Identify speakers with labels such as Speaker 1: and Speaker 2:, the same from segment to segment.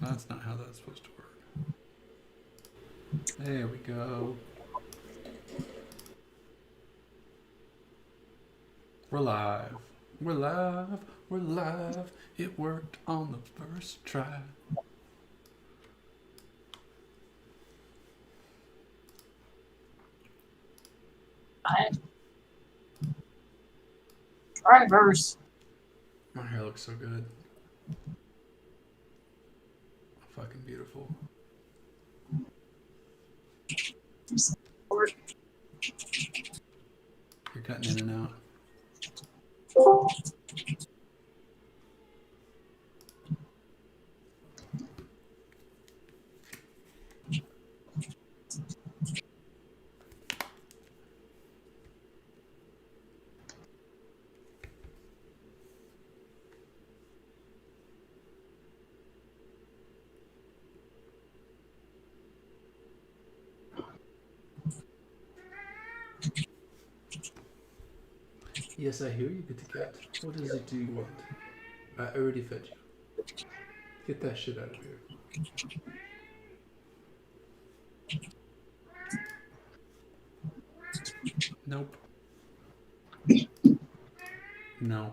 Speaker 1: That's not how that's supposed to work. There we go. We're live. We're live. We're live. It worked on the first try.
Speaker 2: Drivers.
Speaker 1: My hair looks so good. Fucking beautiful. You're cutting in and out. Yes, I hear you, kitty cat. What is it do you want? I already fed you. Get that shit out of here. Nope. No.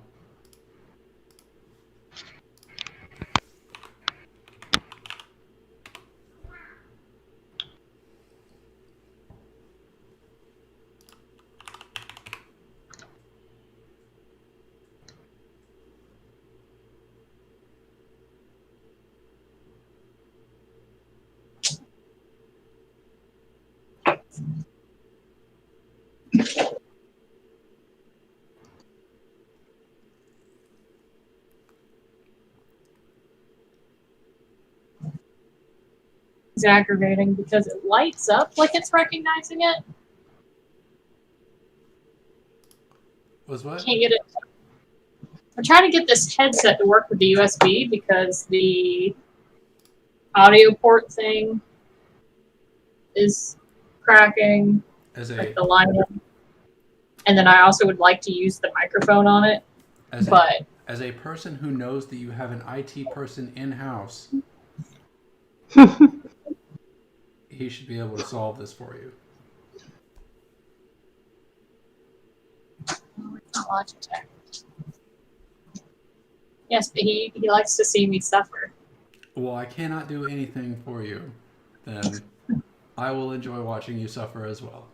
Speaker 2: It's aggravating because it lights up like it's recognizing it.
Speaker 1: Was what?
Speaker 2: Can't get it. I'm trying to get this headset to work with the USB because the audio port thing is cracking, like the line. And then I also would like to use the microphone on it.
Speaker 1: As a person who knows that you have an IT person in-house, he should be able to solve this for you.
Speaker 2: Not Logitech. Yes, but he likes to see me suffer.
Speaker 1: Well, I cannot do anything for you. Then I will enjoy watching you suffer as well.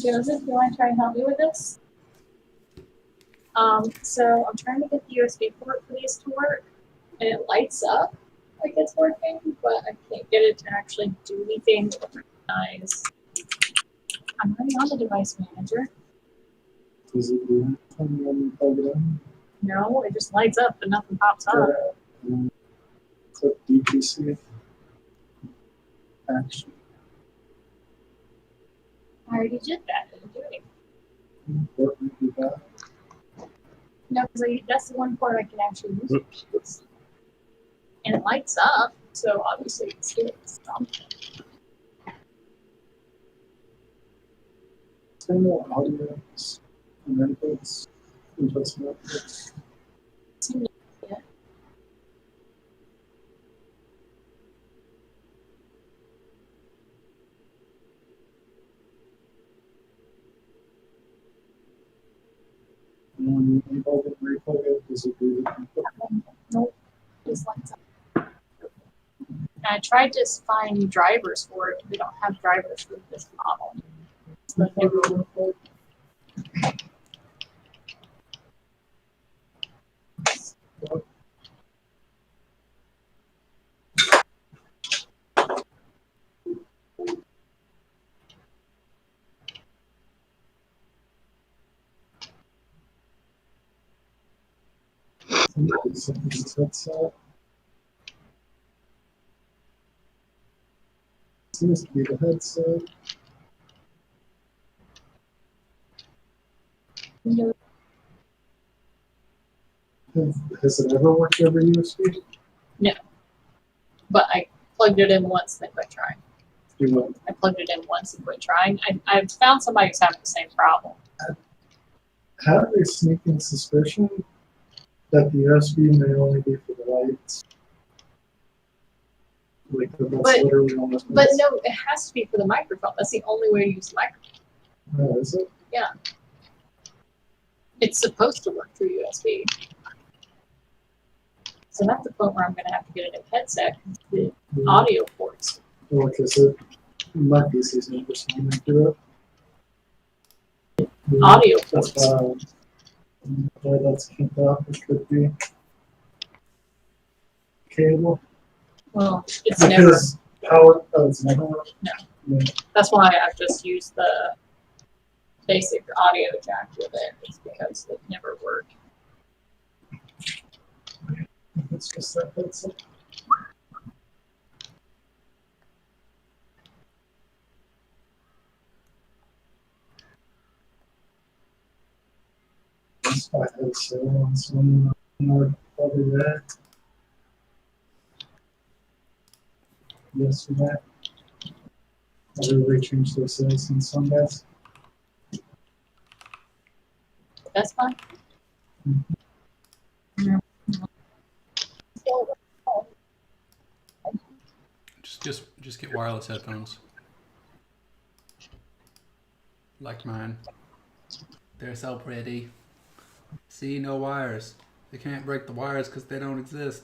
Speaker 2: Joseph, you want to try and help me with this? So I'm trying to get the USB port for these to work, and it lights up like it's working, but I can't get it to actually do anything or recognize. I'm already on the device manager.
Speaker 3: Does it do anything when you plug it in?
Speaker 2: No, it just lights up, but nothing pops up.
Speaker 3: Click DPC. Action.
Speaker 2: I already did that. It didn't do anything.
Speaker 3: What would do that?
Speaker 2: No, because that's the one port I can actually use. And it lights up, so obviously it's doing something.
Speaker 3: Turn the audio and inputs, inputs and outputs.
Speaker 2: Yeah.
Speaker 3: And unplug it, replug it, does it do the input?
Speaker 2: Nope, just lights up. And I tried to find drivers for it. We don't have drivers for this model. But they were
Speaker 3: Headset. Seems to be the headset. Has it ever worked over USB?
Speaker 2: No. But I plugged it in once and quit trying.
Speaker 3: You what?
Speaker 2: I plugged it in once and quit trying. I found somebody who's having the same problem.
Speaker 3: Have a sneaking suspicion that the USB may only be for the lights. Like that's
Speaker 2: But-
Speaker 3: literally almost.
Speaker 2: But no, it has to be for the microphone. That's the only way to use the microphone.
Speaker 3: No, is it?
Speaker 2: It's supposed to work through USB. So that's the point where I'm going to have to get a new headset. 'Cause the audio ports.
Speaker 3: Well, because it my PC's not responding to it. Yeah,
Speaker 2: Audio
Speaker 3: That's
Speaker 2: ports.
Speaker 3: why that's kicked off. It could be cable.
Speaker 2: Well, it's never.
Speaker 3: Because power. Oh, it's never.
Speaker 2: No.
Speaker 3: Yeah.
Speaker 2: That's why I've just used the basic audio jack with it. It's because it never worked.
Speaker 3: It's just that headset. That's why I had a sale on some more probably there. Yesterday. Everybody changed their sales on Sundays.
Speaker 2: That's fine.
Speaker 1: Just get wireless headphones. Like mine. They're so pretty. See, no wires. They can't break the wires because they don't exist.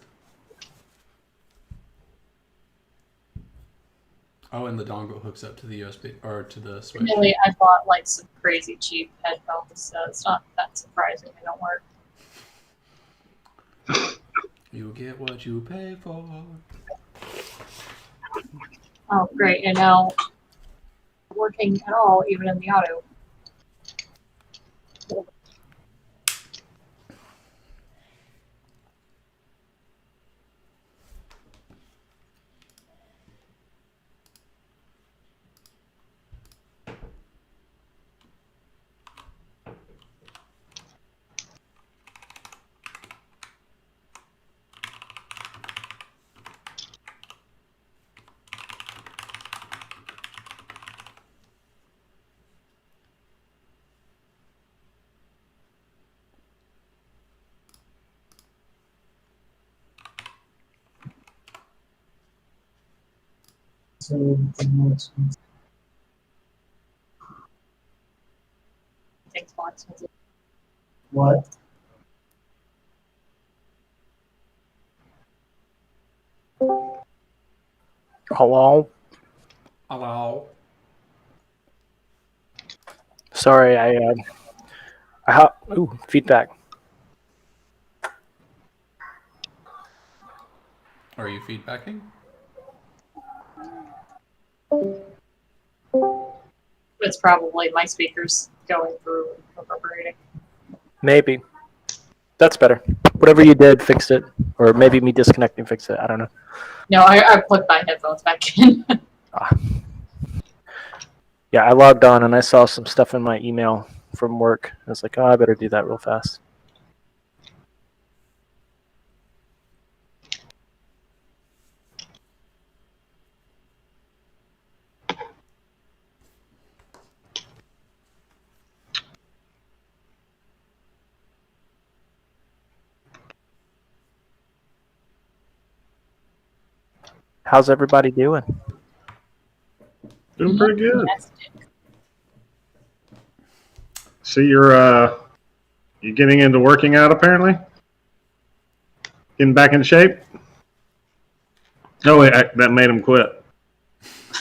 Speaker 1: Oh, and the dongle hooks up to the USB or to the switch.
Speaker 2: Really, I bought like some crazy cheap headphones, so it's not that surprising they don't work.
Speaker 1: You get what you pay for.
Speaker 2: Oh, great! And now working at all, even in the auto.
Speaker 3: So the more expensive.
Speaker 2: Things more expensive.
Speaker 3: What?
Speaker 4: Hello.
Speaker 1: Hello.
Speaker 4: Sorry, ooh, feedback.
Speaker 1: Are you feedbacking?
Speaker 2: It's probably my speakers going through and reverberating.
Speaker 4: Maybe. That's better. Whatever you did, fixed it. Or maybe me disconnecting fixed it. I don't know.
Speaker 2: No, I plugged my headphones back in.
Speaker 4: Yeah, I logged on and I saw some stuff in my email from work. I was like, oh, I better do that real fast. How's everybody doing?
Speaker 5: Doing pretty good.
Speaker 2: Fantastic.
Speaker 5: See, you're getting into working out apparently. Getting back in shape. Oh wait, that made him quit.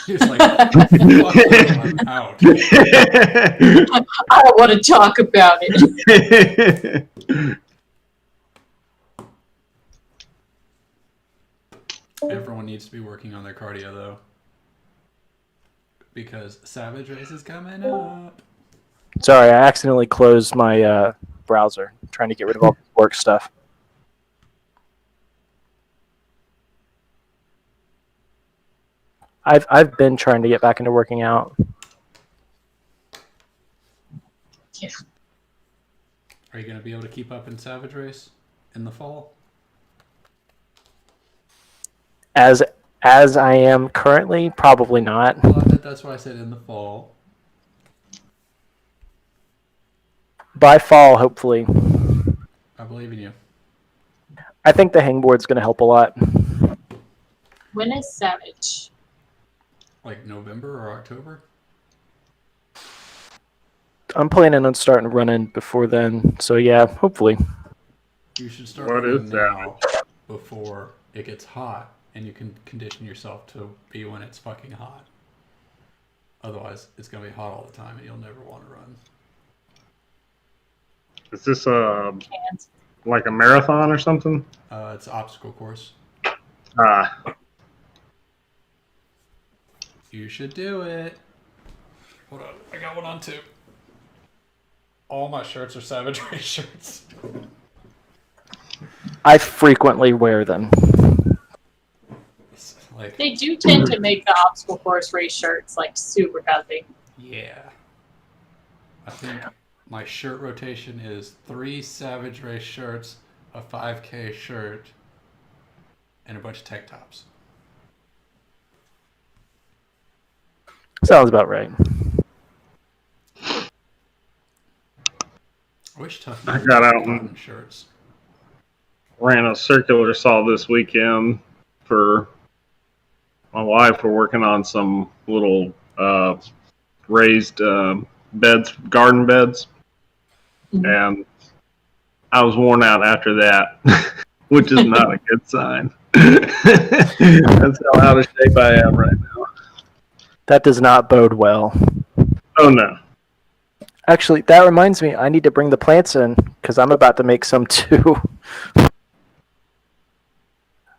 Speaker 1: He's like, fuck you, I'm out.
Speaker 2: I don't want to talk about it.
Speaker 1: Everyone needs to be working on their cardio though. Because Savage Race is coming up.
Speaker 4: Sorry, I accidentally closed my browser, trying to get rid of all the work stuff. I've been trying to get back into working out.
Speaker 2: Yeah.
Speaker 1: Are you going to be able to keep up in Savage Race in the fall?
Speaker 4: As I am currently, probably not.
Speaker 1: Well, that's why I said in the fall.
Speaker 4: By fall, hopefully.
Speaker 1: I believe in you.
Speaker 4: I think the hangboard's going to help a lot.
Speaker 2: When is Savage?
Speaker 1: Like November or October?
Speaker 4: I'm planning on starting running before then. So yeah, hopefully.
Speaker 1: You should start
Speaker 5: What
Speaker 1: running
Speaker 5: is
Speaker 1: now before it gets hot, and you can condition yourself to be when it's fucking hot. Otherwise, it's gonna be hot all the time, and you'll never want to run.
Speaker 5: Is this
Speaker 2: Cans.
Speaker 5: like a marathon or something?
Speaker 1: It's an obstacle course.
Speaker 5: Ah,
Speaker 1: You should do it. Hold on, I got one on too. All my shirts are Savage Race shirts.
Speaker 4: I frequently wear them.
Speaker 1: It's like,
Speaker 2: They do tend to make the obstacle course race shirts like super heavy.
Speaker 1: yeah. I think my shirt rotation is 3 Savage Race shirts, a 5K shirt, and a bunch of tech tops.
Speaker 4: Sounds about right.
Speaker 1: I wish Tough
Speaker 5: I
Speaker 1: Mudder
Speaker 5: got
Speaker 1: made
Speaker 5: out and-
Speaker 1: cotton shirts.
Speaker 5: ran a circular saw this weekend for my wife. We're working on some little raised beds, garden beds, and I was worn out after that, which is not a good sign. That's how out of shape I am right now.
Speaker 4: That does not bode well.
Speaker 5: Oh no.
Speaker 4: Actually, that reminds me, I need to bring the plants in because I'm about to make some too.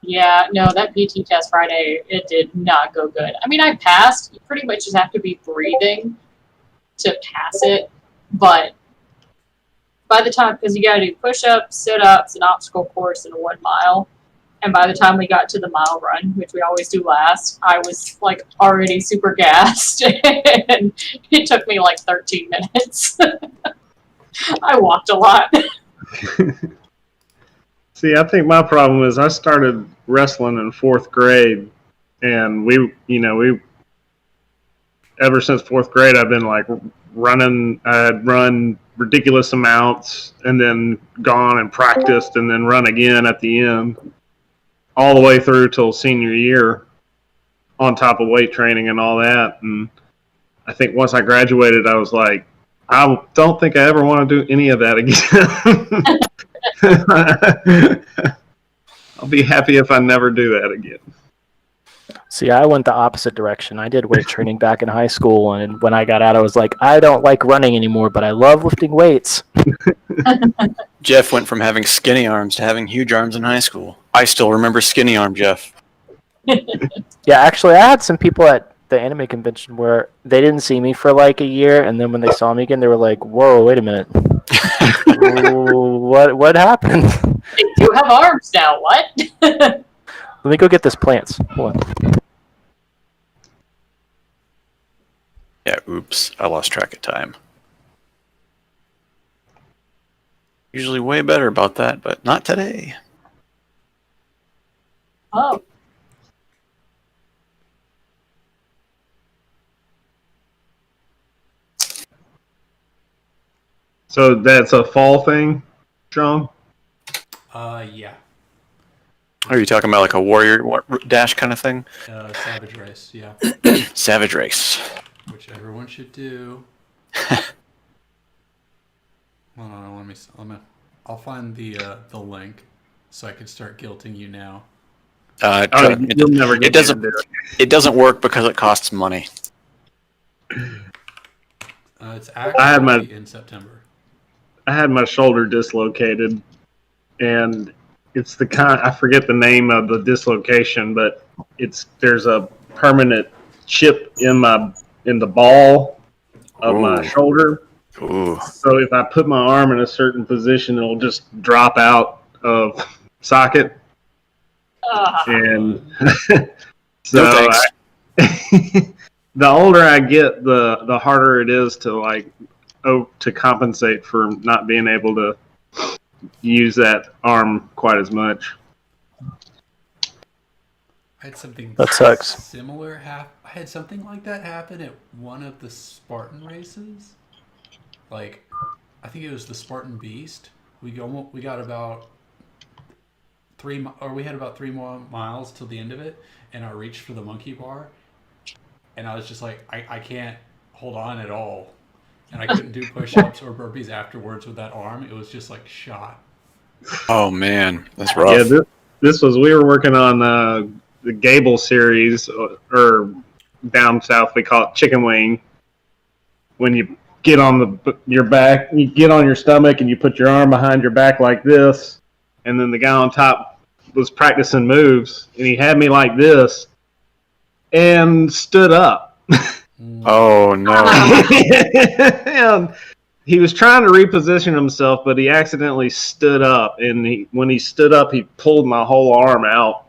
Speaker 2: Yeah, no, that PT test Friday, it did not go good. I mean, I passed. You pretty much just have to be breathing to pass it. But by the time, because you got to do push-ups, sit-ups, an obstacle course, and a 1 mile. And by the time we got to the mile run, which we always do last, I was like already super gassed. And it took me like 13 minutes. I walked a lot.
Speaker 5: See, I think my problem is I started wrestling in 4th grade, and we ever since 4th grade, I've been like running. I had run ridiculous amounts and then gone and practiced and then run again at the end, all the way through till senior year, on top of weight training and all that. And I think once I graduated, I was like, I don't think I ever want to do any of that again. I'll be happy if I never do that again.
Speaker 4: See, I went the opposite direction. I did weight training back in high school, and when I got out, I was like, I don't like running anymore, but I love lifting weights.
Speaker 6: Jeff went from having skinny arms to having huge arms in high school. I still remember skinny arm Jeff.
Speaker 4: Yeah, actually, I had some people at the anime convention where they didn't see me for like a year, and then when they saw me again, they were like, whoa, wait a minute. What happened?
Speaker 2: They do have arms now. What?
Speaker 4: Let me go get this plants. Hold on.
Speaker 6: Yeah, oops. I lost track of time. Usually way better about that, but not today.
Speaker 2: Oh,
Speaker 5: So that's a fall thing, Sean?
Speaker 1: Yeah.
Speaker 6: Are you talking about like a warrior dash kind of thing?
Speaker 1: Savage Race, yeah.
Speaker 6: Savage Race.
Speaker 1: Which everyone should do. Hold on, I'll find the link so I can start guilting you now.
Speaker 5: You'll never get
Speaker 6: it doesn't.
Speaker 5: there.
Speaker 6: It doesn't work because it costs money.
Speaker 1: It's
Speaker 5: I had
Speaker 1: actually in September.
Speaker 5: I had my shoulder dislocated, and it's the kind, I forget the name of the dislocation, but there's a permanent chip in the ball of my
Speaker 6: Ooh.
Speaker 5: shoulder.
Speaker 6: Ooh.
Speaker 5: So if I put my arm in a certain position, it'll just drop out of socket. And so
Speaker 6: No thanks.
Speaker 5: the older I get, the harder it is to to compensate for not being able to use that arm quite as much.
Speaker 1: I had something
Speaker 4: That sucks.
Speaker 1: similar I had something like that happen at one of the Spartan races. Like, I think it was the Spartan Beast. We got about we had about 3 more miles till the end of it, and I reached for the monkey bar, and I was just like, I can't hold on at all, and I couldn't do push-ups or burpees afterwards with that arm. It was just like shot.
Speaker 6: Oh man, that's
Speaker 5: Yeah,
Speaker 6: rough.
Speaker 5: this was we were working on the Gable series, or down south we call it chicken wing. When you get on your back, you get on your stomach, and you put your arm behind your back like this, and then the guy on top was practicing moves, and he had me like this, and stood up.
Speaker 6: Oh no.
Speaker 5: And he was trying to reposition himself, but he accidentally stood up, and when he stood up, he pulled my whole arm out.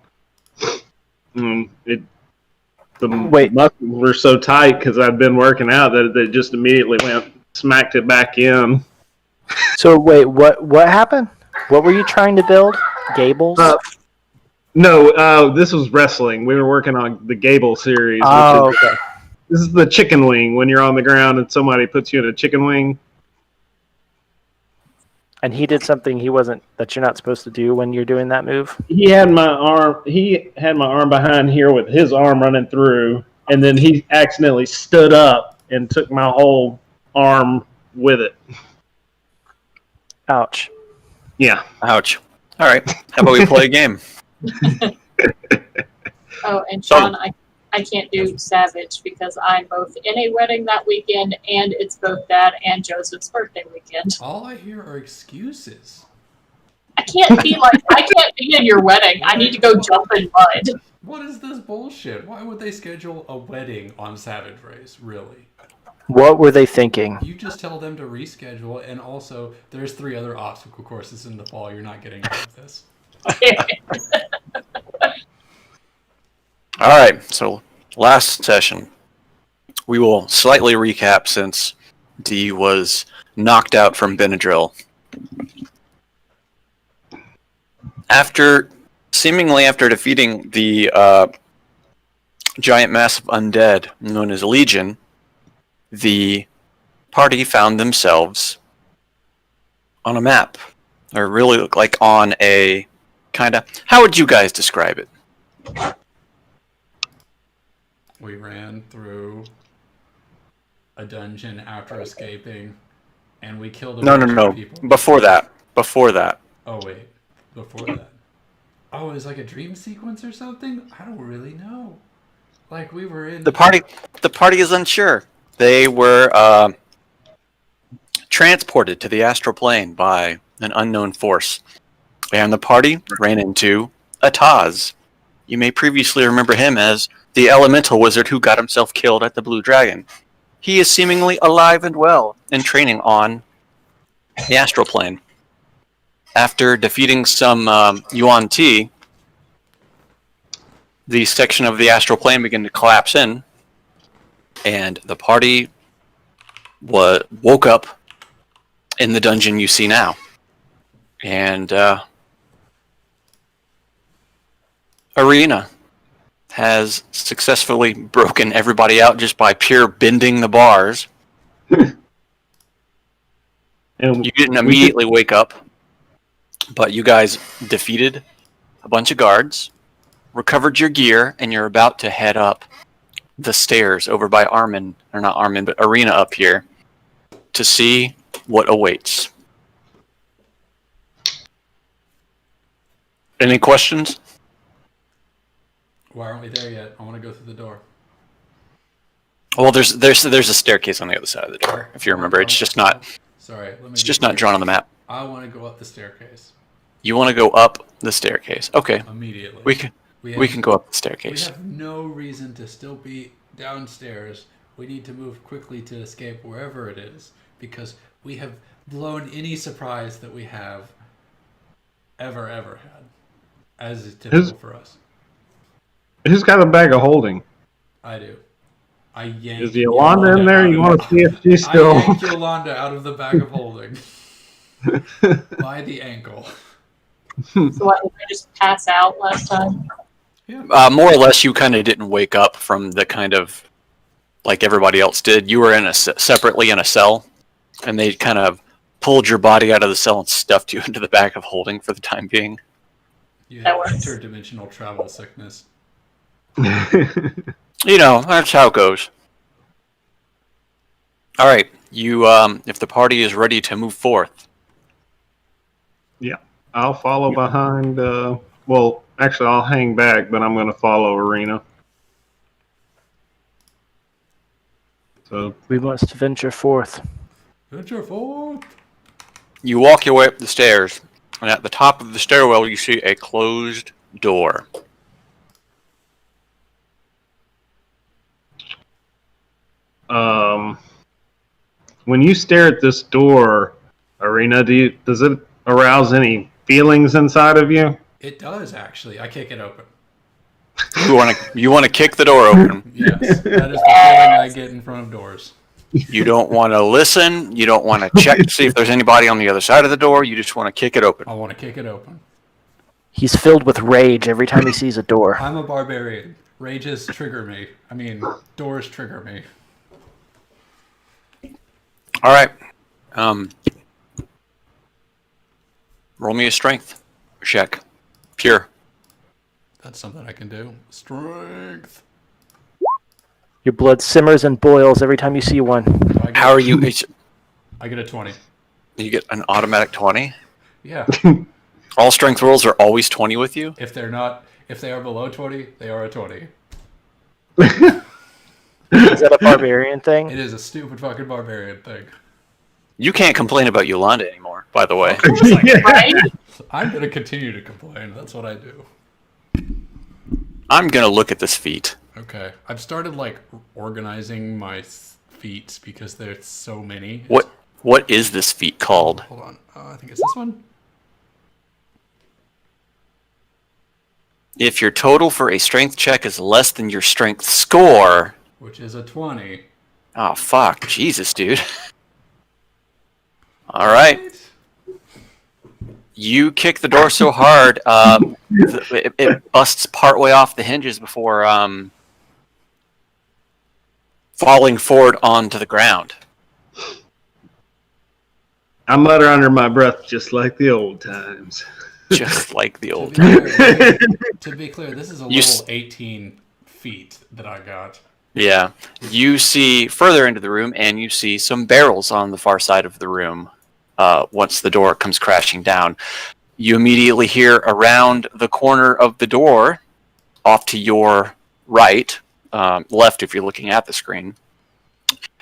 Speaker 4: Wait.
Speaker 5: Muscles were so tight because I'd been working out that it just immediately smacked it back in.
Speaker 4: So wait, what happened? What were you trying to build? Gables?
Speaker 5: No, this was wrestling. We were working on the Gable series.
Speaker 4: Oh,
Speaker 5: which
Speaker 4: okay.
Speaker 5: this is the chicken wing, when you're on the ground and somebody puts you in a chicken wing.
Speaker 4: And he did something that you're not supposed to do when you're doing that move?
Speaker 5: He had my arm behind here with his arm running through, and then he accidentally stood up and took my whole arm with it.
Speaker 4: Ouch.
Speaker 5: Yeah.
Speaker 6: Ouch. All right. How about we play a game?
Speaker 2: Oh, and Sean, I can't do Savage because I'm both in a wedding that weekend, and it's both Dad and Joseph's birthday weekend.
Speaker 1: All I hear are excuses.
Speaker 2: I can't be in your wedding. I need to go jump in mud.
Speaker 1: What is this bullshit? Why would they schedule a wedding on Savage Race, really?
Speaker 4: What were they thinking?
Speaker 1: You just tell them to reschedule, and also, there's 3 other obstacle courses in the fall. You're not getting out of this.
Speaker 6: All right. So last session, we will slightly recap since D was knocked out from Benadryl. Seemingly after defeating the giant mass of undead known as Legion, the party found themselves on a map, or really look like on a kind of. How would you guys describe it?
Speaker 1: We ran through a dungeon after escaping, and we killed a bunch of people.
Speaker 6: Before that.
Speaker 1: Oh, wait. Before that. Oh, it's like a dream sequence or something? I don't really know. Like, we were in...
Speaker 6: The party is unsure. They were transported to the astral plane by an unknown force. And the party ran into Ataz. You may previously remember him as the elemental wizard who got himself killed at the Blue Dragon. He is seemingly alive and well and training on the astral plane. After defeating some Yuan Ti, the section of the astral plane began to collapse in, and the party woke up in the dungeon you see now. And Arena has successfully broken everybody out just by pure bending the bars.
Speaker 5: And
Speaker 6: You didn't immediately wake up, but you guys defeated a bunch of guards, recovered your gear, and you're about to head up the stairs over by Arena up here to see what awaits. Any questions?
Speaker 1: Why aren't we there yet? I want to go through the door.
Speaker 6: Well, there's a staircase on the other side of the door. If you remember, it's just not
Speaker 1: Sorry, let me.
Speaker 6: it's just not drawn on the map.
Speaker 1: I want to go up the staircase
Speaker 6: You want to go up the staircase? Okay,
Speaker 1: immediately.
Speaker 6: we can go up the
Speaker 1: We
Speaker 6: staircase.
Speaker 1: have no reason to still be downstairs. We need to move quickly to escape wherever it is, because we have blown any surprise that we have ever had, as is typical for us.
Speaker 5: who's got a bag of holding?
Speaker 1: I do. I yanked
Speaker 5: Is Yolanda in there?
Speaker 1: out
Speaker 5: You
Speaker 1: of-
Speaker 5: want to see if she's
Speaker 1: I
Speaker 5: still...
Speaker 1: yanked Yolanda out of the bag of holding by the ankle.
Speaker 2: So what, did I just pass out last time?
Speaker 1: Yeah.
Speaker 6: More or less, you kind of didn't wake up from the kind of like everybody else did. You were in separately in a cell, and they kind of pulled your body out of the cell and stuffed you into the bag of holding for the time being.
Speaker 1: You
Speaker 2: That
Speaker 1: have
Speaker 2: works.
Speaker 1: interdimensional travel sickness.
Speaker 6: You know, that's how it goes. All right, you. If the party is ready to move forth,
Speaker 5: I'll follow behind. Well, actually, I'll hang back, but I'm going to follow Arena. So
Speaker 4: We must venture forth.
Speaker 1: Venture forth.
Speaker 6: you walk your way up the stairs, and at the top of the stairwell, you see a closed door.
Speaker 5: when you stare at this door, Arena, does it arouse any feelings inside of you?
Speaker 1: It does actually. I kick it open.
Speaker 6: You want to kick the door open.
Speaker 1: Yes, that is the feeling I get in front of doors.
Speaker 6: You don't want to listen. You don't want to check to see if there's anybody on the other side of the door. You just want to kick it open.
Speaker 1: I want to kick it open.
Speaker 4: He's filled with rage every time he sees a door.
Speaker 1: I'm a barbarian. Rages trigger me. I mean, doors trigger me.
Speaker 6: All right. Roll me a strength check. Pure.
Speaker 1: That's something I can do. Strength.
Speaker 4: Your blood simmers and boils every time you see one.
Speaker 1: So I get,
Speaker 6: How are you?
Speaker 1: I get a 20.
Speaker 6: You get an automatic 20.
Speaker 1: Yeah.
Speaker 6: All strength rolls are always 20 with you.
Speaker 1: If they are below 20, they are a 20.
Speaker 4: Is that a barbarian thing?
Speaker 1: It is a stupid fucking barbarian thing.
Speaker 6: You can't complain about Yolanda anymore, by the way.
Speaker 2: Right?
Speaker 1: I'm gonna continue to complain. That's what I do.
Speaker 6: I'm gonna look at this feat.
Speaker 1: Okay. I've started like organizing my feats because there's so many.
Speaker 6: What is this feat called?
Speaker 1: Hold on. I think it's this one.
Speaker 6: If your total for a strength check is less than your strength score.
Speaker 1: Which is a 20.
Speaker 6: Oh, fuck. Jesus, dude. All right. You kick the door so hard, it busts partway off the hinges before falling forward onto the ground.
Speaker 5: I mutter under my breath, just like the old times.
Speaker 6: Just like the old.
Speaker 1: To be clear, this is a
Speaker 6: You
Speaker 1: level 18 feat that I got.
Speaker 6: Yeah. You see further into the room, and you see some barrels on the far side of the room. Once the door comes crashing down, you immediately hear around the corner of the door, off to your right, left if you're looking at the screen.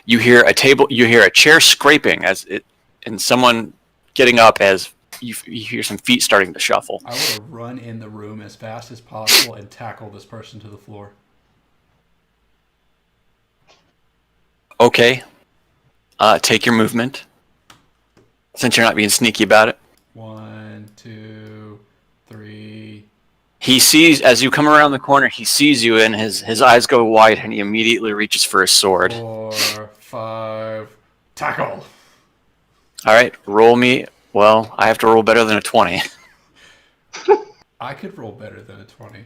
Speaker 6: You hear a chair scraping and someone getting up as you hear some feet starting to shuffle.
Speaker 1: I want to run in the room as fast as possible and tackle this person to the floor.
Speaker 6: Okay. Take your movement. Since you're not being sneaky about it.
Speaker 1: 1, 2, 3.
Speaker 6: He sees, as you come around the corner, he sees you and his eyes go wide and he immediately reaches for his sword.
Speaker 1: 4, 5. Tackle!
Speaker 6: Alright, roll me. Well, I have to roll better than a 20.
Speaker 1: I could roll better than a 20.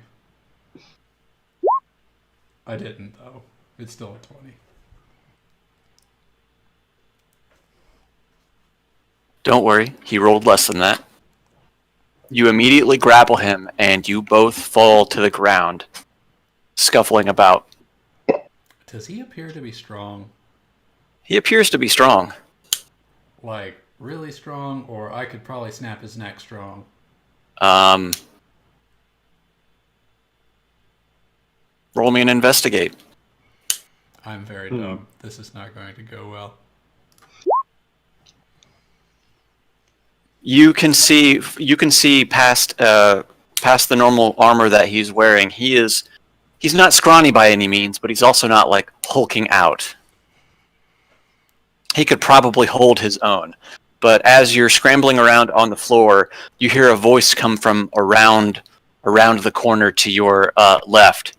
Speaker 1: I didn't, though. It's still a 20.
Speaker 6: Don't worry, he rolled less than that. You immediately grapple him and you both fall to the ground, scuffling about.
Speaker 1: Does he appear to be strong?
Speaker 6: He appears to be strong.
Speaker 1: Like, really strong? Or I could probably snap his neck strong?
Speaker 6: Roll me an investigate.
Speaker 1: I'm very dumb. This is not going to go well.
Speaker 6: You can see past the normal armor that he's wearing. He's not scrawny by any means, but he's also not like hulking out. He could probably hold his own. But as you're scrambling around on the floor, you hear a voice come from around the corner to your left.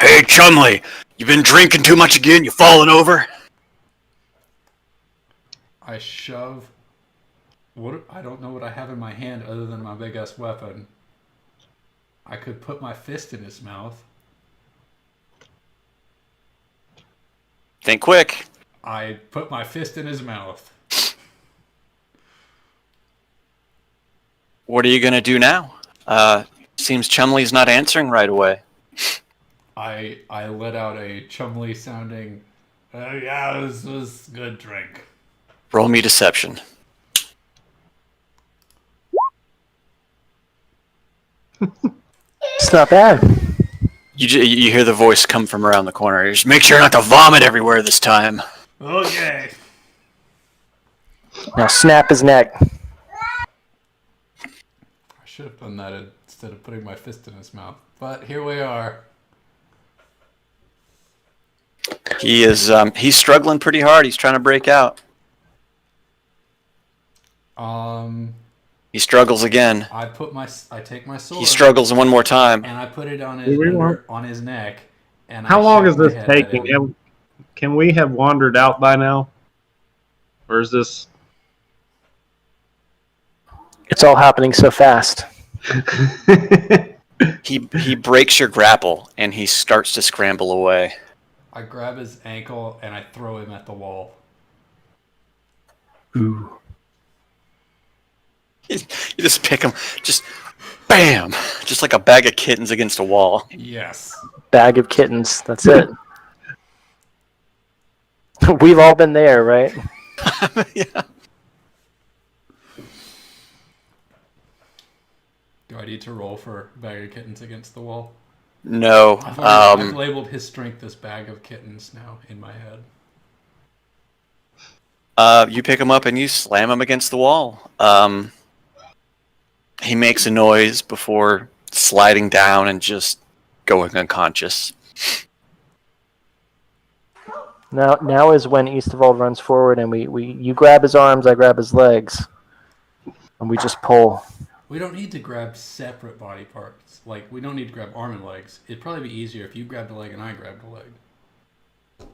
Speaker 6: Hey, Chumley, you been drinking too much again? You falling over?
Speaker 1: I shove... I don't know what I have in my hand other than my big-ass weapon. I could put my fist in his mouth.
Speaker 6: Think quick.
Speaker 1: I put my fist in his mouth.
Speaker 6: What are you gonna do now? Seems Chumley's not answering right away.
Speaker 1: I let out a Chumley sounding. Yeah, this was good drink.
Speaker 6: Roll me deception.
Speaker 4: It's not bad.
Speaker 6: You hear the voice come from around the corner. Just make sure not to vomit everywhere this time.
Speaker 1: Okay.
Speaker 4: Now snap his neck.
Speaker 1: I should have done that instead of putting my fist in his mouth. But here we are.
Speaker 6: He's struggling pretty hard. He's trying to break out. He struggles again.
Speaker 1: I take my sword.
Speaker 6: He struggles one more time.
Speaker 1: And I put it on
Speaker 5: Do we want-
Speaker 1: on his neck. And
Speaker 5: How
Speaker 1: I
Speaker 5: long
Speaker 1: shake
Speaker 5: is
Speaker 1: my
Speaker 5: this
Speaker 1: head at
Speaker 5: taking?
Speaker 1: him.
Speaker 5: Can we have wandered out by now? Or is this...
Speaker 4: It's all happening so fast.
Speaker 6: He breaks your grapple and he starts to scramble away.
Speaker 1: I grab his ankle and I throw him at the wall.
Speaker 4: Ooh.
Speaker 6: You just pick him, just bam, just like a bag of kittens against a wall.
Speaker 1: Yes.
Speaker 4: Bag of kittens. That's it. We've all been there, right?
Speaker 6: Yeah.
Speaker 1: Do I need to roll for bag of kittens against the wall?
Speaker 6: No.
Speaker 1: I've labeled his strength as bag of kittens now in my head.
Speaker 6: You pick him up and you slam him against the wall. He makes a noise before sliding down and just going unconscious.
Speaker 4: Now is when Eastervald runs forward and you grab his arms, I grab his legs, and we just pull.
Speaker 1: We don't need to grab separate body parts. Like, we don't need to grab arm and legs. It'd probably be easier if you grabbed a leg and I grabbed a leg.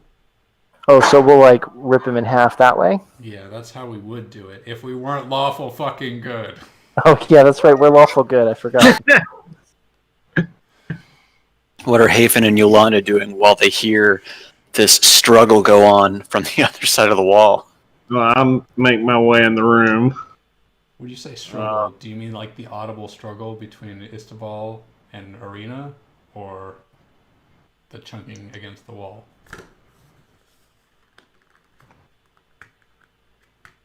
Speaker 4: Oh, so we'll like rip him in half that way?
Speaker 1: Yeah, that's how we would do it if we weren't lawful fucking good.
Speaker 4: Oh yeah, that's right. We're lawful good. I forgot.
Speaker 6: What are Hafen and Yolanda doing while they hear this struggle go on from the other side of the wall?
Speaker 5: Well, I'm making my way in the room.
Speaker 1: Would you say struggle? Do you mean like the audible struggle between Istaval and Arena, or the chunking against the wall?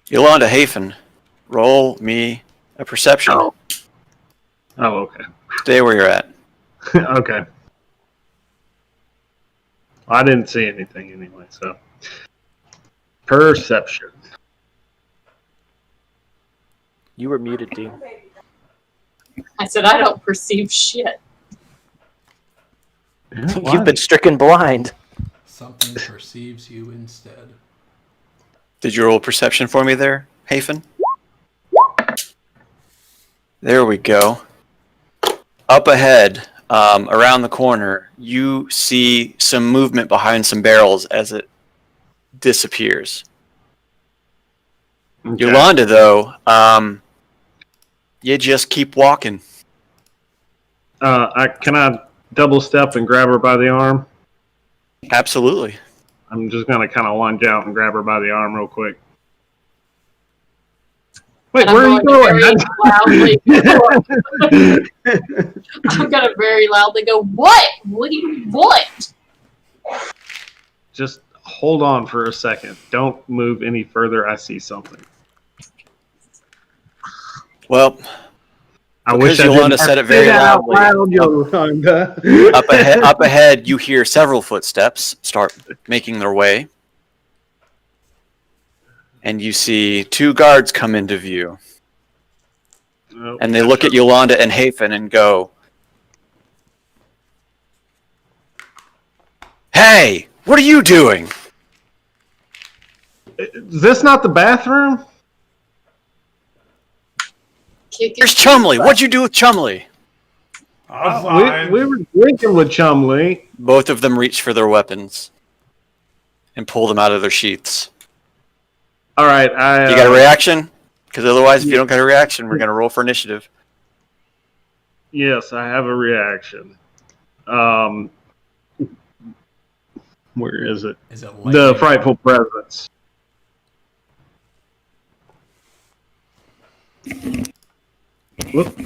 Speaker 6: Yolanda, Hafen, roll me a perception.
Speaker 5: Oh, okay.
Speaker 6: Stay where you're at.
Speaker 5: Okay. I didn't see anything anyway, so. Perception.
Speaker 4: You were muted, Dean.
Speaker 2: I said I don't perceive shit.
Speaker 4: You've been stricken blind.
Speaker 1: Something perceives you instead.
Speaker 6: Did you roll perception for me there, Hafen? There we go. Up ahead, around the corner, you see some movement behind some barrels as it disappears.
Speaker 5: Okay.
Speaker 6: Yolanda, though, you just keep walking.
Speaker 5: Can I double step and grab her by the arm?
Speaker 6: Absolutely.
Speaker 5: I'm just gonna kind of lunge out and grab her by the arm real quick. Wait,
Speaker 2: And
Speaker 5: where are
Speaker 2: I'm
Speaker 5: you
Speaker 2: going
Speaker 5: going?
Speaker 2: to I'm gonna very loudly go, what? What?
Speaker 5: Just hold on for a second. Don't move any further. I see something.
Speaker 6: Well,
Speaker 5: I
Speaker 6: Because
Speaker 5: wish I
Speaker 6: Yolanda
Speaker 5: didn't
Speaker 6: said
Speaker 5: have
Speaker 6: it very
Speaker 5: to say that out
Speaker 6: loudly.
Speaker 5: loud, Yolanda.
Speaker 6: up ahead, you hear several footsteps start making their way. And you see two guards come into view.
Speaker 5: Oh,
Speaker 6: And they look at Yolanda and Hafen and go, "Hey, what are you doing?"
Speaker 5: Is this not the bathroom?
Speaker 2: Kick
Speaker 6: Here's
Speaker 2: it.
Speaker 6: Chumley. What'd you do with Chumley?
Speaker 5: We were drinking with Chumley.
Speaker 6: Both of them reach for their weapons and pull them out of their sheaths.
Speaker 5: All right,
Speaker 6: You got a reaction? Because otherwise, if you don't get a reaction, we're going to roll for initiative.
Speaker 5: Yes, I have a reaction. Where is it?
Speaker 1: Is it
Speaker 5: The
Speaker 1: lightning?
Speaker 5: frightful presence. Whoop.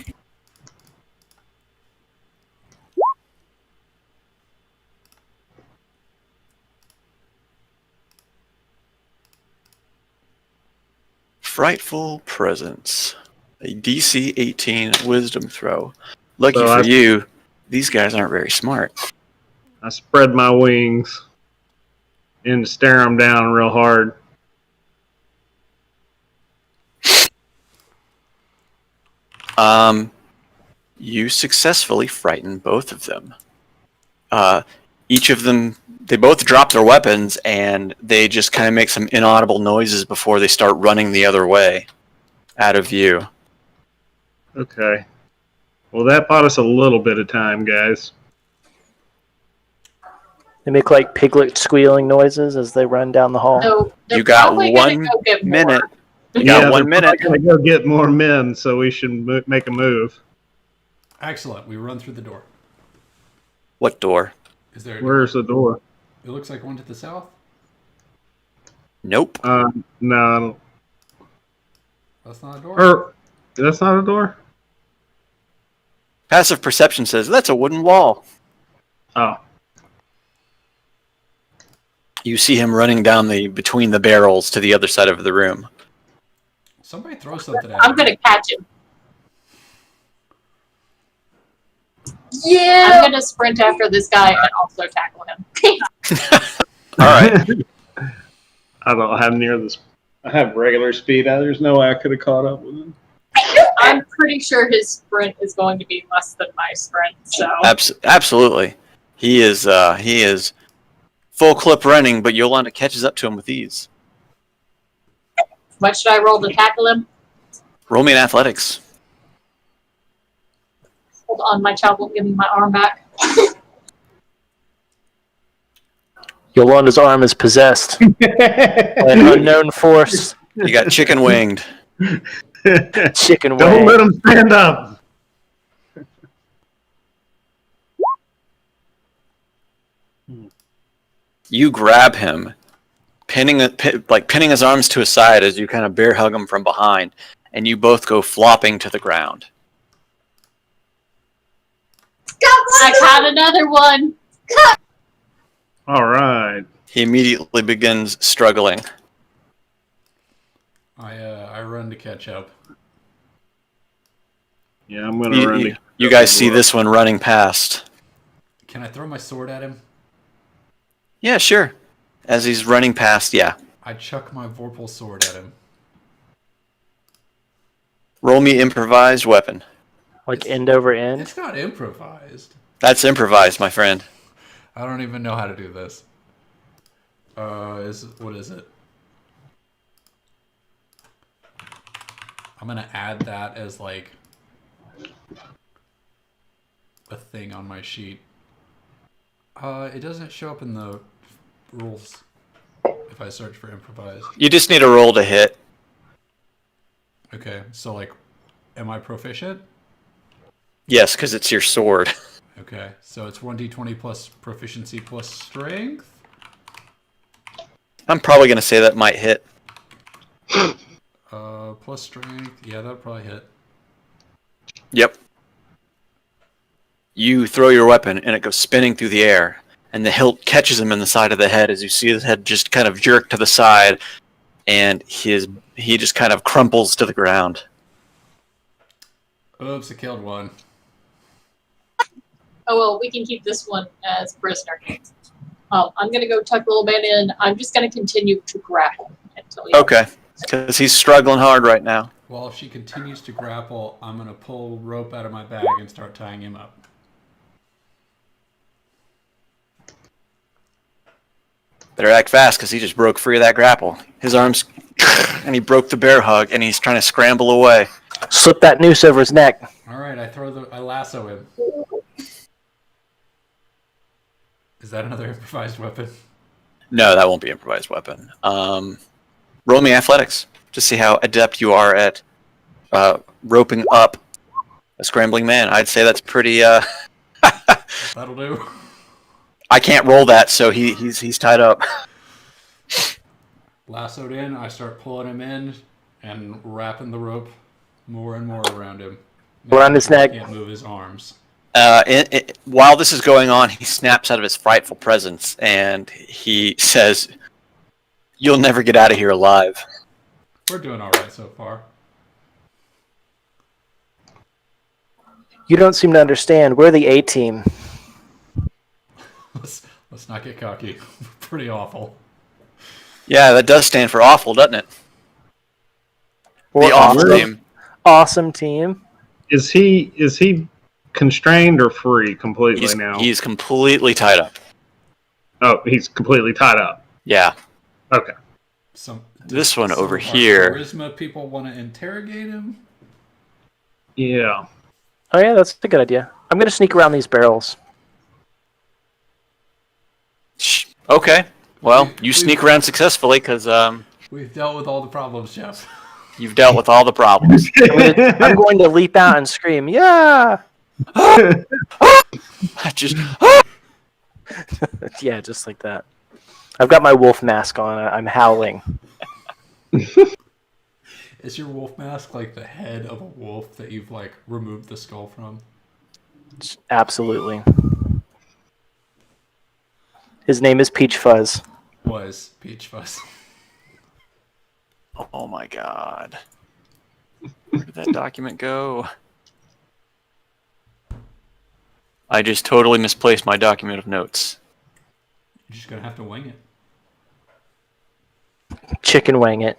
Speaker 6: Frightful Presence. A DC 18 wisdom throw. Lucky
Speaker 5: So
Speaker 6: for
Speaker 5: I-
Speaker 6: you, these guys aren't very smart.
Speaker 5: I spread my wings and stare them down real hard.
Speaker 6: You successfully frighten both of them. Each of them, they both drop their weapons and they just kind of make some inaudible noises before they start running the other way, out of view.
Speaker 5: Okay. Well, that bought us a little bit of time, guys.
Speaker 4: They make like piglet squealing noises as they run down the hall.
Speaker 2: So they're
Speaker 6: You got
Speaker 2: probably gonna
Speaker 6: 1
Speaker 2: go get more.
Speaker 6: minute. You got 1 minute.
Speaker 5: We're going to go get more men, so we should make a move.
Speaker 1: Excellent. We run through the door.
Speaker 6: What door?
Speaker 1: Is there?
Speaker 5: Where's the door?
Speaker 1: It looks like one to the south.
Speaker 6: Nope.
Speaker 5: No.
Speaker 1: That's not a door.
Speaker 5: Or, that's not a door?
Speaker 6: Passive perception says that's a wooden wall.
Speaker 5: Oh.
Speaker 6: You see him running down between the barrels to the other side of the room.
Speaker 1: Somebody throw something at
Speaker 2: I'm
Speaker 1: him.
Speaker 2: gonna catch him.
Speaker 7: Yeah.
Speaker 2: I'm gonna sprint after this guy and also tackle him.
Speaker 6: All right.
Speaker 5: I don't have near this. I have regular speed. There's no way I could have caught up with him.
Speaker 2: I'm pretty sure his sprint is going to be less than my sprint. So
Speaker 6: Absolutely. He is full clip running, but Yolanda catches up to him with ease.
Speaker 2: what should I roll to tackle him?
Speaker 6: Roll me an athletics.
Speaker 2: Hold on, my child won't give me my arm back.
Speaker 4: Yolanda's arm is possessed by an unknown force.
Speaker 6: You got chicken winged.
Speaker 4: Chicken
Speaker 5: Don't
Speaker 4: wing.
Speaker 5: let him stand up.
Speaker 6: You grab him, pinning his arms to his side as you kind of bear hug him from behind, and you both go flopping to the ground.
Speaker 2: I caught another one.
Speaker 5: All right.
Speaker 6: He immediately begins struggling.
Speaker 1: I run to catch up.
Speaker 5: Yeah, I'm gonna run.
Speaker 6: You guys see this one running past.
Speaker 1: Can I throw my sword at him?
Speaker 6: Yeah, sure. As he's running past, yeah.
Speaker 1: I chuck my Vorpal sword at him.
Speaker 6: Roll me improvised weapon.
Speaker 4: Like end over end.
Speaker 1: It's not improvised.
Speaker 6: That's improvised, my friend.
Speaker 1: I don't even know how to do this. What is it? I'm gonna add that as like a thing on my sheet. It doesn't show up in the rules if I search for improvised.
Speaker 6: You just need a roll to hit.
Speaker 1: Okay, so like, am I proficient?
Speaker 6: Yes, because it's your sword.
Speaker 1: Okay, so it's 1d20 plus proficiency plus strength.
Speaker 6: I'm probably going to say that might hit.
Speaker 1: Plus strength. Yeah, that'll probably hit.
Speaker 6: Yep. You throw your weapon and it goes spinning through the air, and the hilt catches him in the side of the head as you see his head just kind of jerk to the side, and he just kind of crumples to the ground.
Speaker 1: Oops, I killed one.
Speaker 2: Oh well, we can keep this one as prisoner. I'm gonna go tuck the little man in. I'm just gonna continue to grapple until he.
Speaker 6: Okay, because he's struggling hard right now.
Speaker 1: Well, if she continues to grapple, I'm gonna pull rope out of my bag and start tying him up.
Speaker 6: Better act fast because he just broke free of that grapple. His arms, and he broke the bear hug, and he's trying to scramble away.
Speaker 4: Slip that noose over his neck.
Speaker 1: All right, I lasso him. Is that another improvised weapon?
Speaker 6: No, that won't be improvised weapon. Roll me athletics to see how adept you are at roping up a scrambling man. I'd say that's pretty.
Speaker 1: That'll do.
Speaker 6: I can't roll that, so he's tied up.
Speaker 1: Lassoed in, I start pulling him in and wrapping the rope more and more around him.
Speaker 4: Around his neck.
Speaker 1: He can't move his arms.
Speaker 6: While this is going on, he snaps out of his frightful presence and he says, "You'll never get out of here alive."
Speaker 1: We're doing all right so far.
Speaker 4: You don't seem to understand. We're the A team.
Speaker 1: Let's not get cocky. We're pretty awful.
Speaker 6: Yeah, that does stand for awful, doesn't it?
Speaker 4: We're
Speaker 6: The awful
Speaker 4: awesome.
Speaker 6: team.
Speaker 4: Awesome team.
Speaker 5: Is he constrained or free completely
Speaker 6: He's,
Speaker 5: now?
Speaker 6: he's completely tied up.
Speaker 5: Oh, he's completely tied up.
Speaker 6: Yeah.
Speaker 5: Okay.
Speaker 6: This one
Speaker 1: Some
Speaker 6: over
Speaker 1: of our
Speaker 6: here.
Speaker 1: Charisma people want to interrogate him.
Speaker 5: Yeah.
Speaker 4: Oh yeah, that's a good idea. I'm gonna sneak around these barrels.
Speaker 6: Okay. Well, you sneak around successfully because
Speaker 1: We've dealt with all the problems, Jeff.
Speaker 6: you've dealt with all the problems.
Speaker 4: I'm going to leap out and scream, "Yeah!"
Speaker 6: Just
Speaker 4: Yeah, just like that. I've got my wolf mask on. I'm howling.
Speaker 1: Is your wolf mask like the head of a wolf that you've like removed the skull from?
Speaker 4: Absolutely. His name is Peach Fuzz.
Speaker 1: Was Peach Fuzz.
Speaker 6: oh my god. Where did that document go? I just totally misplaced my document of notes.
Speaker 1: You're just gonna have to wing it.
Speaker 4: Chicken wing it.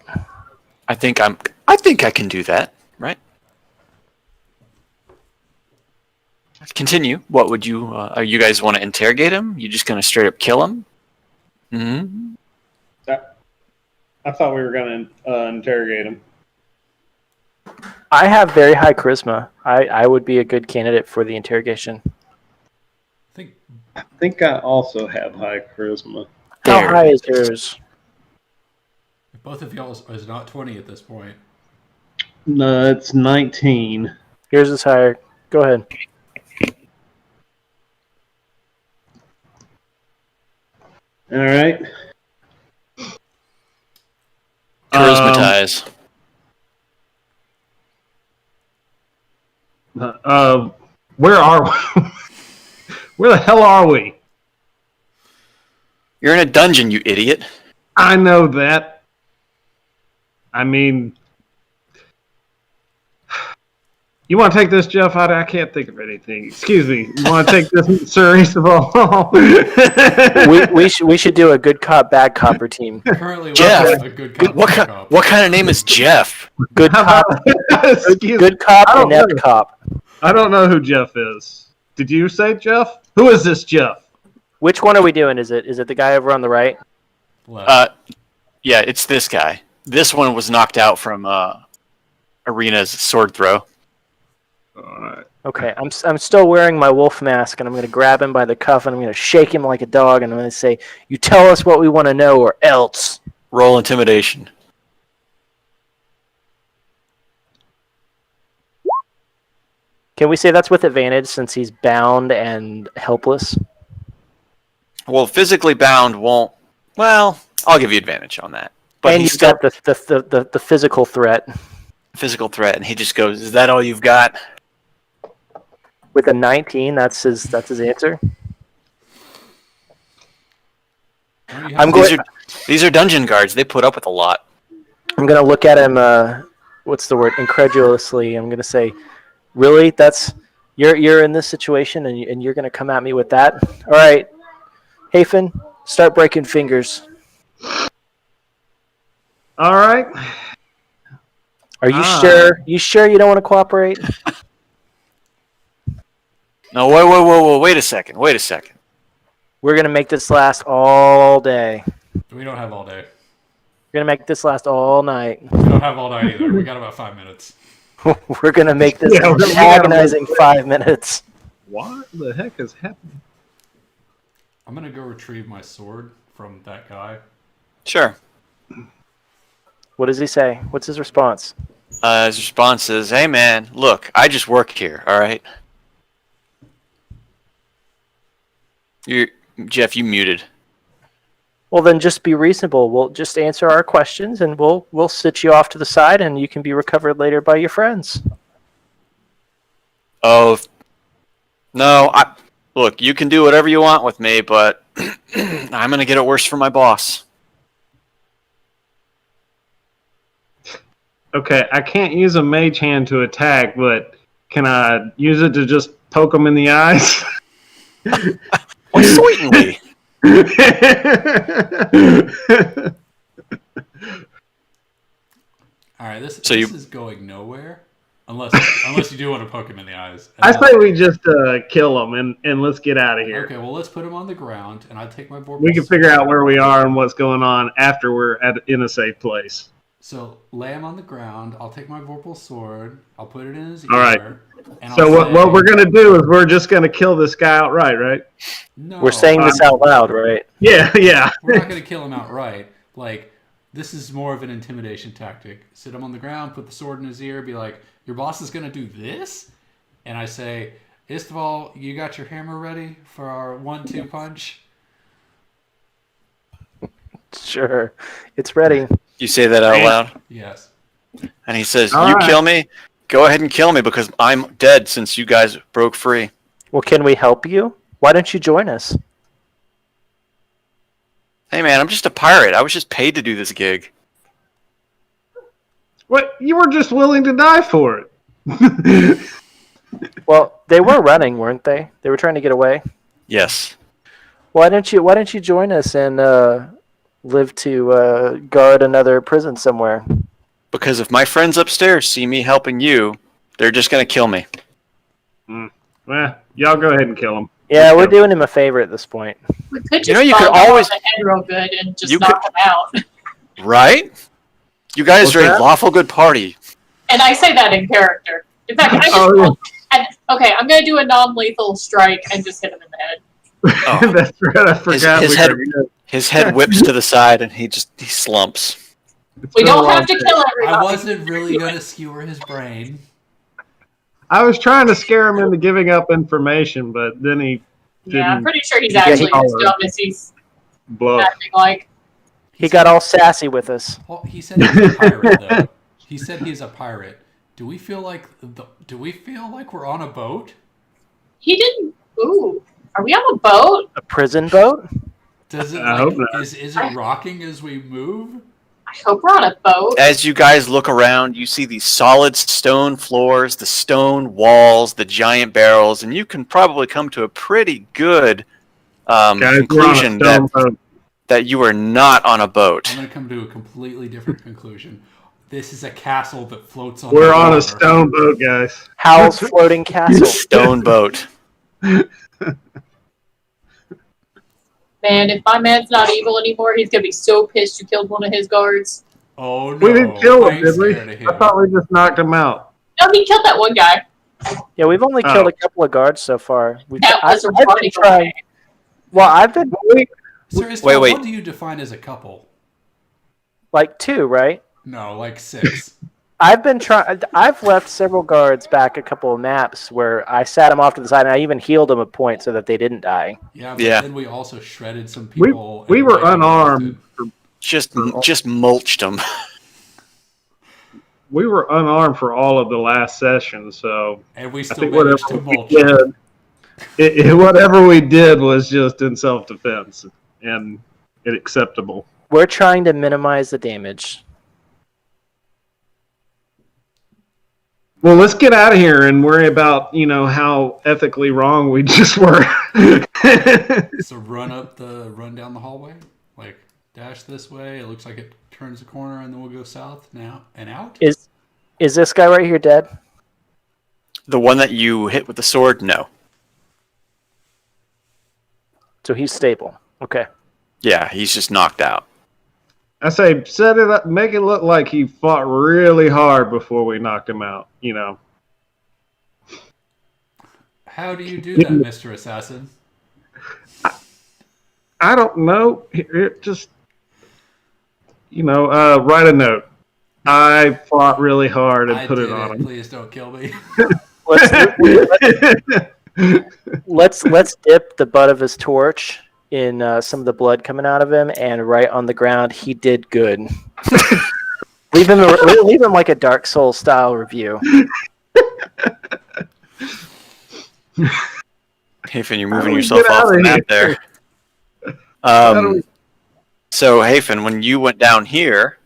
Speaker 6: I think I can do that, right? Continue. What would you? Are you guys want to interrogate him? You just gonna straight up kill him? Hmm.
Speaker 5: I thought we were going to interrogate him.
Speaker 4: I have very high charisma. I would be a good candidate for the interrogation.
Speaker 1: I
Speaker 5: think I also have high charisma.
Speaker 4: How
Speaker 6: There.
Speaker 4: high is yours?
Speaker 1: if both of y'all is not 20 at this point.
Speaker 5: No, it's 19.
Speaker 4: Yours is higher. Go ahead.
Speaker 5: All right.
Speaker 6: Charismatize.
Speaker 5: Where are we? Where the hell are we?
Speaker 6: You're in a dungeon, you idiot.
Speaker 5: I know that. I mean, you want to take this, Jeff? I can't think of anything. Excuse me. You want to take this, Sir Isabel?
Speaker 4: We should do a good cop, bad copper team.
Speaker 1: Currently, we
Speaker 6: Jeff,
Speaker 1: have a good cop.
Speaker 6: What
Speaker 1: bad
Speaker 6: kind?
Speaker 1: cop.
Speaker 6: What kind of name is Jeff?
Speaker 4: Good
Speaker 5: How
Speaker 4: cop,
Speaker 5: about- Excuse me.
Speaker 4: good cop,
Speaker 5: I don't
Speaker 4: inept
Speaker 5: know.
Speaker 4: cop.
Speaker 5: I don't know who Jeff is. Did you say Jeff? Who is this Jeff?
Speaker 4: Which one are we doing? Is it the guy over on the right?
Speaker 1: Left.
Speaker 6: Yeah, it's this guy. This one was knocked out from Arena's sword throw.
Speaker 5: All right.
Speaker 4: Okay, I'm still wearing my wolf mask, and I'm going to grab him by the cuff, and I'm going to shake him like a dog, and I'm going to say, "You tell us what we want to know, or else."
Speaker 6: Roll intimidation.
Speaker 4: Can we say that's with advantage since he's bound and helpless?
Speaker 6: Well, physically bound won't. Well, I'll give you advantage on that. But
Speaker 4: and
Speaker 6: he's
Speaker 4: you've
Speaker 6: still
Speaker 4: got the physical threat.
Speaker 6: physical threat, and he just goes, "Is that all you've got?"
Speaker 4: With a 19, that's his answer.
Speaker 1: Why don't you
Speaker 4: I'm
Speaker 1: have-
Speaker 4: going.
Speaker 6: These are dungeon guards. They put up with a lot.
Speaker 4: I'm going to look at him. What's the word? Incredulously. I'm going to say, "Really? That's you're in this situation, and you're going to come at me with that? All right, Hafen, start breaking fingers.
Speaker 5: All right.
Speaker 4: Are you
Speaker 5: Ah.
Speaker 4: sure? You sure you don't want to cooperate?
Speaker 6: No, whoa, wait a second.
Speaker 4: We're going to make this last all day.
Speaker 1: We don't have all day.
Speaker 4: We're going to make this last all night.
Speaker 1: We don't have all night either. We got about 5 minutes.
Speaker 4: We're going to make this
Speaker 5: Yeah, we
Speaker 4: an
Speaker 5: gotta
Speaker 4: agonizing 5 minutes.
Speaker 5: What the heck is happening?
Speaker 1: I'm gonna go retrieve my sword from that guy.
Speaker 6: Sure.
Speaker 4: What does he say? What's his response?
Speaker 6: His response is, "Hey, man, look, I just work here. All right." Jeff, you muted.
Speaker 4: Well, then just be reasonable. We'll just answer our questions, and we'll sit you off to the side, and you can be recovered later by your friends.
Speaker 6: Oh, no. Look, you can do whatever you want with me, but I'm going to get it worse for my boss.
Speaker 5: Okay, I can't use a mage hand to attack, but can I use it to just poke him in the eyes?
Speaker 6: Why, certainly.
Speaker 1: All right, this
Speaker 6: So
Speaker 1: this
Speaker 6: you-
Speaker 1: is going nowhere, unless you do want to poke him in the eyes.
Speaker 5: I say we just kill him and let's get out of here.
Speaker 1: Okay, well let's put him on the ground, and I take my vorpal
Speaker 5: We can
Speaker 1: sword.
Speaker 5: figure out where we are and what's going on after we're in a safe place.
Speaker 1: So lay him on the ground. I'll take my vorpal sword. I'll put it in his
Speaker 5: All right.
Speaker 1: ear. And
Speaker 5: So
Speaker 1: I'll
Speaker 5: what
Speaker 1: say,
Speaker 5: we're gonna do is we're just gonna kill this guy outright, right?
Speaker 1: No,
Speaker 4: We're saying this out loud, right?
Speaker 5: Yeah, yeah.
Speaker 1: we're not going to kill him outright. Like, this is more of an intimidation tactic. Sit him on the ground, put the sword in his ear, be like, your boss is going to do this? And I say, Istval, you got your hammer ready for our 1-2 punch?
Speaker 4: Sure. It's ready.
Speaker 6: You say that out loud?
Speaker 1: Yes.
Speaker 6: And he says,
Speaker 5: All
Speaker 6: you
Speaker 5: right.
Speaker 6: kill me? Go ahead and kill me because I'm dead since you guys broke free.
Speaker 4: Well, can we help you? Why don't you join us?
Speaker 6: Hey, man, I'm just a pirate. I was just paid to do this gig.
Speaker 5: What? You were just willing to die for it.
Speaker 4: Well, they were running, weren't they? They were trying to get away.
Speaker 6: Yes.
Speaker 4: Why don't you join us and live to guard another prison somewhere?
Speaker 6: Because if my friends upstairs see me helping you, they're just going to kill me.
Speaker 5: Well, y'all go ahead and kill him.
Speaker 4: Yeah, we're doing him a favor at this point.
Speaker 2: We could just
Speaker 6: You know, you
Speaker 2: follow
Speaker 6: could
Speaker 2: him
Speaker 6: always-
Speaker 2: on the head real good and just
Speaker 6: You
Speaker 2: knock him out.
Speaker 6: Right? You guys
Speaker 5: What's
Speaker 6: are a
Speaker 5: that?
Speaker 6: lawful good party.
Speaker 2: And I say that in character. In fact, okay, I'm gonna do a non-lethal strike and just hit him in the head.
Speaker 6: Oh.
Speaker 5: That's right. I forgot.
Speaker 6: his
Speaker 5: we
Speaker 6: head-
Speaker 5: already did.
Speaker 6: His head whips to the side and he slumps.
Speaker 5: It's
Speaker 2: We
Speaker 5: been a
Speaker 2: don't
Speaker 5: long
Speaker 2: have to
Speaker 5: day.
Speaker 2: kill
Speaker 1: I
Speaker 2: everybody.
Speaker 1: wasn't really going to skewer his brain.
Speaker 5: I was trying to scare him into giving up information, but then he
Speaker 2: Yeah, I'm
Speaker 5: didn't
Speaker 2: pretty sure he's
Speaker 4: Yeah,
Speaker 2: actually
Speaker 5: he-
Speaker 2: as dumb as he's
Speaker 5: bluff.
Speaker 2: acting like.
Speaker 4: He got all sassy with us.
Speaker 1: Well, he said he's a pirate, though. He said he's a pirate. Do we feel like we're on a boat?
Speaker 2: He didn't. Ooh, are we on a boat?
Speaker 4: A prison boat?
Speaker 1: Does it
Speaker 5: I hope not.
Speaker 1: is it rocking as we move?
Speaker 2: I hope we're on a boat.
Speaker 6: As you guys look around, you see these solid stone floors, the stone walls, the giant barrels, and you can probably come to a pretty good
Speaker 5: Guys, we're on a
Speaker 6: conclusion
Speaker 5: stone boat.
Speaker 6: that you are not on a boat.
Speaker 1: I'm going to come to a completely different conclusion. This is a castle that floats on.
Speaker 5: We're
Speaker 1: the
Speaker 5: on
Speaker 1: water.
Speaker 5: a stone boat, guys.
Speaker 4: Howl's floating castle.
Speaker 6: Stone boat.
Speaker 2: Man, if my man's not evil anymore, he's gonna be so pissed you killed one of his guards.
Speaker 1: Oh no!
Speaker 5: We didn't kill
Speaker 1: I
Speaker 5: him,
Speaker 1: ain't
Speaker 5: did we?
Speaker 1: scared of him.
Speaker 5: I thought we just knocked him out.
Speaker 2: No, he killed that one guy.
Speaker 4: Yeah, we've only
Speaker 5: Oh.
Speaker 4: killed a couple of guards so far.
Speaker 2: That was a
Speaker 4: I've been
Speaker 2: running
Speaker 4: trying.
Speaker 2: away.
Speaker 4: Well, I've been
Speaker 1: Sir, Isabel,
Speaker 6: Wait, wait.
Speaker 1: What do you define as a couple?
Speaker 4: like 2, right?
Speaker 1: No, like 6.
Speaker 4: I've been trying. I've left several guards back a couple of maps where I sat them off to the side, and I even healed them a point so that they didn't die.
Speaker 1: Yeah, but
Speaker 6: Yeah.
Speaker 1: then we also shredded some
Speaker 5: We
Speaker 1: people.
Speaker 5: we
Speaker 1: and
Speaker 5: were
Speaker 1: ran
Speaker 5: unarmed.
Speaker 6: Just mulched them.
Speaker 5: We were unarmed for all of the last session, so
Speaker 1: and we
Speaker 5: I
Speaker 1: still
Speaker 5: think
Speaker 1: managed to
Speaker 5: whatever we
Speaker 1: mulch. them.
Speaker 5: did, whatever we did was just in self-defense and acceptable.
Speaker 4: We're trying to minimize the damage.
Speaker 5: Well, let's get out of here and worry about how ethically wrong we just were.
Speaker 1: So run down the hallway, like dash this way. It looks like it turns the corner, and then we'll go south now and out.
Speaker 4: Is this guy right here dead?
Speaker 6: The one that you hit with the sword? No.
Speaker 4: So he's stable. Okay.
Speaker 6: Yeah, he's just knocked out.
Speaker 5: I say, set it up, make it look like he fought really hard before we knocked him out.
Speaker 1: How do you do that, Mr. Assassin?
Speaker 5: I don't know. Just write a note. I fought really hard and
Speaker 1: I
Speaker 5: put
Speaker 1: did
Speaker 5: it on him.
Speaker 1: Please don't kill me.
Speaker 4: Let's dip the butt of his torch in some of the blood coming out of him, and write on the ground, "He did good." leave him like a Dark Souls style review.
Speaker 6: Hafen, you're
Speaker 5: How do
Speaker 6: moving
Speaker 5: we
Speaker 6: yourself
Speaker 5: get
Speaker 6: off
Speaker 5: out
Speaker 6: the
Speaker 5: of
Speaker 6: map
Speaker 5: here?
Speaker 6: there.
Speaker 5: How do we?
Speaker 6: So Hafen, when you went down here,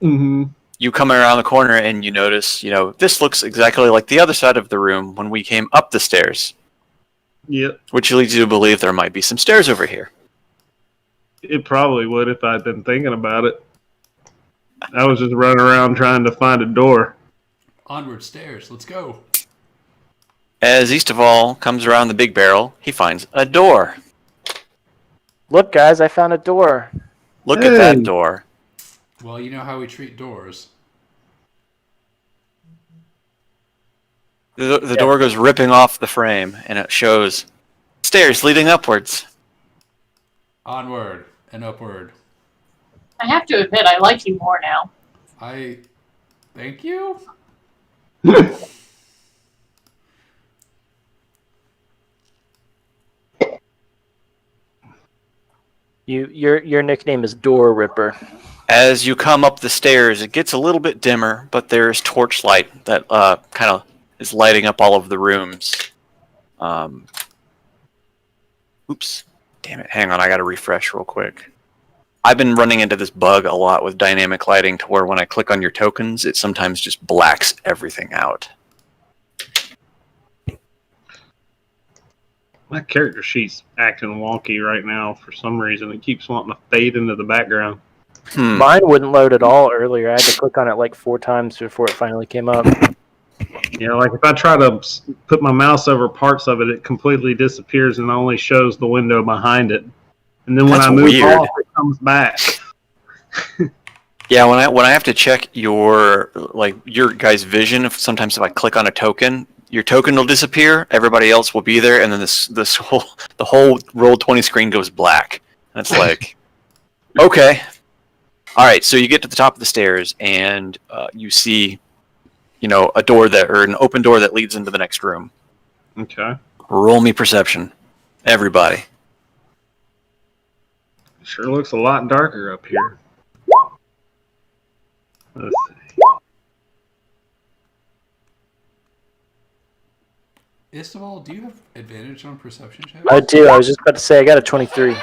Speaker 5: Mm-hmm.
Speaker 6: you come around the corner and you notice, this looks exactly like the other side of the room when we came up the stairs,
Speaker 5: Yep.
Speaker 6: which leads you to believe there might be some stairs over here.
Speaker 5: It probably would if I'd been thinking about it. I was just running around trying to find a door.
Speaker 1: Onward stairs. Let's go.
Speaker 6: As Eastaval comes around the big barrel, he finds a door.
Speaker 4: Look, guys, I found a door.
Speaker 6: Look at
Speaker 5: Hey.
Speaker 6: that door.
Speaker 1: Well, you know how we treat doors.
Speaker 6: The door goes ripping off the frame, and it shows stairs leading upwards.
Speaker 1: Onward and upward.
Speaker 2: I have to admit, I like you more now.
Speaker 1: I thank you.
Speaker 4: Your nickname is Door Ripper.
Speaker 6: As you come up the stairs, it gets a little bit dimmer, but there's torchlight that kind of is lighting up all of the rooms. Oops. Damn it. Hang on, I gotta refresh real quick. I've been running into this bug a lot with dynamic lighting to where when I click on your tokens, it sometimes just blacks everything out.
Speaker 5: My character sheet's acting wonky right now for some reason. It keeps wanting to fade into the background.
Speaker 4: Mine wouldn't load at all earlier. I had to click on it like 4 times before it finally came up.
Speaker 5: Like if I try to put my mouse over parts of it, it completely disappears and only shows the window behind it. And then when
Speaker 6: That's
Speaker 5: I move
Speaker 6: weird.
Speaker 5: off, it comes back.
Speaker 6: Yeah, when I have to check your guys' vision, sometimes if I click on a token, your token will disappear, everybody else will be there, and then the whole Roll20 screen goes black. And it's like, okay. All right, so you get to the top of the stairs and you see, a door or an open door that leads into the next room.
Speaker 5: Okay.
Speaker 6: Roll me perception, everybody.
Speaker 5: Sure looks a lot darker up here. Let's see.
Speaker 1: Istaval, do you have advantage on perception checks?
Speaker 4: I do. I was just about to say I got a 23.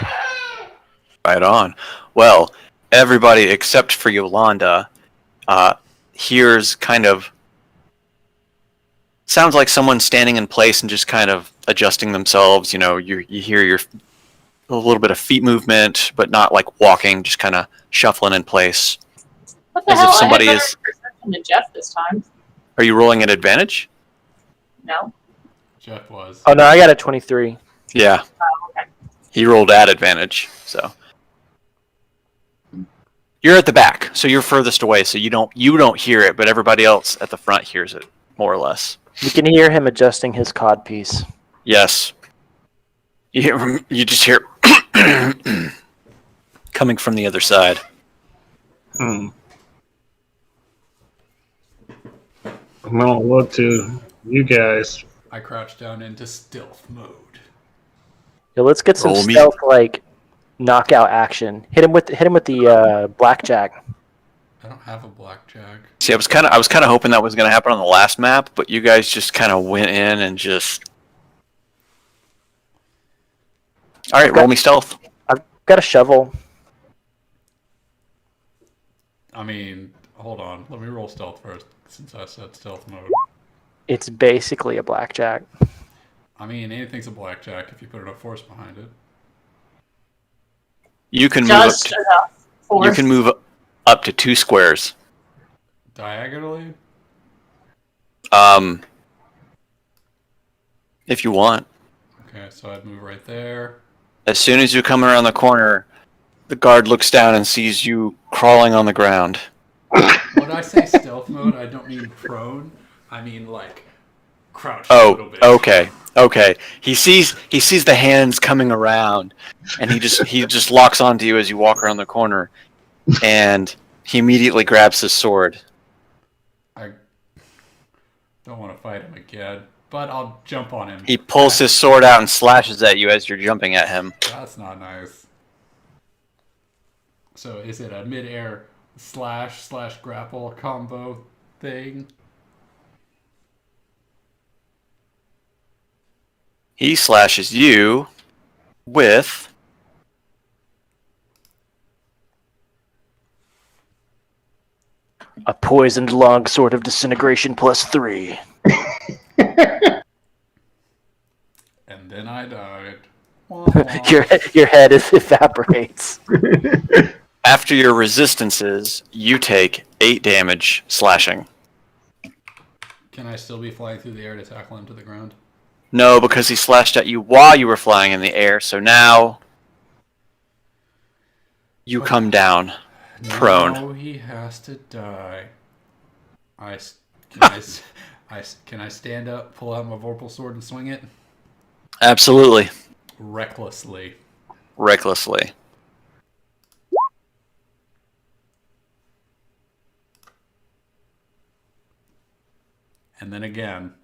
Speaker 6: Right on. Well, everybody except for Yolanda hears kind of sounds like someone standing in place and just kind of adjusting themselves. You hear a little bit of feet movement, but not like walking, just kind of shuffling in place.
Speaker 2: What the
Speaker 6: As
Speaker 2: hell?
Speaker 6: if somebody
Speaker 2: I had better
Speaker 6: is-
Speaker 2: perception than Jeff this time.
Speaker 6: Are you rolling at advantage?
Speaker 2: No.
Speaker 1: Jeff was.
Speaker 4: Oh no, I got a 23.
Speaker 6: Yeah.
Speaker 2: Okay.
Speaker 6: He rolled at advantage, so you're at the back, so you're furthest away, so you don't hear it, but everybody else at the front hears it, more or less.
Speaker 4: You can hear him adjusting his cod piece.
Speaker 6: Yes. You just hear coming from the other side.
Speaker 5: I'm gonna look to you guys.
Speaker 1: I crouched down into stealth mode.
Speaker 4: Yeah, let's get some
Speaker 6: Roll me.
Speaker 4: stealth knockout action. Hit him with the blackjack.
Speaker 1: I don't have a blackjack.
Speaker 6: See, I was kind of hoping that was going to happen on the last map, but you guys just kind of went in and just. All right,
Speaker 4: Okay.
Speaker 6: roll me stealth.
Speaker 4: I've got a shovel.
Speaker 1: I mean, hold on. Let me roll stealth first, since I said stealth mode.
Speaker 4: It's basically a blackjack.
Speaker 1: I mean, anything's a blackjack if you put enough force behind it.
Speaker 6: You can move up.
Speaker 2: Just enough force.
Speaker 6: You can move up to 2 squares.
Speaker 1: Diagonally?
Speaker 6: If you want.
Speaker 1: Okay, so I'd move right there.
Speaker 6: As soon as you come around the corner, the guard looks down and sees you crawling on the ground.
Speaker 1: When I say stealth mode, I don't mean prone. I mean like crouched a little bit.
Speaker 6: Okay. He sees the hands coming around, and he just locks onto you as you walk around the corner, and he immediately grabs his sword.
Speaker 1: I don't want to fight him again, but I'll jump on him.
Speaker 6: He pulls his sword out and slashes at you as you're jumping at him.
Speaker 1: That's not nice. So is it a mid-air slash grapple combo thing?
Speaker 6: He slashes you with
Speaker 4: A poisoned longsword of disintegration +3.
Speaker 1: And then I died.
Speaker 4: your head evaporates.
Speaker 6: after your resistances, you take 8 damage slashing.
Speaker 1: Can I still be flying through the air to tackle him to the ground?
Speaker 6: No, because he slashed at you while you were flying in the air, so now you come down prone.
Speaker 1: No, he has to die. Can I stand up, pull out my Vorpal sword, and swing it?
Speaker 6: Absolutely.
Speaker 1: Recklessly.
Speaker 6: Recklessly.
Speaker 1: And then again.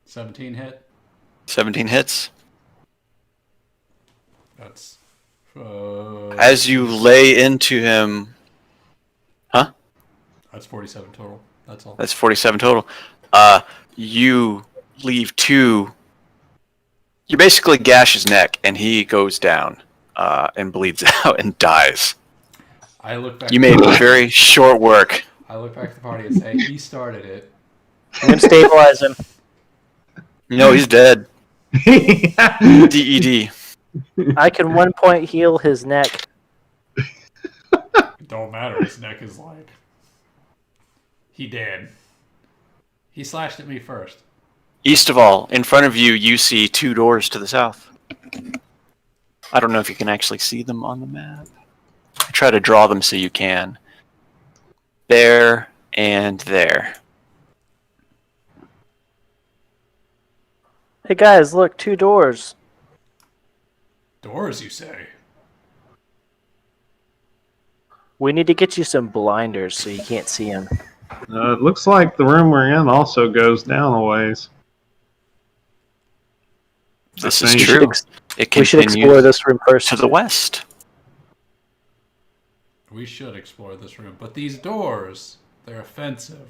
Speaker 1: 17 hit.
Speaker 6: 17 hits.
Speaker 1: That's.
Speaker 6: As you lay into him. Huh?
Speaker 1: That's 47 total. That's all.
Speaker 6: That's 47 total. You leave 2. You basically gash his neck, and he goes down and bleeds out and dies.
Speaker 1: I look back.
Speaker 6: You made very short work.
Speaker 1: I look back at the party and say, he started it.
Speaker 4: I'm gonna stabilize him.
Speaker 6: No, he's dead. DED.
Speaker 4: I can 1 point heal his neck.
Speaker 1: It don't matter. His neck is like. He did. He slashed at me first.
Speaker 6: East of all, in front of you, you see 2 doors to the south. I don't know if you can actually see them on the map. I try to draw them so you can. There and there.
Speaker 4: Hey guys, look, 2 doors.
Speaker 1: Doors, you say?
Speaker 4: We need to get you some blinders so you can't see him.
Speaker 5: It looks like the room we're in also goes down a ways.
Speaker 6: This
Speaker 5: I
Speaker 6: is
Speaker 5: think-
Speaker 6: true. It
Speaker 4: We should explore
Speaker 6: continues
Speaker 4: this room first.
Speaker 6: to the west.
Speaker 1: We should explore this room. But these doors, they're offensive.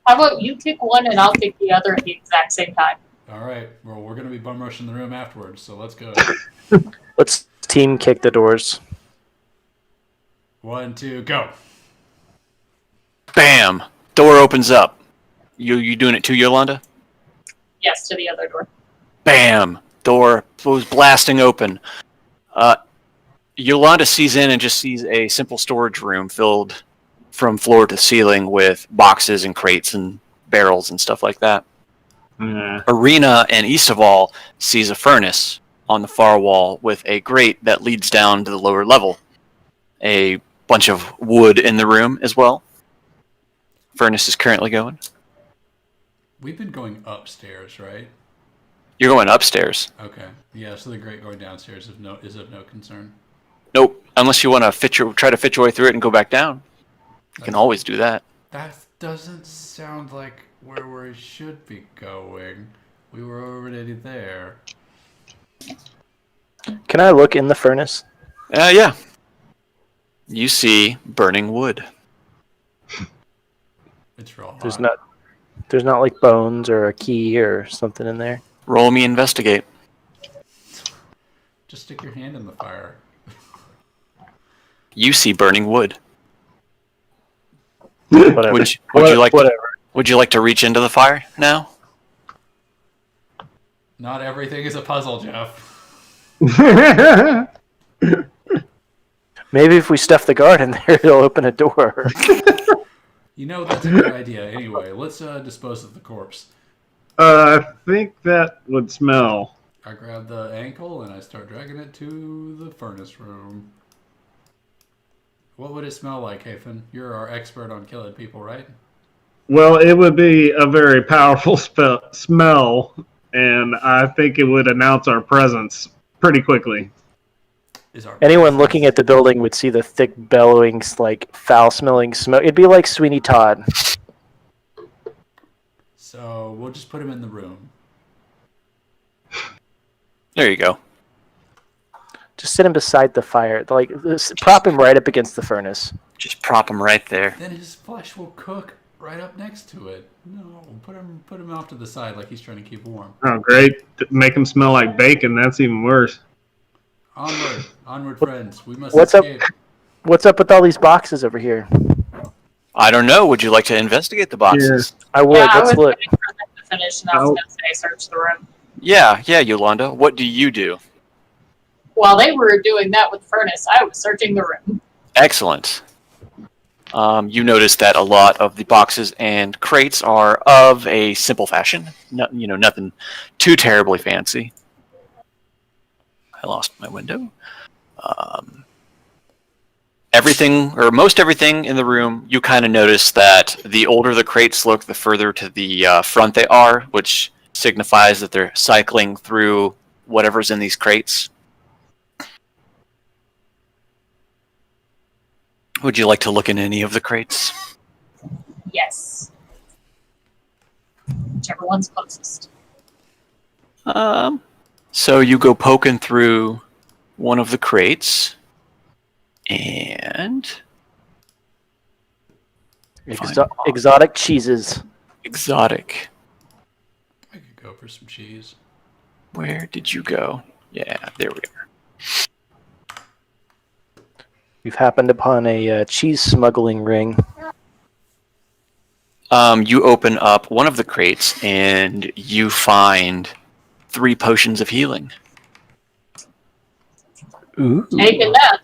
Speaker 2: How about you kick one and I'll kick the other at the exact same time?
Speaker 1: Alright, well, we're going to be bum rushing the room afterwards, so let's go.
Speaker 4: Let's team kick the doors.
Speaker 1: 1, 2, go.
Speaker 6: Bam! Door opens up. You doing it too, Yolanda?
Speaker 2: Yes, to the other door.
Speaker 6: Bam! Door goes blasting open. Yolanda sees in and just sees a simple storage room filled from floor to ceiling with boxes and crates and barrels and stuff like that.
Speaker 5: Yeah.
Speaker 6: Arena and east of all sees a furnace on the far wall with a grate that leads down to the lower level. A bunch of wood in the room as well. Furnace is currently going.
Speaker 1: We've been going upstairs, right?
Speaker 6: You're going upstairs.
Speaker 1: Okay. Yeah, so the grate going downstairs is of no concern.
Speaker 6: Nope. Unless you want to try to fit your way through it and go back down. You can always do that.
Speaker 1: That doesn't sound like where we should be going. We were already there.
Speaker 4: Can I look in the furnace?
Speaker 6: Yeah. You see burning wood.
Speaker 1: It's real hot.
Speaker 4: There's not like bones or a key or something in there.
Speaker 6: Roll me investigate.
Speaker 1: Just stick your hand in the fire.
Speaker 6: You see burning wood.
Speaker 4: Whatever.
Speaker 6: Would you like
Speaker 4: Whatever.
Speaker 6: Would you like to reach into the fire now?
Speaker 1: Not everything is a puzzle, Jeff.
Speaker 4: Maybe if we stuff the guard in there, it'll open a door.
Speaker 1: You know, that's a good idea. Anyway, let's dispose of the corpse.
Speaker 5: I think that would smell.
Speaker 1: I grab the ankle and I start dragging it to the furnace room. What would it smell like, Hafen? You're our expert on killing people, right?
Speaker 5: Well, it would be a very powerful smell, and I think it would announce our presence pretty quickly.
Speaker 1: Is our
Speaker 4: Anyone looking at the building would see the thick, bellowing, like foul-smelling smoke. It'd be like Sweeney Todd.
Speaker 1: So we'll just put him in the room.
Speaker 6: There you go.
Speaker 4: Just sit him beside the fire. Like, prop him right up against the furnace.
Speaker 6: Just prop him right there.
Speaker 1: Then his flesh will cook right up next to it. No, put him off to the side like he's trying to keep warm.
Speaker 5: Oh, great. Make them smell like bacon. That's even worse.
Speaker 1: Onward, friends. We must
Speaker 4: What's up?
Speaker 1: escape.
Speaker 4: What's up with all these boxes over here?
Speaker 6: I don't know. Would you like to investigate the boxes?
Speaker 4: I would.
Speaker 2: Yeah, I
Speaker 4: Let's
Speaker 2: was
Speaker 4: look.
Speaker 2: waiting for them to finish, and I was
Speaker 5: Oh.
Speaker 2: going to say search the room.
Speaker 6: Yeah, Yolanda. What do you do?
Speaker 2: While they were doing that with the furnace, I was searching the room.
Speaker 6: Excellent. You notice that a lot of the boxes and crates are of a simple fashion. Nothing too terribly fancy. I lost my window. Everything, or most everything in the room, you kind of notice that the older the crates look, the further to the front they are, which signifies that they're cycling through whatever's in these crates. Would you like to look in any of the crates?
Speaker 2: Yes. Whichever one's closest.
Speaker 6: So you go poking through one of the crates, and
Speaker 4: Exotic cheeses.
Speaker 6: exotic.
Speaker 1: I could go for some cheese.
Speaker 6: Where did you go? Yeah, there we are.
Speaker 4: We've happened upon a cheese smuggling ring.
Speaker 6: You open up one of the crates, and you find 3 potions of healing.
Speaker 4: Ooh.
Speaker 2: Taking that.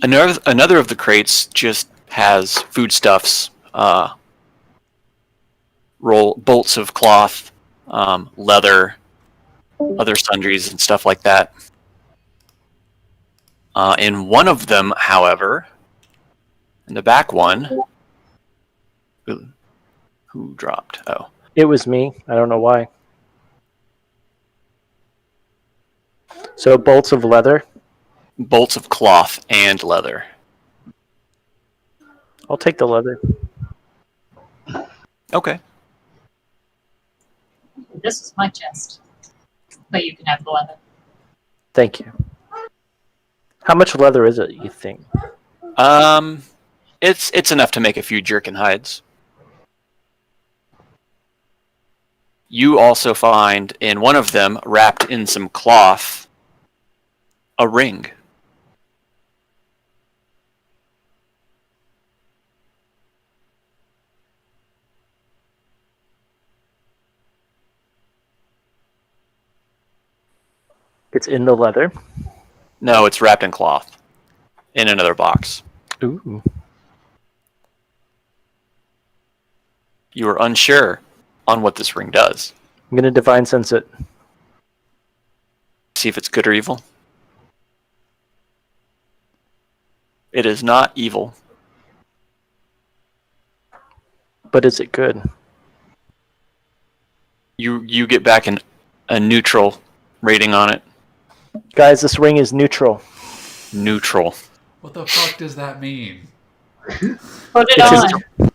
Speaker 6: Another of the crates just has foodstuffs, bolts of cloth, leather, other sundries, and stuff like that. In one of them, however, in the back one, who dropped? Oh,
Speaker 4: It was me. I don't know why. So bolts of leather.
Speaker 6: bolts of cloth and leather.
Speaker 4: I'll take the leather.
Speaker 6: Okay.
Speaker 2: This is my chest. But you can have the leather.
Speaker 4: Thank you. How much leather is it, you think?
Speaker 6: It's enough to make a few jerkin hides. You also find in one of them, wrapped in some cloth, a ring.
Speaker 4: It's in the leather.
Speaker 6: No, it's wrapped in cloth. In another box.
Speaker 4: Ooh.
Speaker 6: You are unsure on what this ring does.
Speaker 4: I'm going to divine sense it.
Speaker 6: See if it's good or evil. It is not evil.
Speaker 4: But is it good?
Speaker 6: You get back a neutral rating on it.
Speaker 4: Guys, this ring is neutral.
Speaker 6: Neutral.
Speaker 1: What the fuck does that mean?
Speaker 2: Put it
Speaker 4: It is-
Speaker 2: on.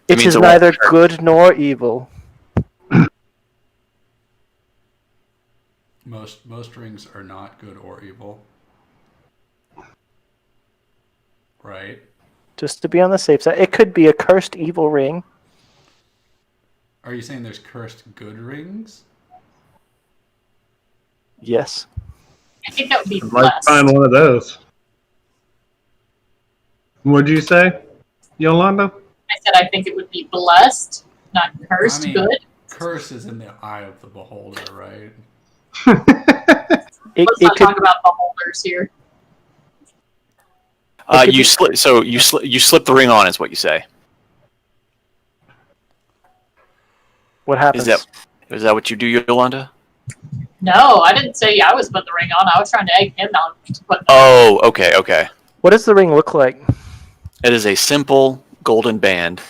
Speaker 4: It
Speaker 6: means
Speaker 4: is
Speaker 6: it won't
Speaker 4: neither
Speaker 6: hurt.
Speaker 4: good nor evil.
Speaker 1: Most rings are not good or evil. Right?
Speaker 4: Just to be on the safe side. It could be a cursed evil ring.
Speaker 1: Are you saying there's cursed good rings?
Speaker 4: Yes.
Speaker 2: I think that would be
Speaker 5: I'd like to
Speaker 2: blessed.
Speaker 5: find one of those. What'd you say, Yolanda?
Speaker 2: I said I think it would be blessed, not cursed.
Speaker 1: I mean-
Speaker 2: Good.
Speaker 1: Curse is in the eye of the beholder, right?
Speaker 4: It,
Speaker 2: Let's
Speaker 4: it
Speaker 2: not
Speaker 4: could.
Speaker 2: talk about beholders here.
Speaker 4: It could
Speaker 6: You
Speaker 4: be-
Speaker 6: slip the ring on, is what you say.
Speaker 4: What happens?
Speaker 6: Is that what you do, Yolanda?
Speaker 2: No, I didn't say I was putting the ring on. I was trying to egg him on to put.
Speaker 6: Oh, okay.
Speaker 4: What does the ring look like?
Speaker 6: It is a simple golden band.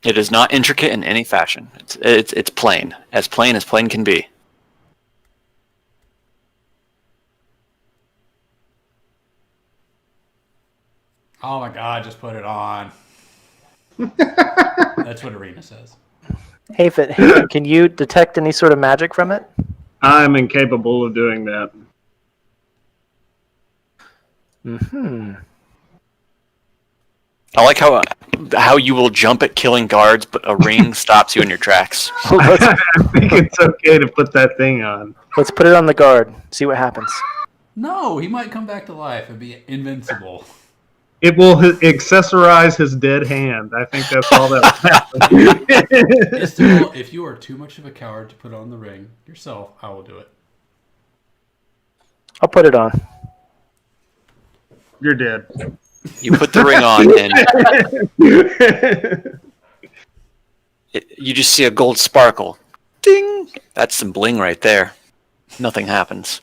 Speaker 6: It is not intricate in any fashion. It's plain as plain can be.
Speaker 1: Oh my god, just put it on. That's what Arena says.
Speaker 4: Hey, can you detect any sort of magic from it?
Speaker 5: I'm incapable of doing that.
Speaker 4: Hmm.
Speaker 6: I like how you will jump at killing guards, but a ring stops you in your tracks.
Speaker 4: let's
Speaker 5: I think it's okay to put that thing on.
Speaker 4: let's put it on the guard. See what happens.
Speaker 1: No, he might come back to life and be invincible.
Speaker 5: It will accessorize his dead hand. I think that's all that will happen.
Speaker 1: It's still, if you are too much of a coward to put on the ring yourself, I will do it.
Speaker 4: I'll put it on.
Speaker 5: You're dead.
Speaker 6: You put the ring on, and you just see a gold sparkle. Ding! That's some bling right there. Nothing happens.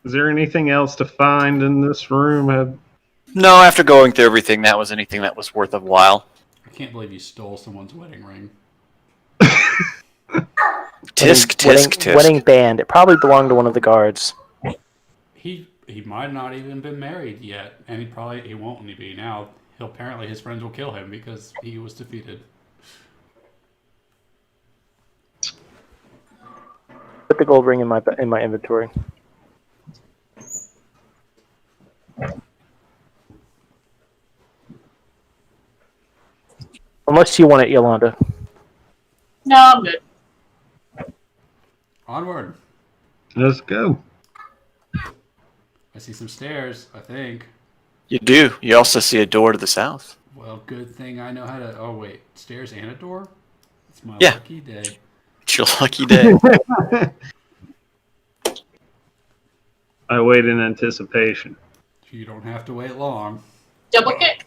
Speaker 5: Is there anything else to find in this room?
Speaker 6: No, after going through everything, that was anything that was worth a while.
Speaker 1: I can't believe you stole someone's wedding ring.
Speaker 6: Tisk, tisk, tisk.
Speaker 4: Wedding band. It probably belonged to one of the guards.
Speaker 1: He might not even been married yet, and he won't be now. Apparently his friends will kill him because he was defeated.
Speaker 4: Put the gold ring in my inventory. Unless you want it, Yolanda.
Speaker 2: No, I'm good.
Speaker 1: Onward.
Speaker 5: Let's go.
Speaker 1: I see some stairs, I think.
Speaker 6: You do. You also see a door to the south.
Speaker 1: Well, good thing I know how to... Oh, wait. Stairs and a door? It's my
Speaker 6: Yeah.
Speaker 1: lucky day.
Speaker 6: It's your lucky day.
Speaker 5: I wait in anticipation.
Speaker 1: You don't have to wait long.
Speaker 2: Double kick.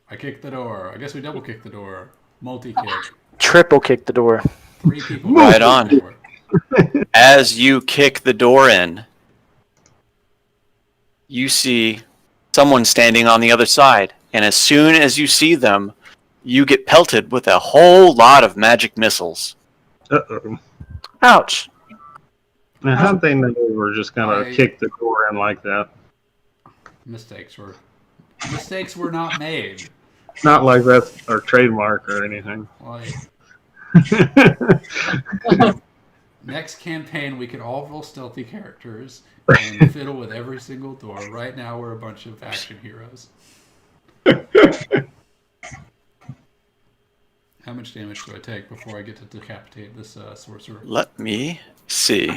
Speaker 1: I kicked the door. I guess we double kicked the door. Multi-kick.
Speaker 4: Triple kick the door.
Speaker 1: 3 people.
Speaker 6: Right
Speaker 1: kicked
Speaker 6: on.
Speaker 1: the door.
Speaker 6: As you kick the door in, you see someone standing on the other side. And as soon as you see them, you get pelted with a whole lot of magic missiles.
Speaker 5: Uh-oh.
Speaker 4: Ouch.
Speaker 5: Now, how'd they know we were just going
Speaker 1: I-
Speaker 5: to kick the door in like that?
Speaker 1: Mistakes were not made.
Speaker 5: Not like that's our trademark or anything.
Speaker 1: Like, next campaign, we could all roll stealthy characters and fiddle with every single door. Right now, we're a bunch of action heroes. How much damage do I take before I get to decapitate this sorcerer?
Speaker 6: Let me see.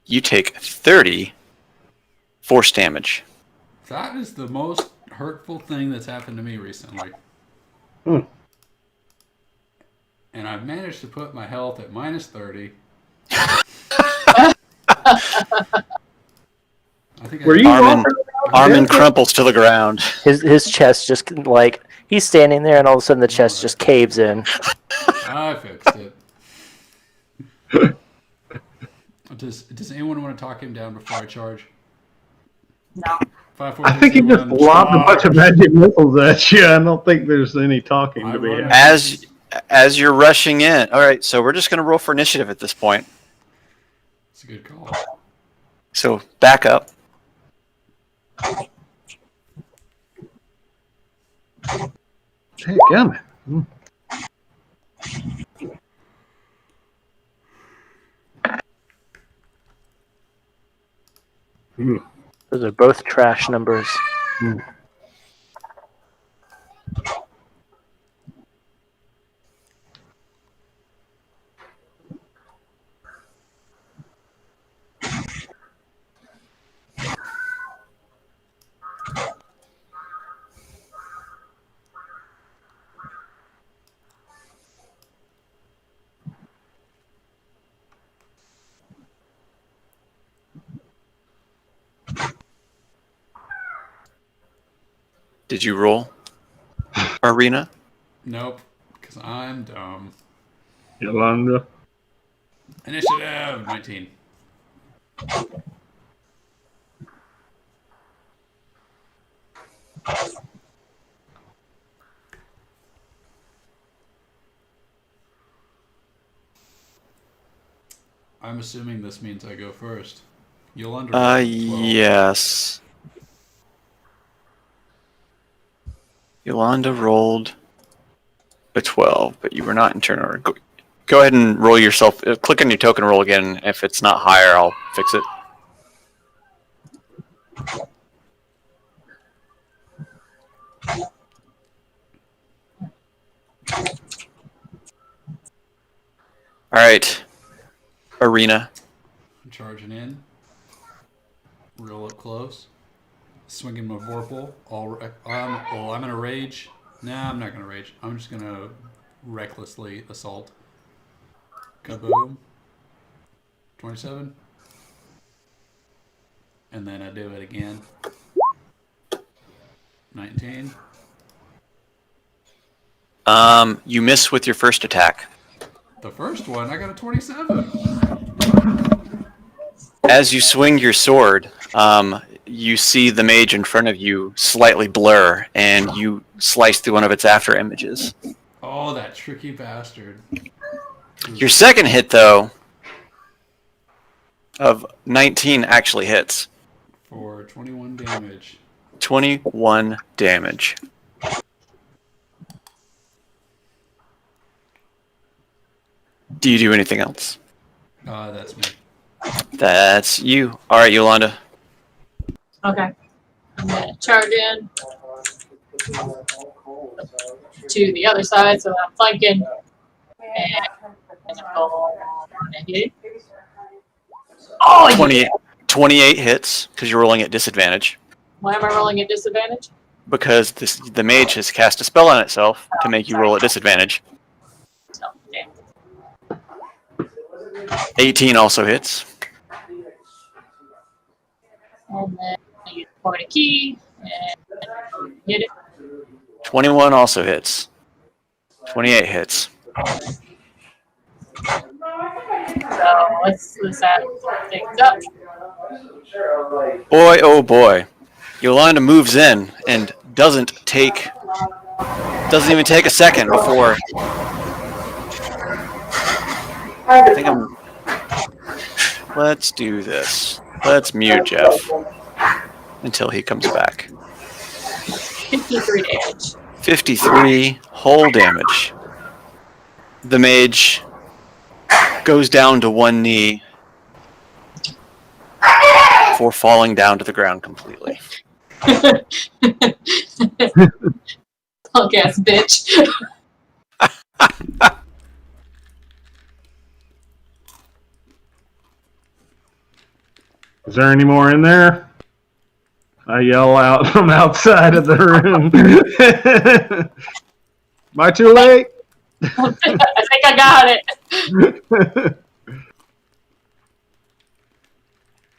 Speaker 6: You take 30 force damage.
Speaker 1: That is the most hurtful thing that's happened to me recently.
Speaker 5: Hmm.
Speaker 1: And I've managed to put my health at minus 30. I think
Speaker 5: Were you
Speaker 6: Armin,
Speaker 5: walking around
Speaker 6: Armin
Speaker 5: naked?
Speaker 6: crumples to the ground.
Speaker 4: His chest just like he's standing there, and all of a sudden the chest just caves in.
Speaker 1: I fixed it. Does anyone want to talk him down before I charge?
Speaker 2: No.
Speaker 1: 5, 4,
Speaker 5: I
Speaker 1: 3,
Speaker 5: think he
Speaker 1: 2,
Speaker 5: just
Speaker 1: 1,
Speaker 5: lobbed a bunch of
Speaker 1: charge.
Speaker 5: magic missiles at you. I don't think there's any talking to be
Speaker 1: I
Speaker 5: had.
Speaker 6: As you're rushing in. All right, so we're just going to roll for initiative at this point.
Speaker 1: It's a good call.
Speaker 6: So back up.
Speaker 5: Hey, come on.
Speaker 4: Those are both trash numbers.
Speaker 6: Did you roll? Arena?
Speaker 1: Nope, because I'm dumb.
Speaker 5: Yolanda.
Speaker 1: Initiative 19. I'm assuming this means I go first. Yolanda. rolled a 12.
Speaker 6: Yes. Yolanda rolled a 12, but you were not in turn order. Go ahead and roll yourself. Click on your token roll again. If it's not higher, I'll fix it. All right. Arena.
Speaker 1: I'm charging in. Real up close. Swinging my Vorpal. I'm gonna rage. Nah, I'm not gonna rage. I'm just gonna recklessly assault. Kaboom. 27. And then I do it again. 19.
Speaker 6: You miss with your first attack.
Speaker 1: The first one, I got a 27.
Speaker 6: As you swing your sword, you see the mage in front of you slightly blur, and you slice through one of its after images.
Speaker 1: Oh, that tricky bastard.
Speaker 6: Your second hit, though, of 19 actually hits.
Speaker 1: For 21 damage.
Speaker 6: 21 damage. Do you do anything else?
Speaker 1: That's me.
Speaker 6: That's you. All right, Yolanda.
Speaker 2: Okay. I'm gonna charge in to the other side, so I'm flanking. And I'm hit. Oh, yeah.
Speaker 6: 28 hits, because you're rolling at disadvantage.
Speaker 2: Why am I rolling at disadvantage?
Speaker 6: Because the mage has cast a spell on itself to make you roll at disadvantage.
Speaker 2: Oh, damn.
Speaker 6: 18 also hits.
Speaker 2: And then I use point a key and hit it.
Speaker 6: 21 also hits. 28 hits.
Speaker 2: So let's add things up.
Speaker 6: Boy, oh boy. Yolanda moves in and doesn't even take a second before. Let's do this. Let's mute Jeff until he comes back.
Speaker 2: 53 damage.
Speaker 6: 53 whole damage. The mage goes down to one knee before falling down to the ground completely.
Speaker 2: Punk ass bitch.
Speaker 5: Is there any more in there? I yell out from outside of the room. Am I too late?
Speaker 2: I think I got it.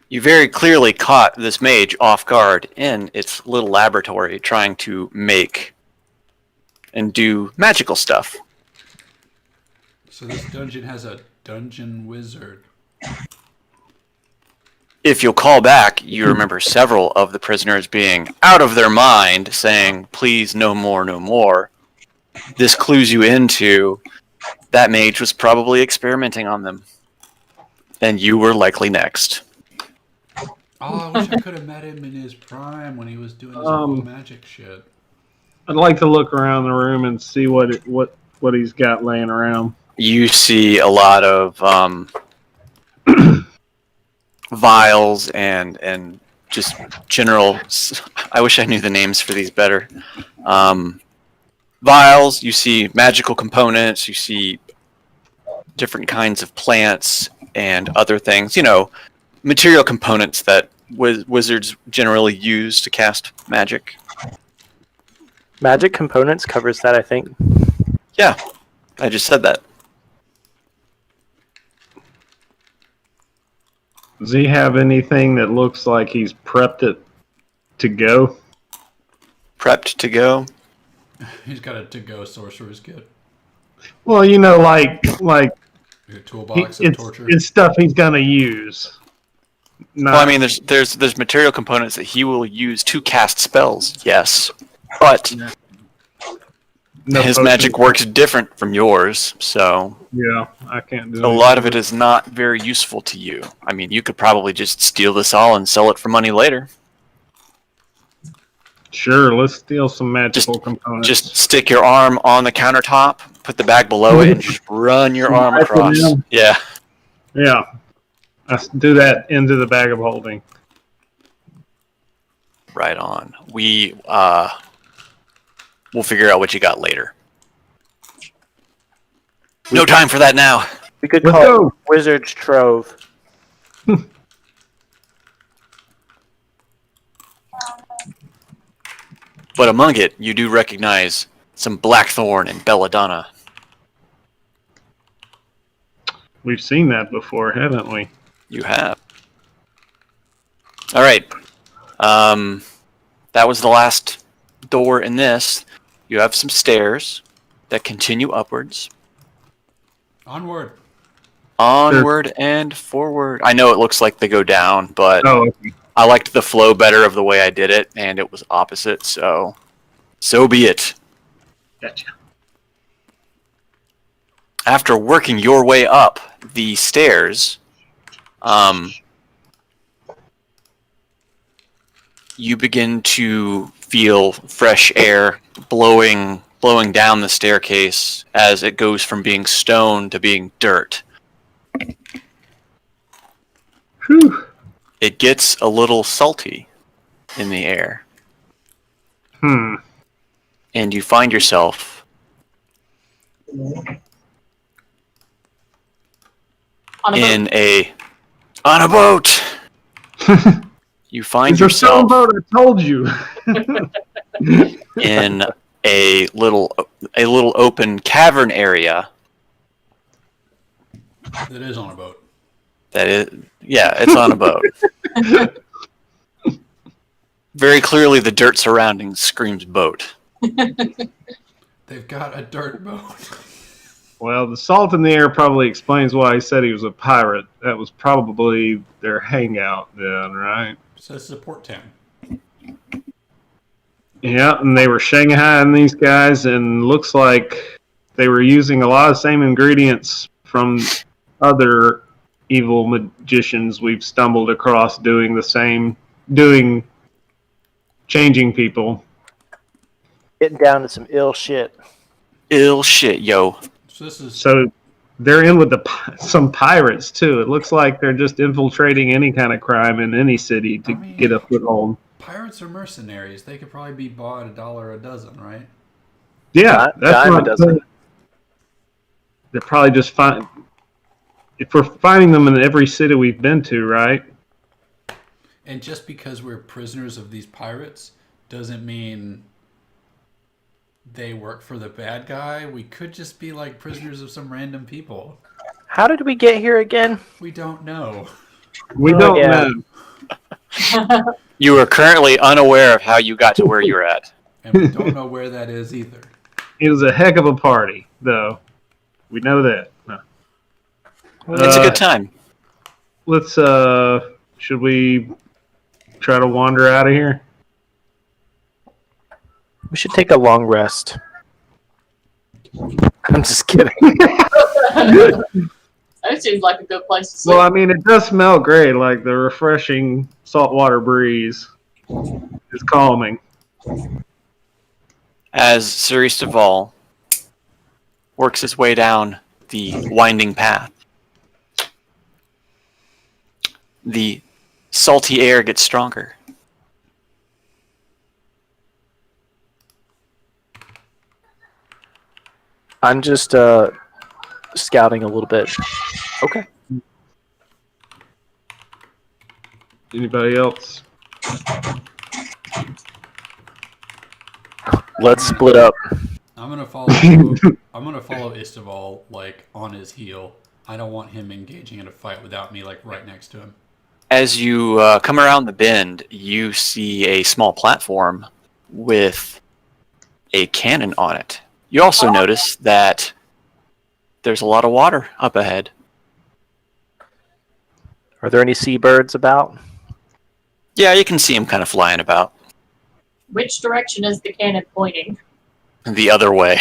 Speaker 6: You very clearly caught this mage off guard in its little laboratory trying to make and do magical stuff.
Speaker 1: So this dungeon has a dungeon wizard.
Speaker 6: If you'll call back, you remember several of the prisoners being out of their mind, saying, please, no more, no more. This clues you into that mage was probably experimenting on them. And you were likely next.
Speaker 1: Oh, I wish I could have met him in his prime when he was doing his cool magic shit.
Speaker 5: I'd like to look around the room and see what he's got laying around.
Speaker 6: You see a lot of vials and just general. I wish I knew the names for these better. Vials. You see magical components. You see different kinds of plants and other things. You know, material components that wizards generally use to cast magic.
Speaker 4: Magic components covers that, I think.
Speaker 6: Yeah, I just said that.
Speaker 5: Does he have anything that looks like he's prepped it to go?
Speaker 6: Prepped to go.
Speaker 1: He's got a to-go sorcerer's kit.
Speaker 5: Well, you know, like
Speaker 1: Your toolbox of
Speaker 5: It's,
Speaker 1: torture.
Speaker 5: it's stuff he's gonna use. Not,
Speaker 6: Well, I mean, there's material components that he will use to cast spells. Yes, but
Speaker 5: no
Speaker 6: his
Speaker 5: potion.
Speaker 6: magic works different from yours, so
Speaker 5: Yeah, I can't do
Speaker 6: a lot of it is not very useful to you. I mean, you could probably just steal this all and sell it for money later.
Speaker 5: Sure, let's steal some magical components.
Speaker 6: Just stick your arm on the countertop, put the bag below it, and just run your arm
Speaker 5: Rip it
Speaker 6: across.
Speaker 5: in.
Speaker 6: Yeah.
Speaker 5: Yeah. Let's do that into the bag of holding.
Speaker 6: Right on. We'll figure out what you got later. No time for that now.
Speaker 4: We could
Speaker 5: Let's
Speaker 4: call
Speaker 5: go.
Speaker 4: it Wizard's Trove.
Speaker 6: But among it, you do recognize some blackthorn and belladonna.
Speaker 5: We've seen that before, haven't we?
Speaker 6: You have. All right. That was the last door in this. You have some stairs that continue upwards.
Speaker 1: Onward.
Speaker 6: Onward and forward. I know it looks like they go down, but
Speaker 5: Oh, okay.
Speaker 6: I liked the flow better of the way I did it, and it was opposite, so be it.
Speaker 5: Gotcha.
Speaker 6: After working your way up the stairs, you begin to feel fresh air blowing down the staircase as it goes from being stone to being dirt.
Speaker 5: Whew.
Speaker 6: It gets a little salty in the air, and you find yourself
Speaker 2: On a boat.
Speaker 6: on a boat. You find
Speaker 5: It's a stone
Speaker 6: yourself
Speaker 5: boat, I told you.
Speaker 6: in a little open cavern area.
Speaker 1: That is on a boat.
Speaker 6: That is, yeah, it's on a boat. Very clearly, the dirt surroundings screams boat.
Speaker 1: They've got a dirt boat.
Speaker 5: Well, the salt in the air probably explains why he said he was a pirate. That was probably their hangout then, right?
Speaker 1: Says it's a port town.
Speaker 5: Yeah, and they were Shanghaiing these guys, and looks like they were using a lot of the same ingredients from other evil magicians we've stumbled across changing people.
Speaker 4: Getting down to some ill shit.
Speaker 6: Ill shit, yo.
Speaker 1: So this is
Speaker 5: So they're in with some pirates too. It looks like they're just infiltrating any kind of crime in any city to get a foothold.
Speaker 1: pirates are mercenaries. They could probably be bought $1 a dozen, right?
Speaker 5: Yeah, that's
Speaker 4: Dime a
Speaker 5: what
Speaker 4: dozen.
Speaker 5: they're probably just fine. If we're finding them in every city we've been to, right?
Speaker 1: And just because we're prisoners of these pirates doesn't mean they work for the bad guy. We could just be like prisoners of some random people.
Speaker 4: How did we get here again?
Speaker 1: We don't know.
Speaker 5: We
Speaker 4: Oh,
Speaker 5: don't
Speaker 4: yeah.
Speaker 5: know.
Speaker 6: You are currently unaware of how you got to where you're at.
Speaker 1: And we don't know where that is either.
Speaker 5: It was a heck of a party, though. We know that. No.
Speaker 6: It's a good time.
Speaker 5: Let's, should we try to wander out of here?
Speaker 4: We should take a long rest. I'm just kidding.
Speaker 2: That seems like a good place to sleep.
Speaker 5: Well, I mean, it does smell great. Like the refreshing saltwater breeze is calming.
Speaker 6: As Sir Eastaval works his way down the winding path, the salty air gets stronger.
Speaker 4: I'm just scouting a little bit. Okay.
Speaker 5: Anybody else?
Speaker 4: Let's split up.
Speaker 1: I'm gonna follow. I'm gonna follow Istaval like on his heel. I don't want him engaging in a fight without me like right next to him.
Speaker 6: As you come around the bend, you see a small platform with a cannon on it. You also notice that there's a lot of water up ahead.
Speaker 4: Are there any seabirds about?
Speaker 6: Yeah, you can see him kind of flying about
Speaker 2: Which direction is the cannon pointing?
Speaker 6: the other way.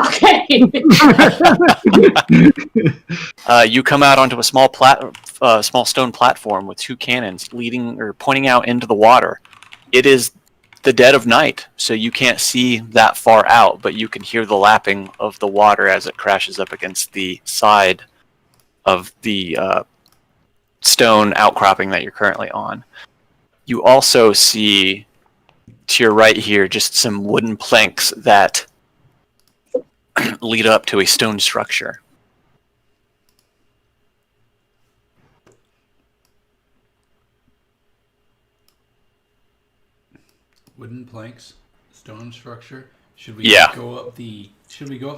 Speaker 2: Okay.
Speaker 6: You come out onto a small stone platform with two cannons leading or pointing out into the water. It is the dead of night, so you can't see that far out, but you can hear the lapping of the water as it crashes up against the side of the stone outcropping that you're currently on. You also see to your right here just some wooden planks that lead up to a stone structure.
Speaker 1: Wooden planks, stone structure. Should we
Speaker 6: Yeah.
Speaker 1: go up the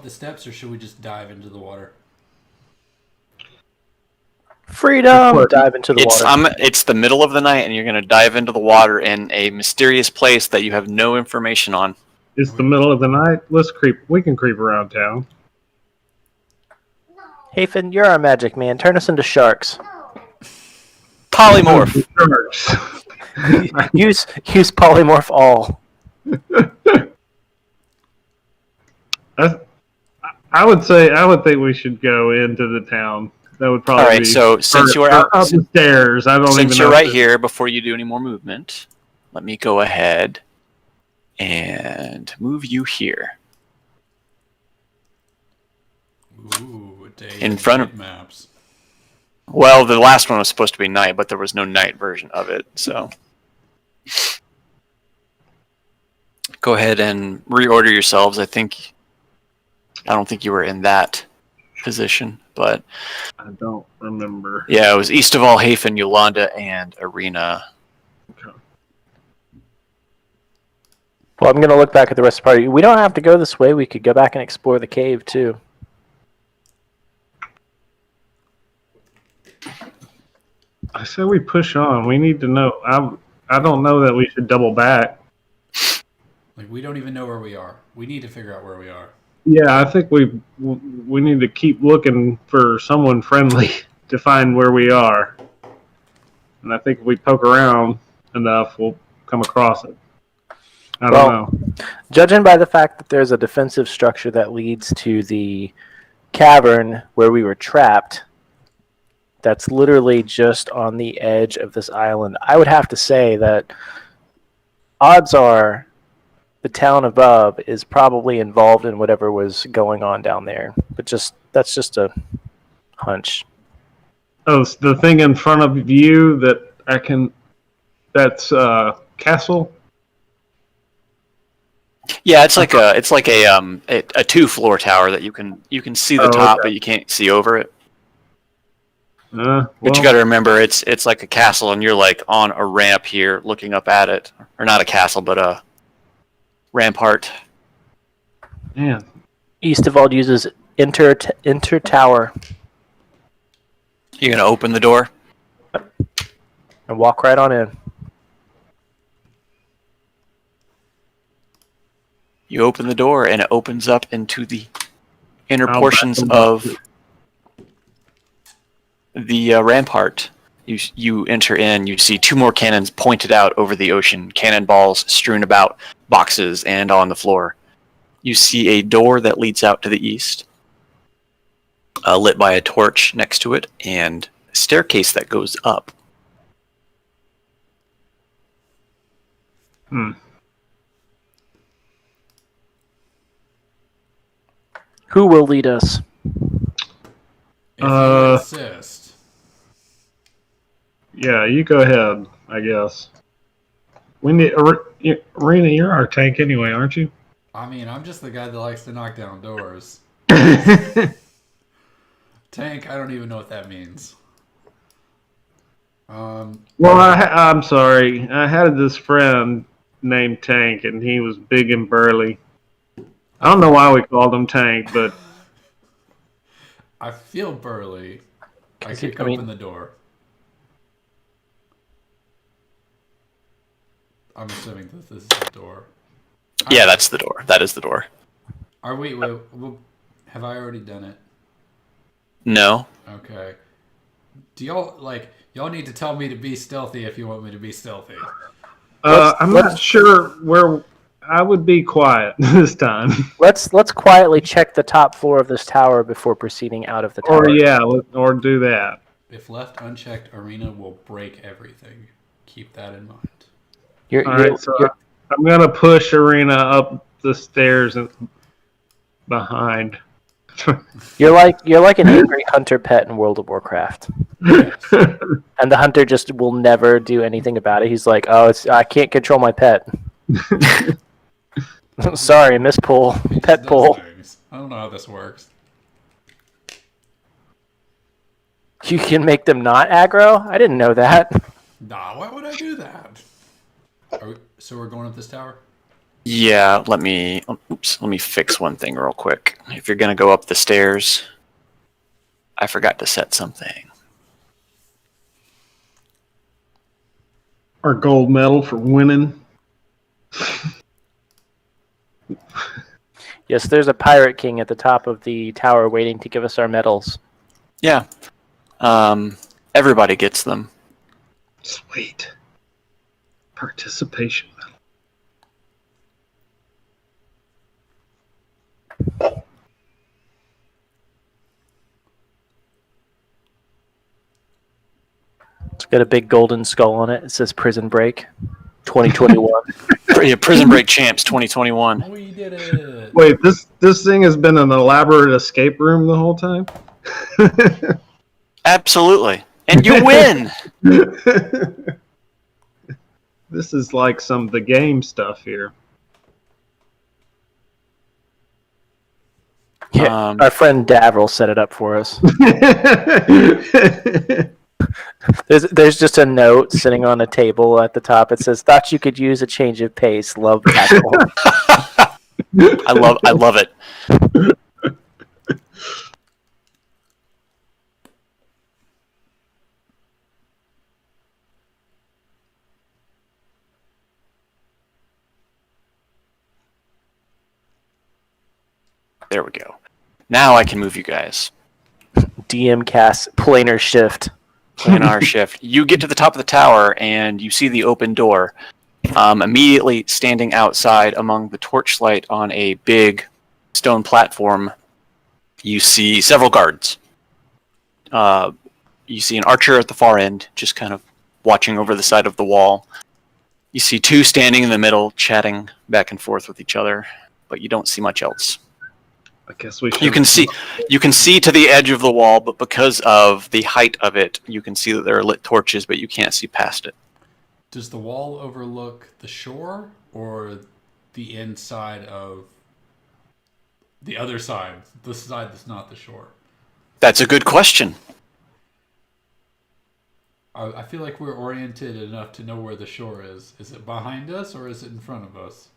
Speaker 1: steps, or should we just dive into the water?
Speaker 4: Freedom! Dive into the water.
Speaker 6: It's the middle of the night, and you're going to dive into the water in a mysterious place that you have no information on.
Speaker 5: It's the middle of the night. Let's creep. We can creep around town.
Speaker 4: Hey, Finn, you're our magic man. Turn us into sharks.
Speaker 6: Polymorph.
Speaker 4: use polymorph all.
Speaker 5: I would think we should go into the town. That would probably
Speaker 6: All right,
Speaker 5: be
Speaker 6: so since you are
Speaker 5: up the stairs, I don't even know.
Speaker 6: Since you're right here, before you do any more movement, let me go ahead and move you here.
Speaker 1: Ooh, a day
Speaker 6: In front of-
Speaker 1: maps.
Speaker 6: Well, the last one was supposed to be night, but there was no night version of it, so go ahead and reorder yourselves. I don't think you were in that position, but
Speaker 5: I don't remember.
Speaker 6: yeah, it was Eastaval, Hafen, Yolanda, and Arena.
Speaker 5: Okay.
Speaker 4: Well, I'm going to look back at the rest of the party. We don't have to go this way. We could go back and explore the cave, too.
Speaker 5: I said we push on. We need to know. I don't know that we should double back.
Speaker 1: Like, we don't even know where we are. We need to figure out where we are.
Speaker 5: Yeah, I think we need to keep looking for someone friendly to find where we are. And I think if we poke around enough, we'll come across it. I don't know.
Speaker 4: Judging by the fact that there's a defensive structure that leads to the cavern where we were trapped, that's literally just on the edge of this island, I would have to say that odds are the town above is probably involved in whatever was going on down there. But that's just a hunch.
Speaker 5: Oh, it's the thing in front of you that's castle?
Speaker 6: Yeah, it's like a 2-floor tower that you can see the top,
Speaker 5: okay.
Speaker 6: but you can't see over it.
Speaker 5: Well,
Speaker 6: But you got to remember, it's like a castle, and you're like on a ramp here, looking up at it, or not a castle, but a rampart.
Speaker 5: man,
Speaker 4: Eastavald uses enter tower
Speaker 6: You're gonna open the door.
Speaker 4: and walk right on in.
Speaker 6: You open the door, and it opens up into the inner
Speaker 5: I'll
Speaker 6: portions
Speaker 5: back them
Speaker 6: of
Speaker 5: up.
Speaker 6: the rampart. You enter in. You see 2 more cannons pointed out over the ocean. Cannonballs strewn about boxes and on the floor. You see a door that leads out to the east, lit by a torch next to it, and a staircase that goes up.
Speaker 4: Who will lead us?
Speaker 1: If you insist.
Speaker 5: Yeah, you go ahead, I guess. We need Arena, you're our tank anyway, aren't you?
Speaker 1: I mean, I'm just the guy that likes to knock down doors. Tank, I don't even know what that means.
Speaker 5: Well, I'm sorry. I had this friend named Tank, and he was big and burly. I don't know why we called him Tank, but
Speaker 1: I feel burly. I
Speaker 4: Is he
Speaker 1: kick
Speaker 4: coming?
Speaker 1: open the door. I'm assuming that this is the door.
Speaker 6: Yeah, that's the door. That is the door.
Speaker 1: Are wait, have I already done it?
Speaker 6: No.
Speaker 1: Okay. Do y'all need to tell me to be stealthy if you want me to be stealthy?
Speaker 5: I'm not sure where. I would be quiet this time.
Speaker 4: Let's quietly check the top floor of this tower before proceeding out of the tower.
Speaker 5: Or yeah, or do that.
Speaker 1: If left unchecked, Arena will break everything. Keep that in mind.
Speaker 4: You're,
Speaker 5: All
Speaker 4: you're,
Speaker 5: right, so
Speaker 4: you're,
Speaker 5: I'm gonna push Arena up the stairs and behind.
Speaker 4: you're like an angry hunter pet in World of Warcraft, and the hunter just will never do anything about it. He's like, "Oh, I can't control my pet." Sorry, miss pull,
Speaker 1: He just
Speaker 4: pet
Speaker 1: does
Speaker 4: pull.
Speaker 1: things. I don't know how this works.
Speaker 4: You can make them not aggro. I didn't know that.
Speaker 1: Nah, why would I do that? So we're going up this tower?
Speaker 6: Yeah, let me fix one thing real quick. If you're gonna go up the stairs, I forgot to set something.
Speaker 5: Our gold medal for winning.
Speaker 4: Yes, there's a pirate king at the top of the tower waiting to give us our medals.
Speaker 6: Yeah, everybody gets them.
Speaker 5: Sweet. Participation medal.
Speaker 4: It's got a big golden skull on it. It says Prison Break 2021.
Speaker 6: Yeah, Prison Break Champs 2021.
Speaker 1: We did it!
Speaker 5: Wait, this thing has been an elaborate escape room the whole time?
Speaker 6: Absolutely, and you win.
Speaker 5: This is like some the game stuff here.
Speaker 4: Yeah, our friend Davril set it up for us. There's just a note sitting on a table at the top. It says, "Thought you could use a change of pace. Love tackle."
Speaker 6: I love it. There we go. Now I can move you guys.
Speaker 4: DM cast planar shift.
Speaker 6: Planar shift. You get to the top of the tower and you see the open door. Immediately standing outside among the torchlight on a big stone platform, you see several guards. You see an archer at the far end, just kind of watching over the side of the wall. You see two standing in the middle, chatting back and forth with each other, but you don't see much else.
Speaker 5: I guess we should.
Speaker 6: You can see to the edge of the wall, but because of the height of it, you can see that there are lit torches, but you can't see past it.
Speaker 1: Does the wall overlook the shore or the inside of the other side? The side that's not the shore?
Speaker 6: That's a good question.
Speaker 1: I feel like we're oriented enough to know where the shore is. Is it behind us or is it in front of us?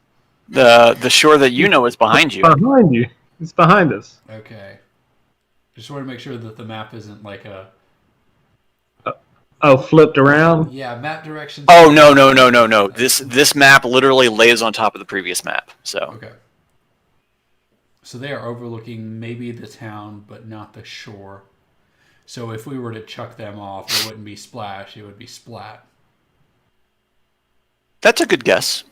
Speaker 6: The shore that you know is behind you.
Speaker 5: Behind you. It's behind us.
Speaker 1: Okay. I just want to make sure that the map isn't like a...
Speaker 5: Oh, flipped around?
Speaker 1: Yeah, map directions...
Speaker 6: Oh no. This map literally lays on top of the previous map. So
Speaker 1: Okay. So they are overlooking maybe the town, but not the shore. So if we were to chuck them off, it wouldn't be splash, it would be splat.
Speaker 6: that's a good guess.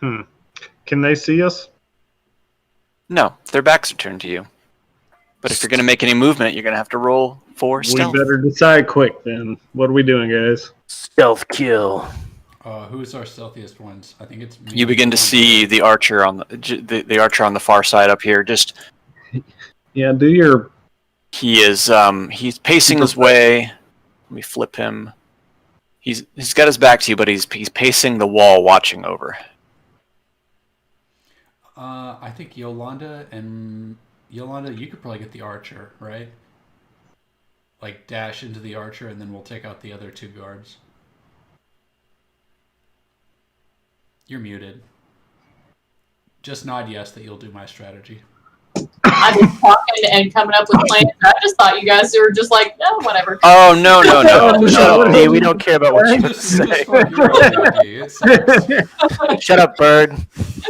Speaker 5: Can they see us?
Speaker 6: No, their backs are turned to you. But if you're going to make any movement, you're going to have to roll for stealth.
Speaker 5: We better decide quick then. What are we doing, guys?
Speaker 4: Stealth kill.
Speaker 1: Who is our stealthiest ones? I think it's me.
Speaker 6: You begin to see the archer on the archer on the far side up here. Just
Speaker 5: Yeah, do your...
Speaker 6: he is he's pacing his way. Let me flip him. He's got his back to you, but he's pacing the wall, watching over.
Speaker 1: I think Yolanda, you could probably get the archer, right? Like dash into the archer, and then we'll take out the other two guards. You're muted. Just nod yes that you'll do my strategy.
Speaker 2: I've been talking and coming up with plans. I just thought you guys were just like, no, whatever.
Speaker 6: Oh no no no!
Speaker 4: Shut up,
Speaker 6: no.
Speaker 4: D. We don't care about what you
Speaker 1: You
Speaker 4: have to
Speaker 1: just
Speaker 4: say.
Speaker 1: fuck your own idea. It sucks.
Speaker 4: Shut up, Bird.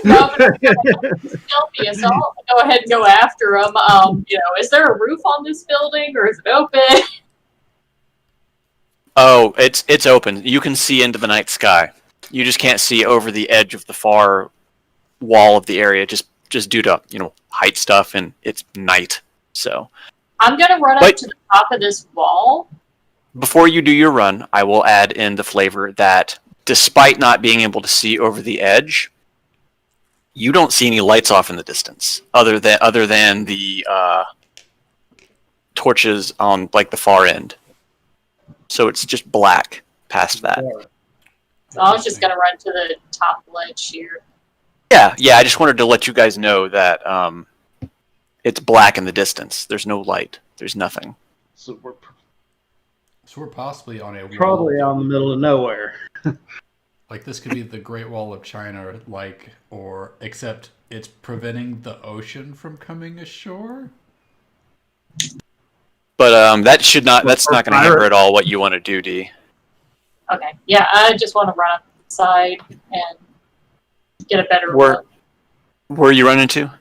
Speaker 2: No, but it's stealthy, so I'll go ahead and go after him. Is there a roof on this building or is it open?
Speaker 6: Oh, it's open. You can see into the night sky. You just can't see over the edge of the far wall of the area, just due to height stuff, and it's night. So
Speaker 2: I'm gonna run up
Speaker 6: Wait.
Speaker 2: to the top of this wall.
Speaker 6: before you do your run, I will add in the flavor that despite not being able to see over the edge, you don't see any lights off in the distance, other than the torches on like the far end. So it's just black past that.
Speaker 2: So I was just gonna run to the top ledge here.
Speaker 6: Yeah. I just wanted to let you guys know that it's black in the distance. There's no light. There's nothing.
Speaker 5: So we're
Speaker 1: So we're possibly on a
Speaker 3: Probably
Speaker 1: wall.
Speaker 3: out in the middle of nowhere.
Speaker 1: Like this could be the Great Wall of China, except it's preventing the ocean from coming ashore.
Speaker 6: But that's not going to
Speaker 5: pirate.
Speaker 6: hamper at all what you want to do, D.
Speaker 2: Okay, yeah, I just want to run up the side and get a better look.
Speaker 6: Where are you running to?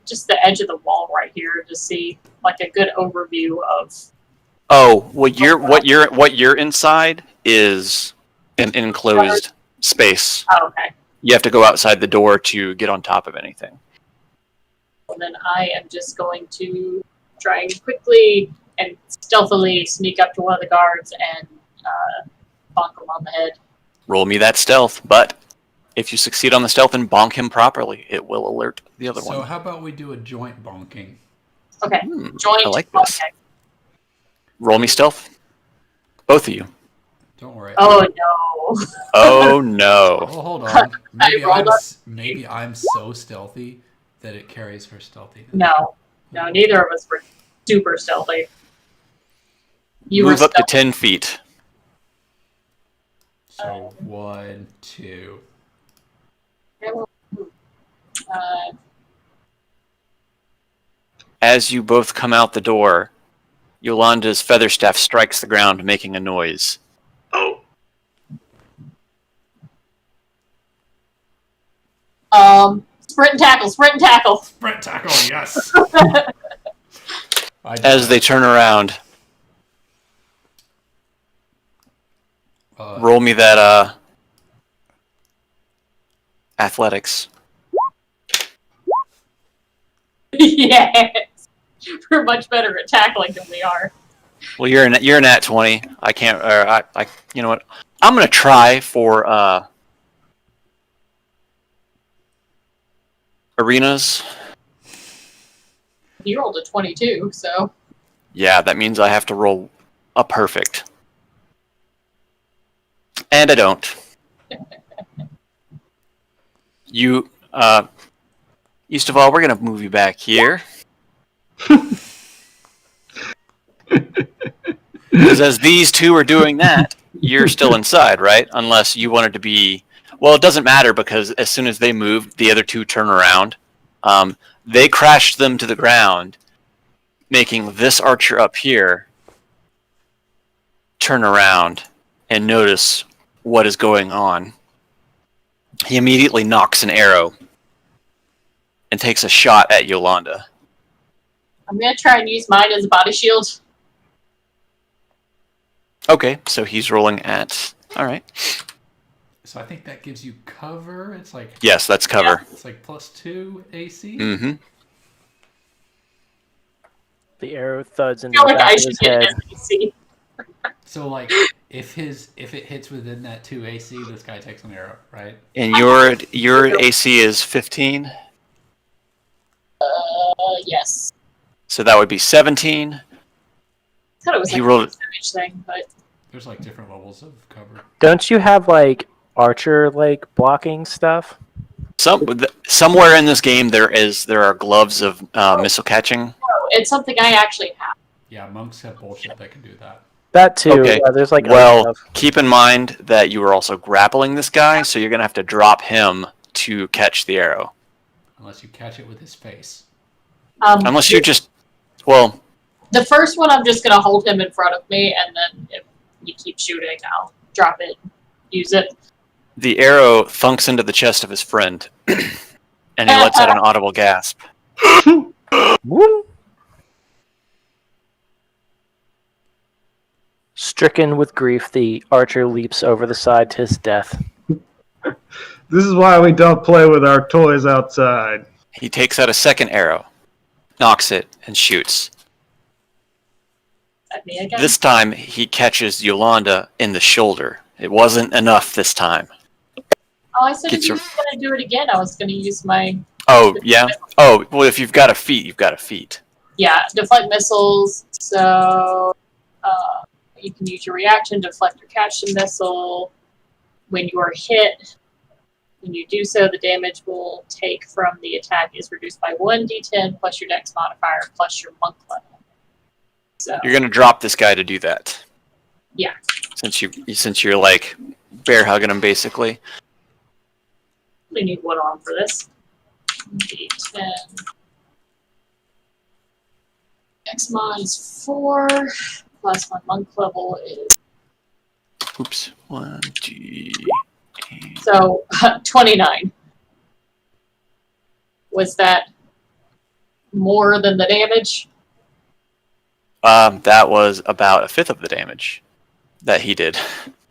Speaker 2: Just the edge of the wall right here to see like a good overview of.
Speaker 6: Oh, what you're inside is an enclosed space.
Speaker 2: Oh, okay.
Speaker 6: You have to go outside the door to get on top of anything.
Speaker 2: And then I am just going to try and quickly and stealthily sneak up to one of the guards and bonk him on the head.
Speaker 6: Roll me that stealth, but if you succeed on the stealth and bonk him properly, it will alert the other
Speaker 1: So
Speaker 6: one.
Speaker 1: how about we do a joint bonking?
Speaker 2: Okay,
Speaker 6: Hmm,
Speaker 2: joint.
Speaker 6: I like this.
Speaker 2: Okay.
Speaker 6: Roll me stealth. Both of you.
Speaker 1: Don't worry.
Speaker 2: Oh no.
Speaker 6: Oh no.
Speaker 1: Well, hold on.
Speaker 2: rolled up.
Speaker 1: Maybe I'm so stealthy that it carries her stealthiness.
Speaker 2: No, neither of us were super stealthy. You
Speaker 6: Move
Speaker 2: were
Speaker 6: up to
Speaker 2: stealthy.
Speaker 6: 10 feet.
Speaker 1: So 1, 2.
Speaker 6: As you both come out the door, Yolanda's feather staff strikes the ground, making a noise. Oh.
Speaker 2: Sprint and tackle, sprint and tackle.
Speaker 1: Sprint tackle, yes.
Speaker 6: As they turn around, roll me that athletics.
Speaker 2: Yes. We're much better at tackling than we are.
Speaker 6: Well, you're an at 20. I can't. I you know what? I'm gonna try for arenas.
Speaker 2: You rolled a 22, so.
Speaker 6: Yeah, that means I have to roll a perfect, and I don't. You East of all, we're gonna move you back here. Because as these two are doing that, you're still inside, right? Unless you wanted to be. Well, it doesn't matter because as soon as they move, the other two turn around. They crashed them to the ground, making this archer up here turn around and notice what is going on. He immediately knocks an arrow and takes a shot at Yolanda.
Speaker 2: I'm going to try and use mine as a body shield.
Speaker 6: Okay, so he's rolling at. All right.
Speaker 1: So I think that gives you cover. It's like
Speaker 6: Yes, that's cover.
Speaker 1: it's like +2 AC.
Speaker 6: Mm-hmm.
Speaker 4: The arrow thuds
Speaker 2: I
Speaker 4: into
Speaker 2: feel
Speaker 4: the
Speaker 2: like
Speaker 4: back
Speaker 2: I
Speaker 4: of
Speaker 2: should
Speaker 4: his
Speaker 2: get
Speaker 4: head.
Speaker 2: an AC.
Speaker 1: So like if it hits within that 2 AC, this guy takes an arrow, right?
Speaker 6: And your AC is 15,
Speaker 2: Yes.
Speaker 6: so that would be 17.
Speaker 2: I thought it was
Speaker 6: He
Speaker 2: like
Speaker 6: rolled-
Speaker 2: a percentage thing, but
Speaker 1: There's like different levels of cover.
Speaker 4: Don't you have like archer like blocking stuff?
Speaker 6: Somewhere in this game there are gloves of missile catching.
Speaker 2: no, it's something I actually have.
Speaker 1: Yeah, monks have bullshit that can do that.
Speaker 4: That too.
Speaker 6: Okay.
Speaker 4: Yeah, there's like
Speaker 6: Well,
Speaker 4: other stuff.
Speaker 6: keep in mind that you are also grappling this guy, so you're gonna have to drop him to catch the arrow.
Speaker 1: Unless you catch it with his face.
Speaker 6: Unless you just, well,
Speaker 2: The first one, I'm just gonna hold him in front of me, and then if you keep shooting, I'll drop it, use it.
Speaker 6: the arrow thunks into the chest of his friend, and he lets out an audible gasp.
Speaker 4: Woo. Stricken with grief, the archer leaps over the side to his death.
Speaker 5: This is why we don't play with our toys outside.
Speaker 6: He takes out a second arrow, knocks it, and shoots.
Speaker 2: At me again.
Speaker 6: This time, he catches Yolanda in the shoulder. It wasn't enough this time.
Speaker 2: Oh, I said
Speaker 6: Get
Speaker 2: if you
Speaker 6: your-
Speaker 2: were gonna do it again, I was gonna use my
Speaker 6: Oh, yeah? Oh, well, if you've got a feat, you've got a feat.
Speaker 2: deflect missiles. So you can use your reaction to deflect or catch the missile. When you are hit, when you do so, the damage will take from the attack is reduced by 1d10 plus your dex modifier plus your monk level. So
Speaker 6: You're gonna drop this guy to do that.
Speaker 2: Yeah.
Speaker 6: Since you're like bear hugging him basically.
Speaker 2: we need one arm for this. D10. Dex mod is 4 plus my monk level is
Speaker 6: Oops. 1G.
Speaker 2: so 29. Was that more than the damage?
Speaker 6: That was about a fifth of the damage that he did.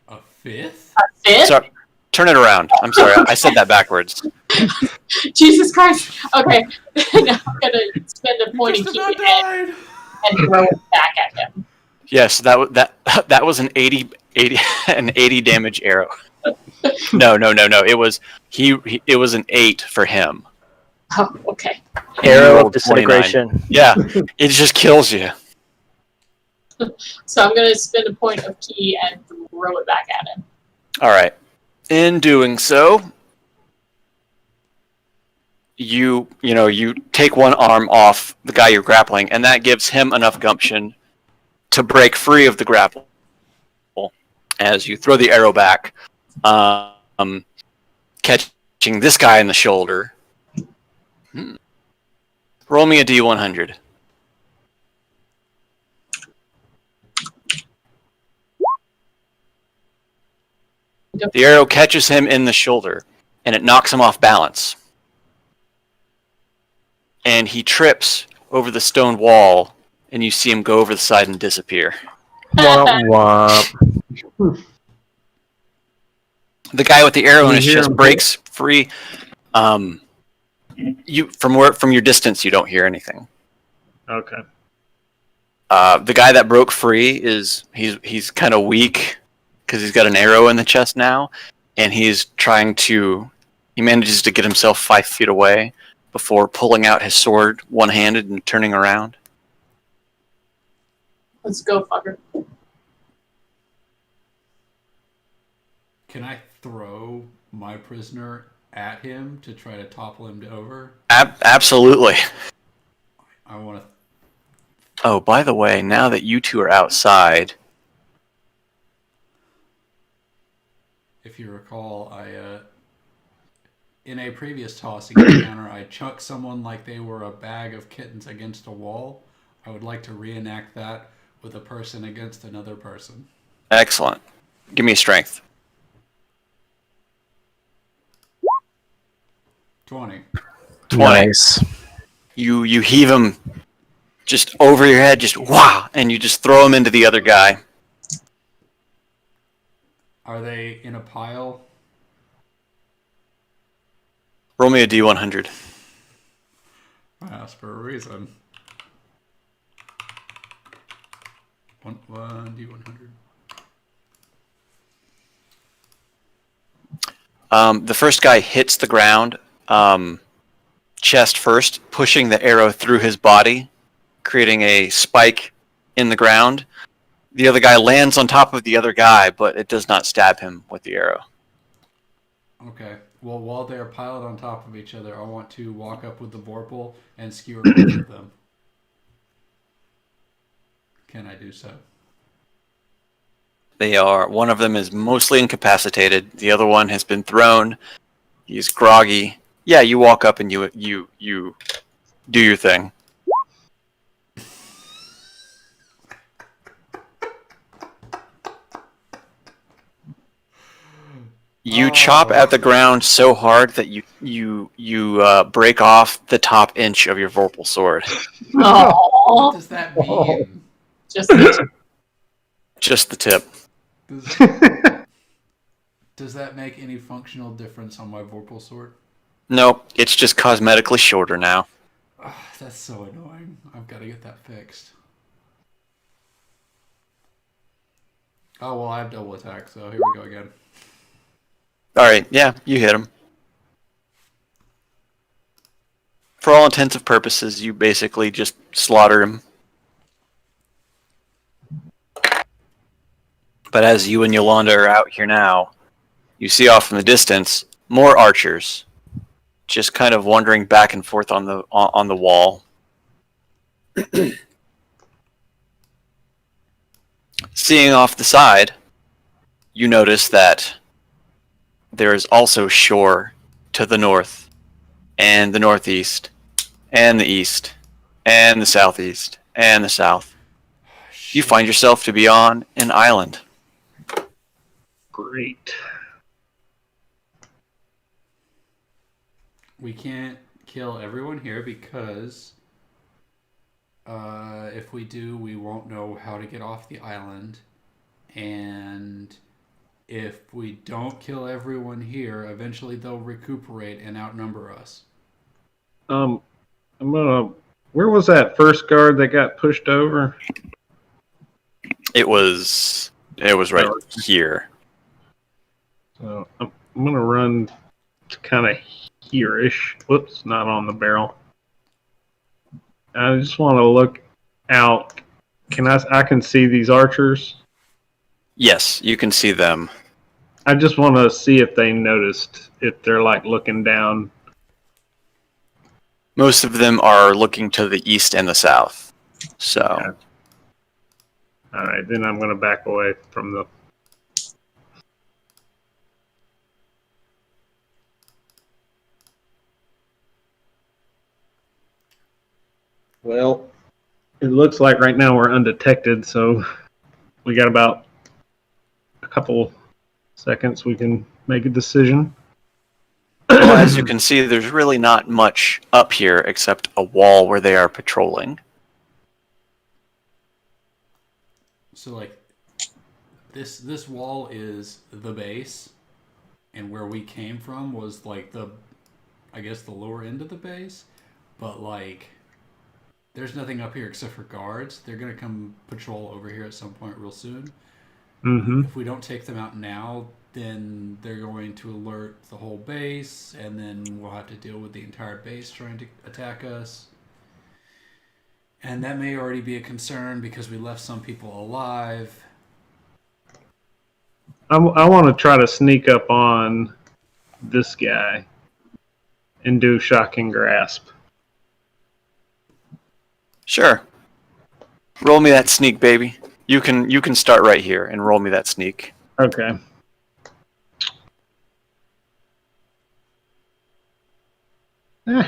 Speaker 1: A fifth?
Speaker 2: A fifth?
Speaker 6: Sorry, turn it around. I'm sorry, I said that backwards.
Speaker 2: Jesus Christ. Okay. Now I'm going to spend a point and
Speaker 1: Just
Speaker 2: keep
Speaker 1: about
Speaker 2: it in
Speaker 1: died.
Speaker 2: and throw it back at him.
Speaker 6: Yes, that was an 80 damage arrow. No. It was it was an 8 for him.
Speaker 2: Oh, okay.
Speaker 6: And he
Speaker 4: Arrow of
Speaker 6: rolled 29.
Speaker 4: disintegration.
Speaker 6: Yeah, it just kills you.
Speaker 2: So I'm going to spend a point of key and throw it back at him.
Speaker 6: All right. In doing so, you take one arm off the guy you're grappling, and that gives him enough gumption to break free of the grapple. As you throw the arrow back, catching this guy in the shoulder. Roll me a D100. The arrow catches him in the shoulder, and it knocks him off balance. And he trips over the stone wall, and you see him go over the side and disappear.
Speaker 4: Womp womp.
Speaker 6: The guy with the arrow in
Speaker 5: You
Speaker 6: his
Speaker 5: hear
Speaker 6: chest
Speaker 5: him
Speaker 6: breaks free. You from your distance, you don't hear anything.
Speaker 5: Okay.
Speaker 6: The guy that broke free he's kind of weak because he's got an arrow in the chest now, and he manages to get himself 5 feet away before pulling out his sword one-handed and turning around.
Speaker 2: Let's go, fucker.
Speaker 1: Can I throw my prisoner at him to try to topple him over?
Speaker 6: Absolutely.
Speaker 1: I want to.
Speaker 6: Oh, by the way, now that you two are outside,
Speaker 1: If you recall, in a previous tossing encounter, I chucked someone like they were a bag of kittens against a wall. I would like to reenact that with a person against another person.
Speaker 6: excellent. Give me a strength.
Speaker 1: 20.
Speaker 6: 20.
Speaker 4: Nice.
Speaker 6: You heave him just over your head, just wow, and you just throw him into the other guy.
Speaker 1: Are they in a pile?
Speaker 6: Roll me a D100.
Speaker 1: I asked for a reason. One D100.
Speaker 6: The first guy hits the ground, chest first, pushing the arrow through his body, creating a spike in the ground. The other guy lands on top of the other guy, but it does not stab him with the arrow.
Speaker 1: Okay. Well, while they are piled on top of each other, I want to walk up with the Vorpal and skewer both of them. Can I do so?
Speaker 6: One of them is mostly incapacitated. The other one has been thrown. He's groggy. Yeah, you walk up and you do your thing. You chop at the ground so hard that you break off the top inch of your Vorpal sword.
Speaker 1: What
Speaker 2: Oh,
Speaker 1: does that mean?
Speaker 2: just the
Speaker 6: Just the tip.
Speaker 1: Does that make any functional difference on my Vorpal sword?
Speaker 6: Nope, it's just cosmetically shorter now.
Speaker 1: Ugh, that's so annoying. I've got to get that fixed. Oh, well, I have double attack, so here we go again.
Speaker 6: Alright, yeah, you hit him. For all intents and purposes, you basically just slaughter him. But as you and Yolanda are out here now, you see off in the distance more archers, just kind of wandering back and forth on the wall. Seeing off the side, you notice that there is also shore to the north, and the northeast, and the east, and the southeast, and the south. You find yourself to be on an island.
Speaker 5: Great.
Speaker 1: We can't kill everyone here because if we do, we won't know how to get off the island. And if we don't kill everyone here, eventually they'll recuperate and outnumber us.
Speaker 5: I'm gonna. Where was that first guard that got pushed over?
Speaker 6: It was right here.
Speaker 5: So I'm gonna run to kind of here-ish. Whoops, not on the barrel. I just want to look out. I can see these archers.
Speaker 6: Yes, you can see them.
Speaker 5: I just want to see if they noticed, if they're like looking down.
Speaker 6: Most of them are looking to the east and the south. So,
Speaker 5: Okay. All right, then I'm gonna back away from the. Well, it looks like right now we're undetected, so we got about a couple seconds. We can make a decision.
Speaker 6: well, as you can see, there's really not much up here except a wall where they are patrolling.
Speaker 1: So like this wall is the base, and where we came from was like the lower end of the base, but like there's nothing up here except for guards. They're gonna come patrol over here at some point real soon.
Speaker 5: Mm-hmm.
Speaker 1: If we don't take them out now, then they're going to alert the whole base, and then we'll have to deal with the entire base trying to attack us. And that may already be a concern because we left some people alive.
Speaker 5: I want to try to sneak up on this guy and do shocking grasp.
Speaker 6: Sure. Roll me that sneak, baby. You can start right here and roll me that sneak.
Speaker 5: Okay. Okay,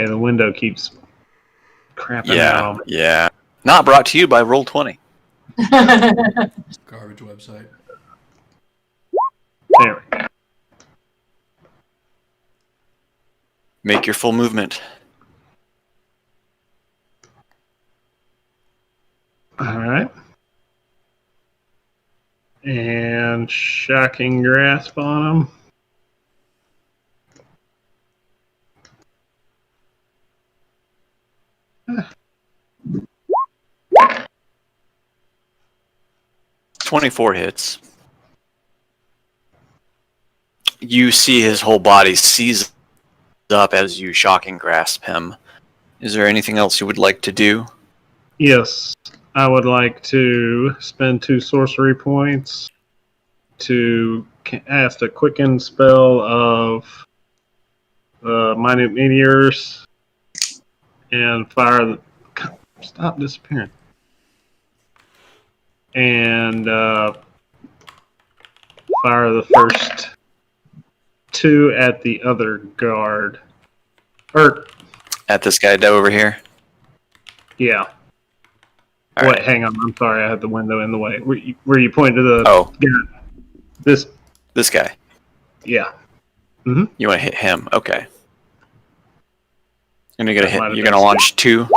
Speaker 5: the window keeps crapping out.
Speaker 6: Yeah. Not brought to you by Roll20.
Speaker 1: Garbage website.
Speaker 5: There we go.
Speaker 6: Make your full movement.
Speaker 5: All right. And shocking grasp on him. Ah.
Speaker 6: 24 hits. You see his whole body seize up as you shocking grasp him. Is there anything else you would like to do?
Speaker 5: Yes, I would like to spend 2 sorcery points to cast a quicken spell of minute meteors and fire the. Stop disappearing. And fire the first 2 at the other guard.
Speaker 6: At this guy over here?
Speaker 5: Yeah.
Speaker 6: All
Speaker 5: Wait,
Speaker 6: right.
Speaker 5: hang on. I'm sorry. I had the window in the way. Were you pointing to the?
Speaker 6: Oh,
Speaker 5: This.
Speaker 6: this guy.
Speaker 5: Yeah.
Speaker 6: You want to hit him? Okay. And you're gonna
Speaker 5: That might have
Speaker 6: you're
Speaker 5: been
Speaker 6: gonna launch 2.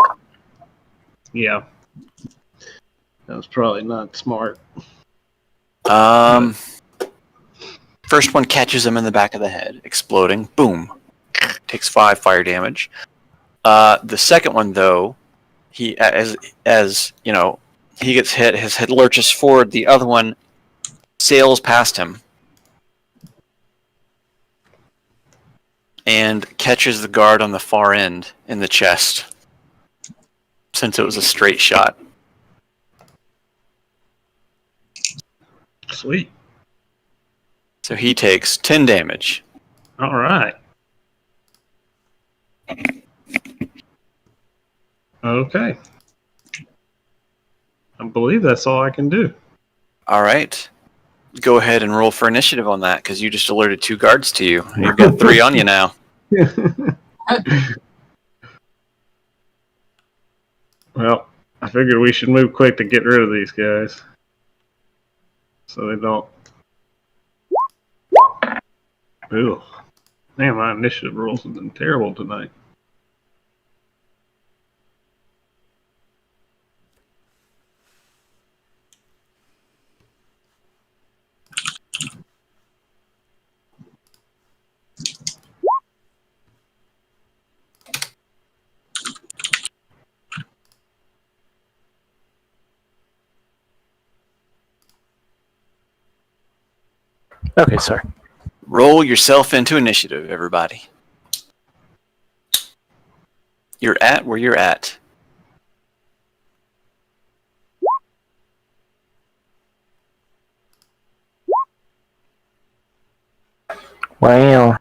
Speaker 5: Yeah. That was probably not smart.
Speaker 6: First one catches him in the back of the head, exploding. Boom. Takes 5 fire damage. The second one, though, he as you know, he gets hit. His head lurches forward. The other one sails past him and catches the guard on the far end in the chest. Since it was a straight shot.
Speaker 5: Sweet.
Speaker 6: So he takes 10 damage.
Speaker 5: All right. Okay. I believe that's all I can do.
Speaker 6: All right. Go ahead and roll for initiative on that because you just alerted 2 guards to you. You've got 3 on you now.
Speaker 5: Well, I figured we should move quick to get rid of these guys. So they don't. Ooh. Man, my initiative rolls have been terrible tonight.
Speaker 4: Okay, sorry.
Speaker 6: Roll yourself into initiative, everybody. You're at where you're at.
Speaker 4: Wow.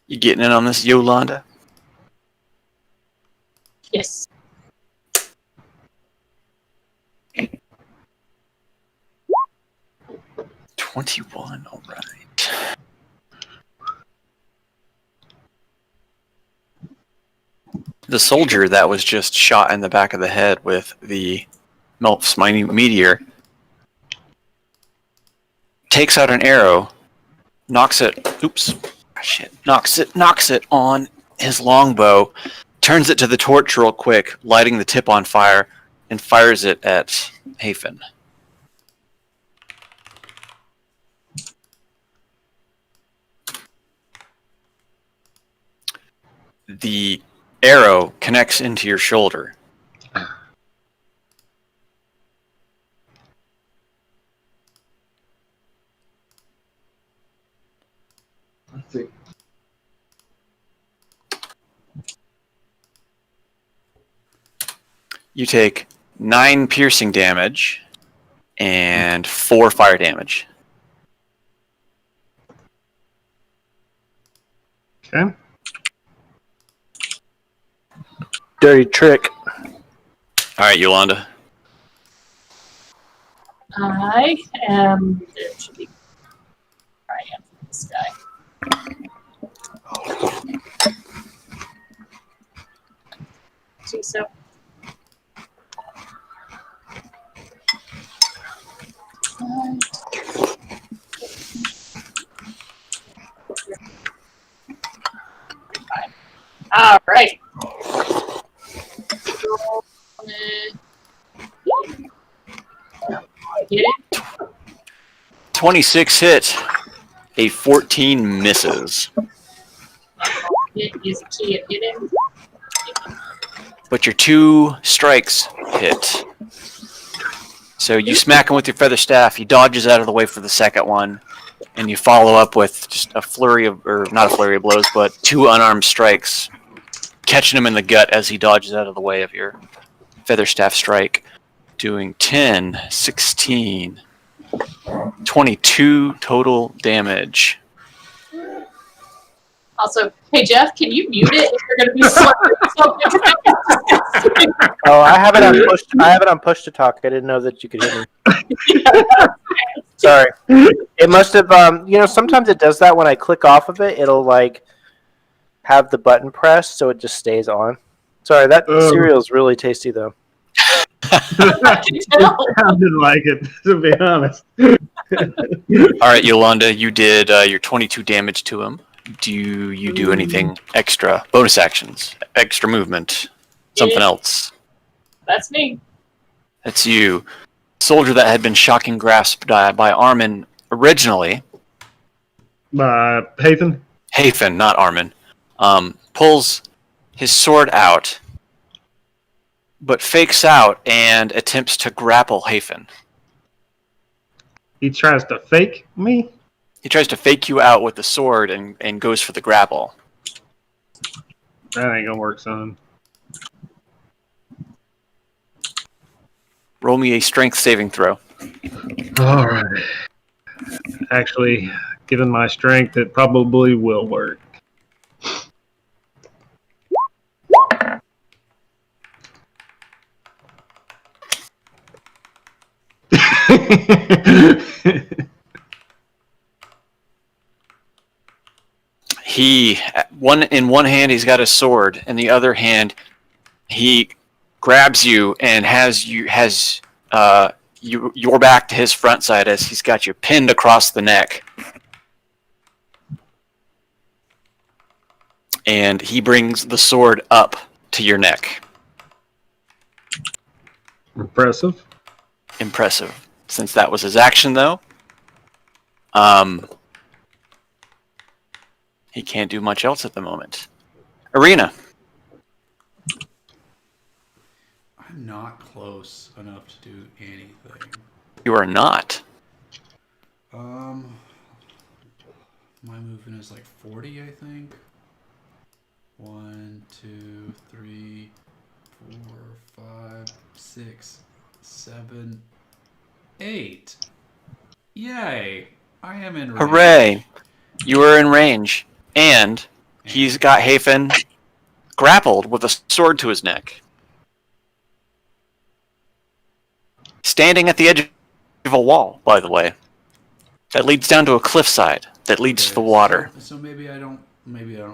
Speaker 6: You getting in on this, Yolanda?
Speaker 2: Yes.
Speaker 6: $21, all right. The soldier that was just shot in the back of the head with the Melf's meteor takes out an arrow, knocks it on his longbow, turns it to the torch real quick, lighting the tip on fire, and fires it at Hafen. The arrow connects into your shoulder.
Speaker 3: Let's see.
Speaker 6: You take 9 piercing damage and 4 fire damage.
Speaker 5: Okay.
Speaker 4: Dirty trick.
Speaker 6: All right, Yolanda.
Speaker 2: I am. There should be. I am this guy. See, so. All right. Get it?
Speaker 6: 26 hit. A 14 misses.
Speaker 2: Use a key at hitting.
Speaker 6: But your 2 strikes hit. So you smack him with your feather staff. He dodges out of the way for the second one. And you follow up with just a flurry of, or not a flurry of blows, but 2 unarmed strikes. Catching him in the gut as he dodges out of the way of your feather staff strike. Doing 10, 16, 22 total damage.
Speaker 2: Also, hey Jeff, can you mute it if you're going to be slurring something?
Speaker 4: Oh, I have it on push. I have it on push to talk. I didn't know that you could hear me. Sorry. It must have. Sometimes it does that when I click off of it. It'll like have the button pressed so it just stays on. Sorry, that cereal is really tasty though.
Speaker 2: I can tell.
Speaker 5: Sounded like it, to be honest.
Speaker 6: All right, Yolanda, you did your 22 damage to him. Do you do anything extra? Bonus actions, extra movement, something else?
Speaker 2: That's me.
Speaker 6: That's you. Soldier that had been shocking grasped by Armin originally,
Speaker 5: Haven?
Speaker 6: Hafen, not Armin, pulls his sword out, but fakes out and attempts to grapple Hafen.
Speaker 5: He tries to fake me?
Speaker 6: He tries to fake you out with the sword and goes for the grapple.
Speaker 5: That ain't gonna work, son.
Speaker 6: Roll me a strength saving throw.
Speaker 5: Alright. Actually, given my strength, it probably will work.
Speaker 6: He in one hand he's got a sword, in the other hand he grabs you and has your back to his front side as he's got you pinned across the neck. And he brings the sword up to your neck.
Speaker 5: Impressive.
Speaker 6: Impressive. Since that was his action, though, he can't do much else at the moment. Arena.
Speaker 1: I'm not close enough to do anything.
Speaker 6: You are not.
Speaker 1: My movement is like 40, I think. 1, 2, 3, 4, 5, 6, 7, 8. Yay! I am in range.
Speaker 6: Hooray! You are in range. And he's got Hafen grappled with a sword to his neck. Standing at the edge of a wall, by the way. That leads down to a cliffside that leads to the water.
Speaker 1: So maybe I don't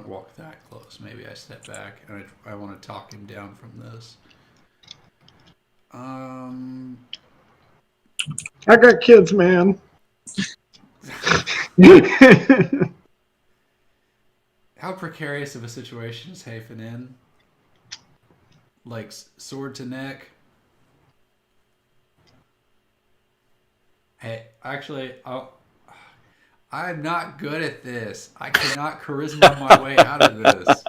Speaker 1: walk that close. Maybe I step back and I want to talk him down from this.
Speaker 5: I got kids, man.
Speaker 1: How precarious of a situation is Hafen in? Like sword to neck. Hey, actually, I'm not good at this. I cannot charisma my way out of this.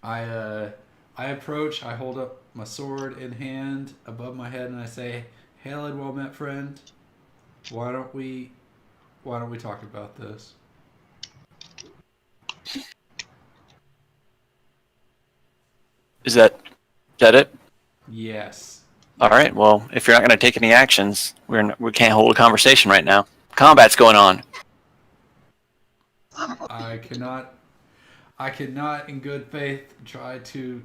Speaker 1: I approach. I hold up my sword in hand above my head, and I say, "Hail and well met, friend. Why don't we talk about this?"
Speaker 6: Is that it?
Speaker 1: Yes.
Speaker 6: All right. Well, if you're not going to take any actions, we can't hold a conversation right now. Combat's going on.
Speaker 1: I cannot, in good faith, try to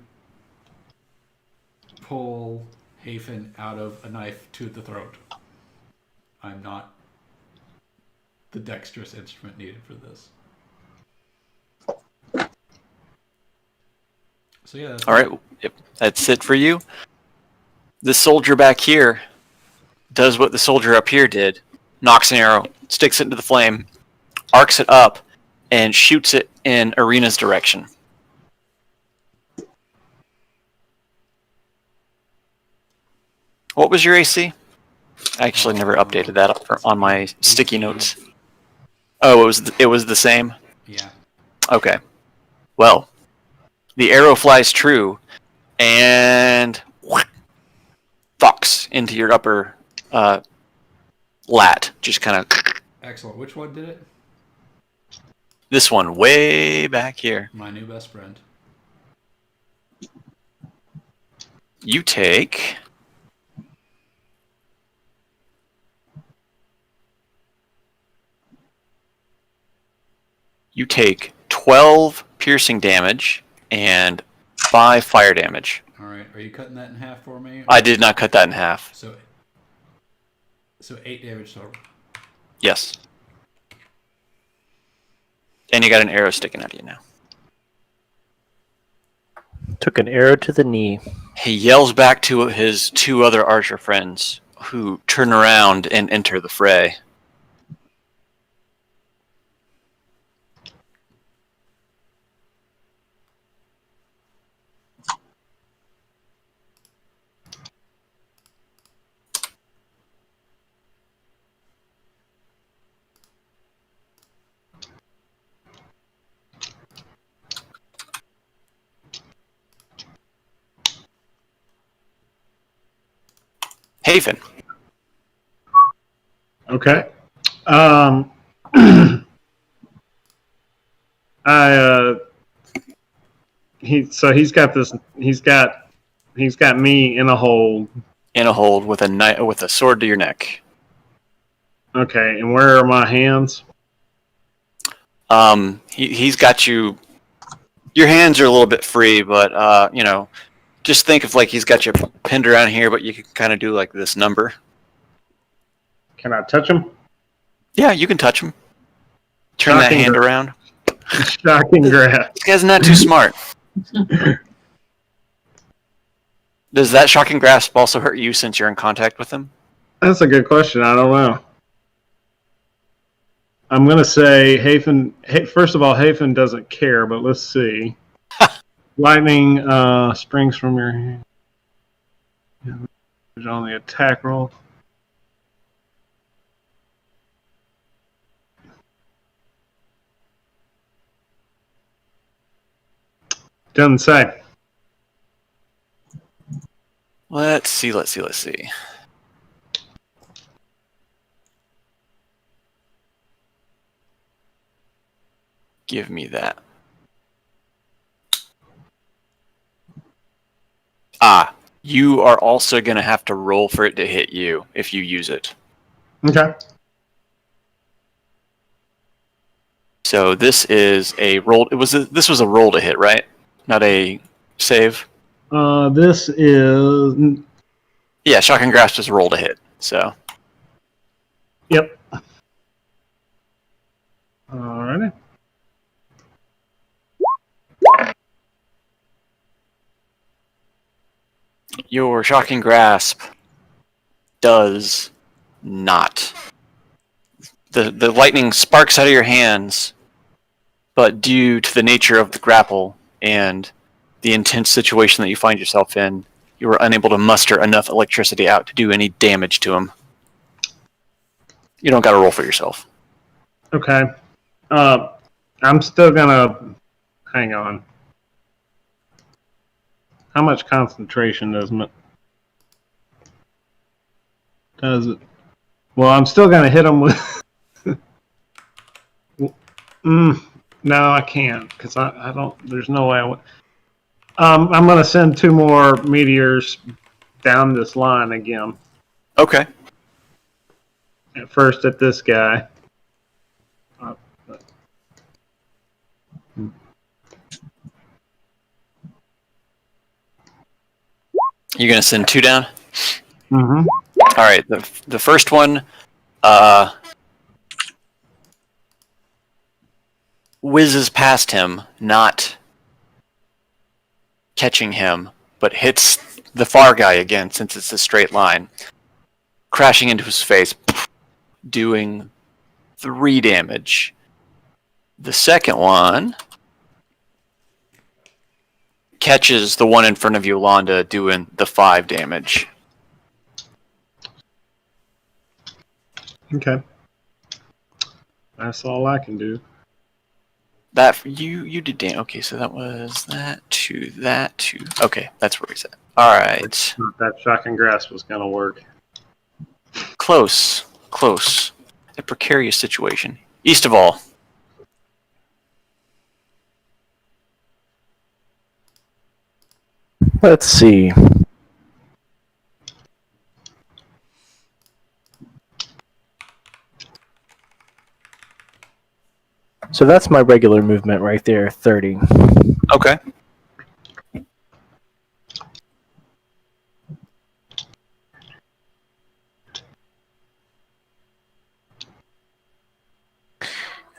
Speaker 1: pull Hafen out of a knife to the throat. I'm not the dexterous instrument needed for this. So yeah.
Speaker 6: All right. Yep, that's it for you. The soldier back here does what the soldier up here did. Knocks an arrow, sticks it into the flame, arcs it up, and shoots it in Arena's direction. What was your AC? I actually never updated that on my sticky notes. Oh, it was the same?
Speaker 1: Yeah.
Speaker 6: Okay. Well, the arrow flies true, and fucks into your upper lat. Just kind of.
Speaker 1: Excellent. Which one did it?
Speaker 6: This one way back here.
Speaker 1: My new best friend.
Speaker 6: You take. You take 12 piercing damage and 5 fire damage.
Speaker 1: All right. Are you cutting that in half for me?
Speaker 6: I did not cut that in half.
Speaker 1: So 8 damage total.
Speaker 6: Yes. And you got an arrow sticking out of you now.
Speaker 4: Took an arrow to the knee.
Speaker 6: He yells back to his two other archer friends, who turn around and enter the fray. Haven.
Speaker 5: Okay. He's got this. He's got me in a hold.
Speaker 6: In a hold with a sword to your neck.
Speaker 5: Okay, and where are my hands?
Speaker 6: He's got you. Your hands are a little bit free, but just think of like he's got you pinned around here, but you can kind of do like this number.
Speaker 5: Can I touch him?
Speaker 6: Yeah, you can touch him. Turn that hand around.
Speaker 5: Shocking grasp.
Speaker 6: This guy's not too smart. Does that shocking grasp also hurt you since you're in contact with him?
Speaker 5: That's a good question. I don't know. I'm gonna say Hafen. First of all, Hafen doesn't care, but let's see. Lightning springs from your hand. On the attack roll. Doesn't say.
Speaker 6: Let's see. Give me that. You are also going to have to roll for it to hit you if you use it.
Speaker 5: Okay.
Speaker 6: So this is a roll. This was a roll to hit, right? Not a save.
Speaker 5: This is.
Speaker 6: Yeah, shocking grasp is a roll to hit. So.
Speaker 5: Yep. Alrighty.
Speaker 6: Your shocking grasp does not. The lightning sparks out of your hands, but due to the nature of the grapple and the intense situation that you find yourself in, you were unable to muster enough electricity out to do any damage to him. You don't got to roll for yourself.
Speaker 5: Okay. I'm still gonna hang on. How much concentration does it? Well, I'm still gonna hit him with. No, I can't because I don't. There's no way I would. I'm gonna send 2 more meteors down this line again.
Speaker 6: Okay.
Speaker 5: At first, at this guy.
Speaker 6: You're going to send 2 down?
Speaker 5: Mm-hmm.
Speaker 6: All right. The first one whizzes past him, not catching him, but hits the far guy again since it's a straight line, crashing into his face, doing 3 damage. The second one catches the one in front of you, Londa, doing the 5 damage.
Speaker 5: Okay. That's all I can do.
Speaker 6: That you did damage. Okay, so that was that to that to. Okay, that's where he's at. All right.
Speaker 5: That shocking grasp was gonna work.
Speaker 6: Close. A precarious situation. East of all.
Speaker 4: Let's see. So that's my regular movement right there, 30.
Speaker 6: Okay.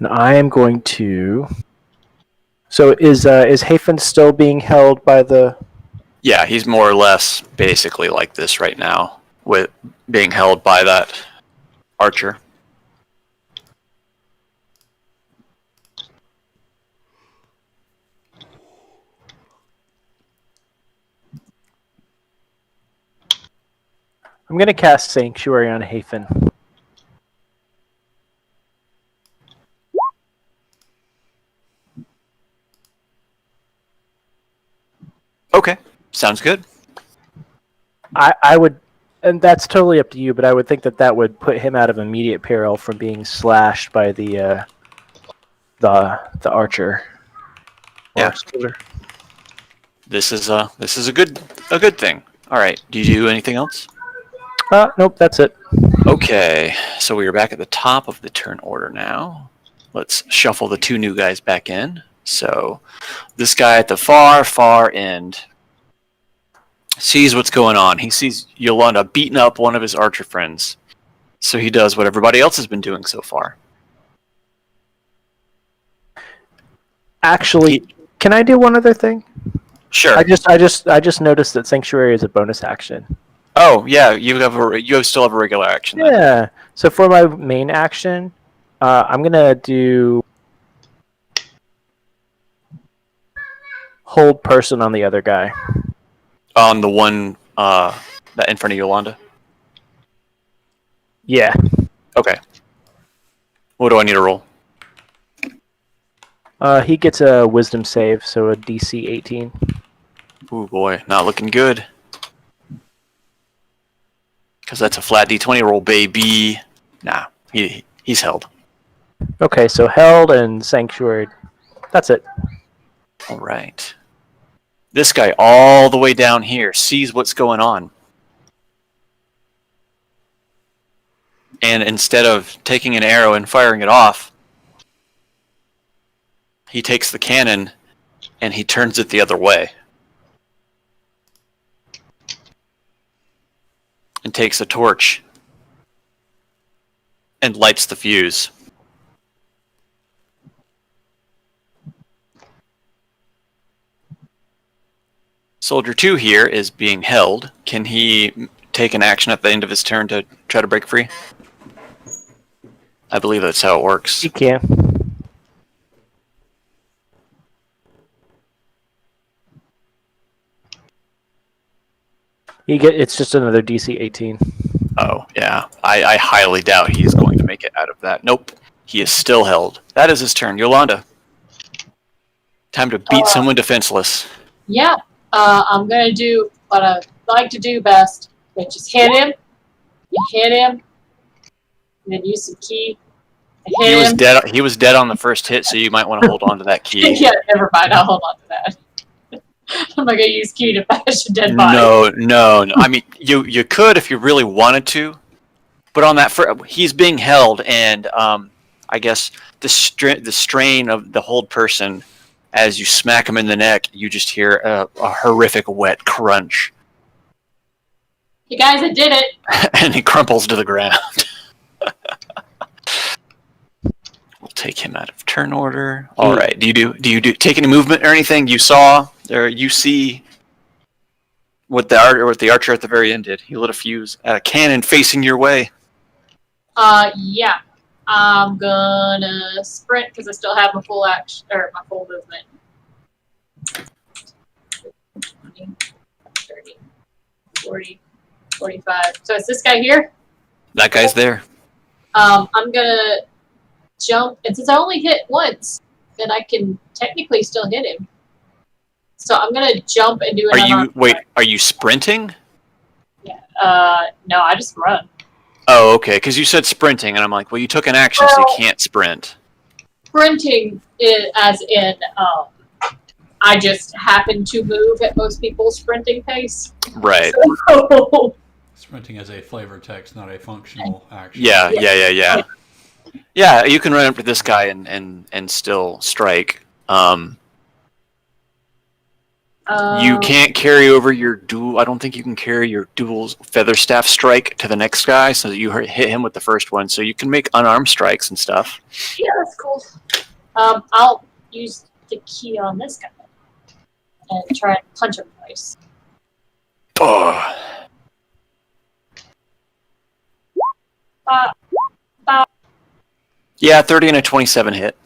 Speaker 4: And I am going to. So is Hafen still being held by the?
Speaker 6: Yeah, he's more or less basically like this right now, with being held by that archer.
Speaker 4: I'm going to cast Sanctuary on Hafen.
Speaker 6: Okay, sounds good.
Speaker 4: I would, and that's totally up to you, but I would think that would put him out of immediate peril from being slashed by the archer.
Speaker 6: Yeah. This is a good thing. All right. Do you do anything else?
Speaker 4: Nope, that's it.
Speaker 6: Okay, so we are back at the top of the turn order now. Let's shuffle the two new guys back in. So this guy at the far end sees what's going on. He sees Yolanda beating up one of his archer friends. So he does what everybody else has been doing so far.
Speaker 4: Actually, can I do one other thing?
Speaker 6: Sure.
Speaker 4: I just noticed that Sanctuary is a bonus action.
Speaker 6: Oh yeah, you still have a regular action. Then.
Speaker 4: Yeah. So for my main action, I'm gonna do hold person on the other guy.
Speaker 6: On the one that in front of Yolanda.
Speaker 4: Yeah.
Speaker 6: Okay. What do I need to roll?
Speaker 4: He gets a wisdom save, so a DC 18.
Speaker 6: Ooh boy, not looking good. Because that's a flat D20 roll, baby. Nah, he's held.
Speaker 4: Okay, so held and sanctuary. That's it.
Speaker 6: All right. This guy all the way down here sees what's going on. And instead of taking an arrow and firing it off, he takes the cannon and he turns it the other way. And takes a torch and lights the fuse. Soldier 2 here is being held. Can he take an action at the end of his turn to try to break free? I believe that's how it works.
Speaker 4: He can. It's just another DC 18.
Speaker 6: Oh, yeah. I highly doubt he's going to make it out of that. Nope. He is still held. That is his turn. Yolanda. Time to beat someone defenseless.
Speaker 2: Yeah. I'm gonna do what I like to do best, which is hit him. You hit him. And then use some key. And hit him.
Speaker 6: He was dead on the first hit, so you might want to hold on to that key.
Speaker 2: Yeah, never mind. I'll hold on to that. I'm not gonna use key to bash a dead body.
Speaker 6: No. I mean, you could if you really wanted to, but on that, he's being held, and I guess the strain of the hold person, as you smack him in the neck, you just hear a horrific wet crunch,
Speaker 2: You guys, I did it.
Speaker 6: and he crumples to the ground. We'll take him out of turn order. All right. Do you take any movement or anything? You saw or you see what the archer at the very end did. He lit a fuse at a cannon facing your way.
Speaker 2: Yeah. I'm gonna sprint because I still have my full action or my full movement. 20, 30, 40, 45. So it's this guy here.
Speaker 6: That guy's there.
Speaker 2: I'm gonna jump, and since I only hit once, then I can technically still hit him. So I'm gonna jump and do another.
Speaker 6: Are you sprinting?
Speaker 2: Yeah. No, I just run.
Speaker 6: Oh, okay. Because you said sprinting, and I'm like, well, you took an action, so you can't sprint.
Speaker 2: Sprinting is as in I just happen to move at most people's sprinting pace.
Speaker 6: Right.
Speaker 2: So,
Speaker 1: Sprinting as a flavor text, not a functional action.
Speaker 6: Yeah. Yeah, you can run up to this guy and still strike.
Speaker 2: I'm
Speaker 6: You can't carry over your dual. I don't think you can carry your dual feather staff strike to the next guy, so that you hit him with the first one. So you can make unarmed strikes and stuff.
Speaker 2: Yeah, that's cool. I'll use the key on this guy and try and punch him twice.
Speaker 6: Oh. Yeah, 30 and a 27 hit.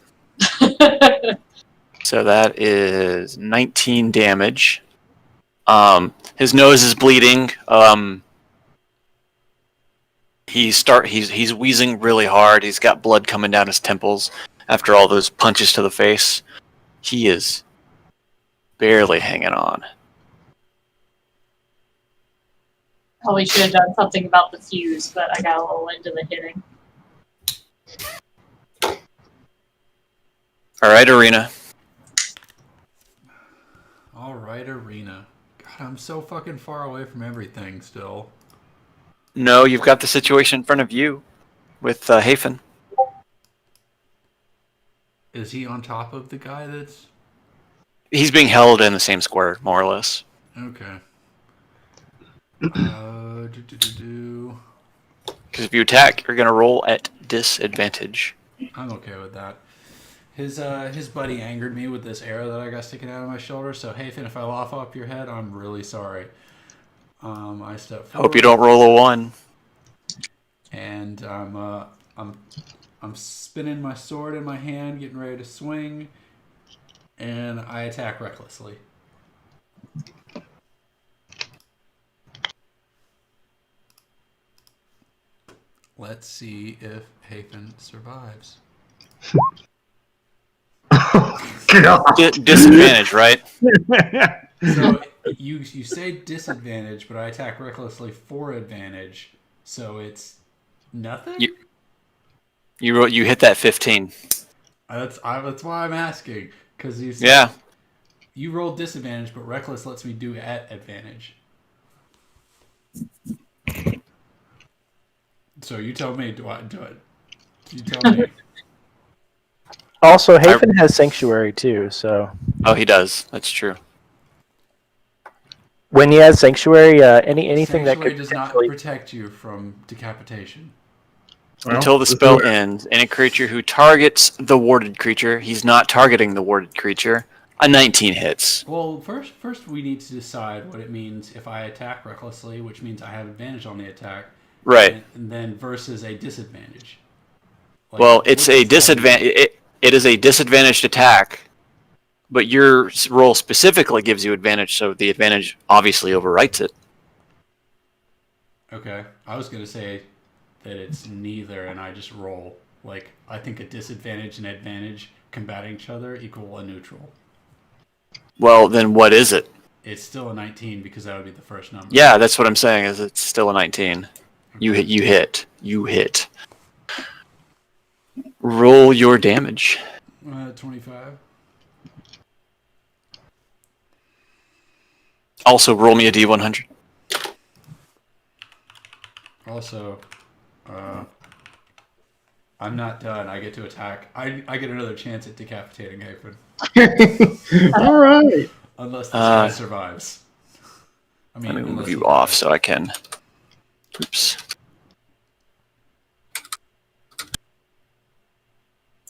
Speaker 6: So that is 19 damage. His nose is bleeding. He's wheezing really hard. He's got blood coming down his temples after all those punches to the face. He is barely hanging on.
Speaker 2: Probably should have done something about the fuse, but I got a little into the hitting.
Speaker 6: All right, Arena.
Speaker 1: All right, Arena. God, I'm so fucking far away from everything still.
Speaker 6: No, you've got the situation in front of you with Hafen.
Speaker 1: Is he on top of the guy that's...
Speaker 6: He's being held in the same square, more or less.
Speaker 1: Okay.
Speaker 6: Because if you attack, you're going to roll at disadvantage.
Speaker 1: I'm okay with that. His buddy angered me with this arrow that I got sticking out of my shoulder. So Hafen, if I laugh off your head, I'm really sorry. I step forward.
Speaker 6: Hope you don't roll a 1.
Speaker 1: And I'm spinning my sword in my hand, getting ready to swing, and I attack recklessly. Let's see if Hafen survives.
Speaker 6: Disadvantage, right?
Speaker 1: So you say disadvantage, but I attack recklessly for advantage, so it's nothing.
Speaker 6: You hit that 15.
Speaker 1: That's why I'm asking, because you said
Speaker 6: Yeah.
Speaker 1: you rolled disadvantage, but reckless lets me do at advantage. So you tell me, do I do it? You tell me.
Speaker 4: Also, Hafen has Sanctuary too, so
Speaker 6: Oh, he does. That's true.
Speaker 4: when he has Sanctuary, anything that
Speaker 1: Sanctuary
Speaker 4: could
Speaker 1: does not
Speaker 4: potentially...
Speaker 1: protect you from decapitation.
Speaker 5: Well,
Speaker 6: Until the spell ends, any creature who targets the warded creature, he's not targeting the warded creature, a 19 hits.
Speaker 1: Well, first we need to decide what it means if I attack recklessly, which means I have advantage on the attack.
Speaker 6: Right.
Speaker 1: And then versus a disadvantage. Like,
Speaker 6: Well, it's
Speaker 1: what
Speaker 6: a
Speaker 1: does that mean?
Speaker 6: disadvantage. It is a disadvantaged attack, but your roll specifically gives you advantage, so the advantage obviously overwrites it.
Speaker 1: Okay, I was gonna say that it's neither, and I just roll. Like, I think a disadvantage and advantage combating each other equal a neutral.
Speaker 6: Well, then what is it?
Speaker 1: It's still a 19 because that would be the first number.
Speaker 6: Yeah, that's what I'm saying. Is it's still a 19? You hit. Roll your damage.
Speaker 1: 25.
Speaker 6: Also, roll me a d100.
Speaker 1: Also, I'm not done. I get to attack. I get another chance at decapitating Hafen.
Speaker 3: All right.
Speaker 1: Unless this guy survives.
Speaker 6: Let me
Speaker 1: unless
Speaker 6: move
Speaker 1: he
Speaker 6: you off
Speaker 1: dies.
Speaker 6: so I can. Oops.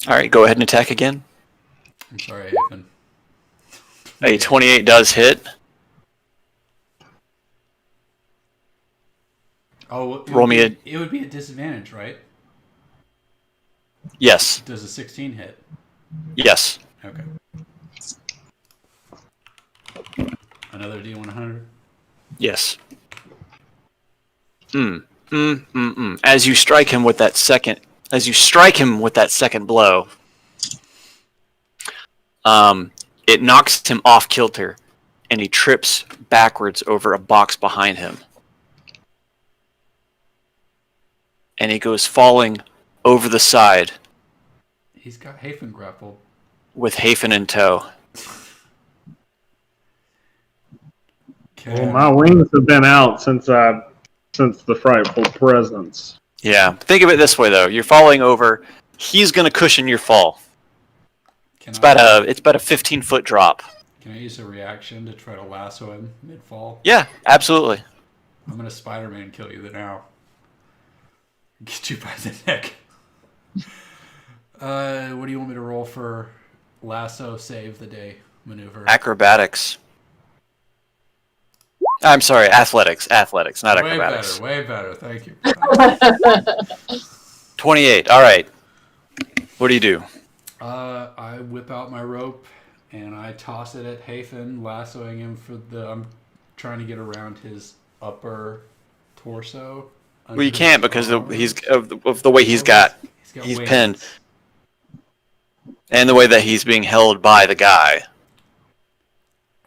Speaker 6: All right, go ahead and attack again.
Speaker 1: I'm sorry, Hafen.
Speaker 6: A 28 does hit.
Speaker 1: Oh,
Speaker 6: Roll me
Speaker 1: it would be a disadvantage, right?
Speaker 6: Yes.
Speaker 1: Does a 16 hit?
Speaker 6: Yes.
Speaker 1: Okay. Another D100?
Speaker 6: Yes. As you strike him with that second blow, it knocks him off kilter, and he trips backwards over a box behind him. And he goes falling over the side
Speaker 1: He's got Hafen grappled.
Speaker 6: with Hafen in tow.
Speaker 5: Well, my wings have been out since the frightful presence.
Speaker 6: Yeah. Think of it this way, though. You're falling over. He's going to cushion your fall. It's about a 15-foot drop.
Speaker 1: Can I use a reaction to try to lasso him mid-fall?
Speaker 6: Yeah, absolutely.
Speaker 1: I'm gonna Spider-Man kill you now. Get you by the neck. What do you want me to roll for lasso save the day maneuver?
Speaker 6: Acrobatics. I'm sorry, athletics. Athletics, not
Speaker 1: Way
Speaker 6: acrobatics.
Speaker 1: better, way better. Thank you.
Speaker 6: 28. All right. What do you do?
Speaker 1: I whip out my rope and I toss it at Hafen, lassoing him for the. I'm trying to get around his upper torso.
Speaker 6: Well, you can't because of the way he's got. He's
Speaker 1: wings.
Speaker 6: pinned. And the way that he's being held by the guy.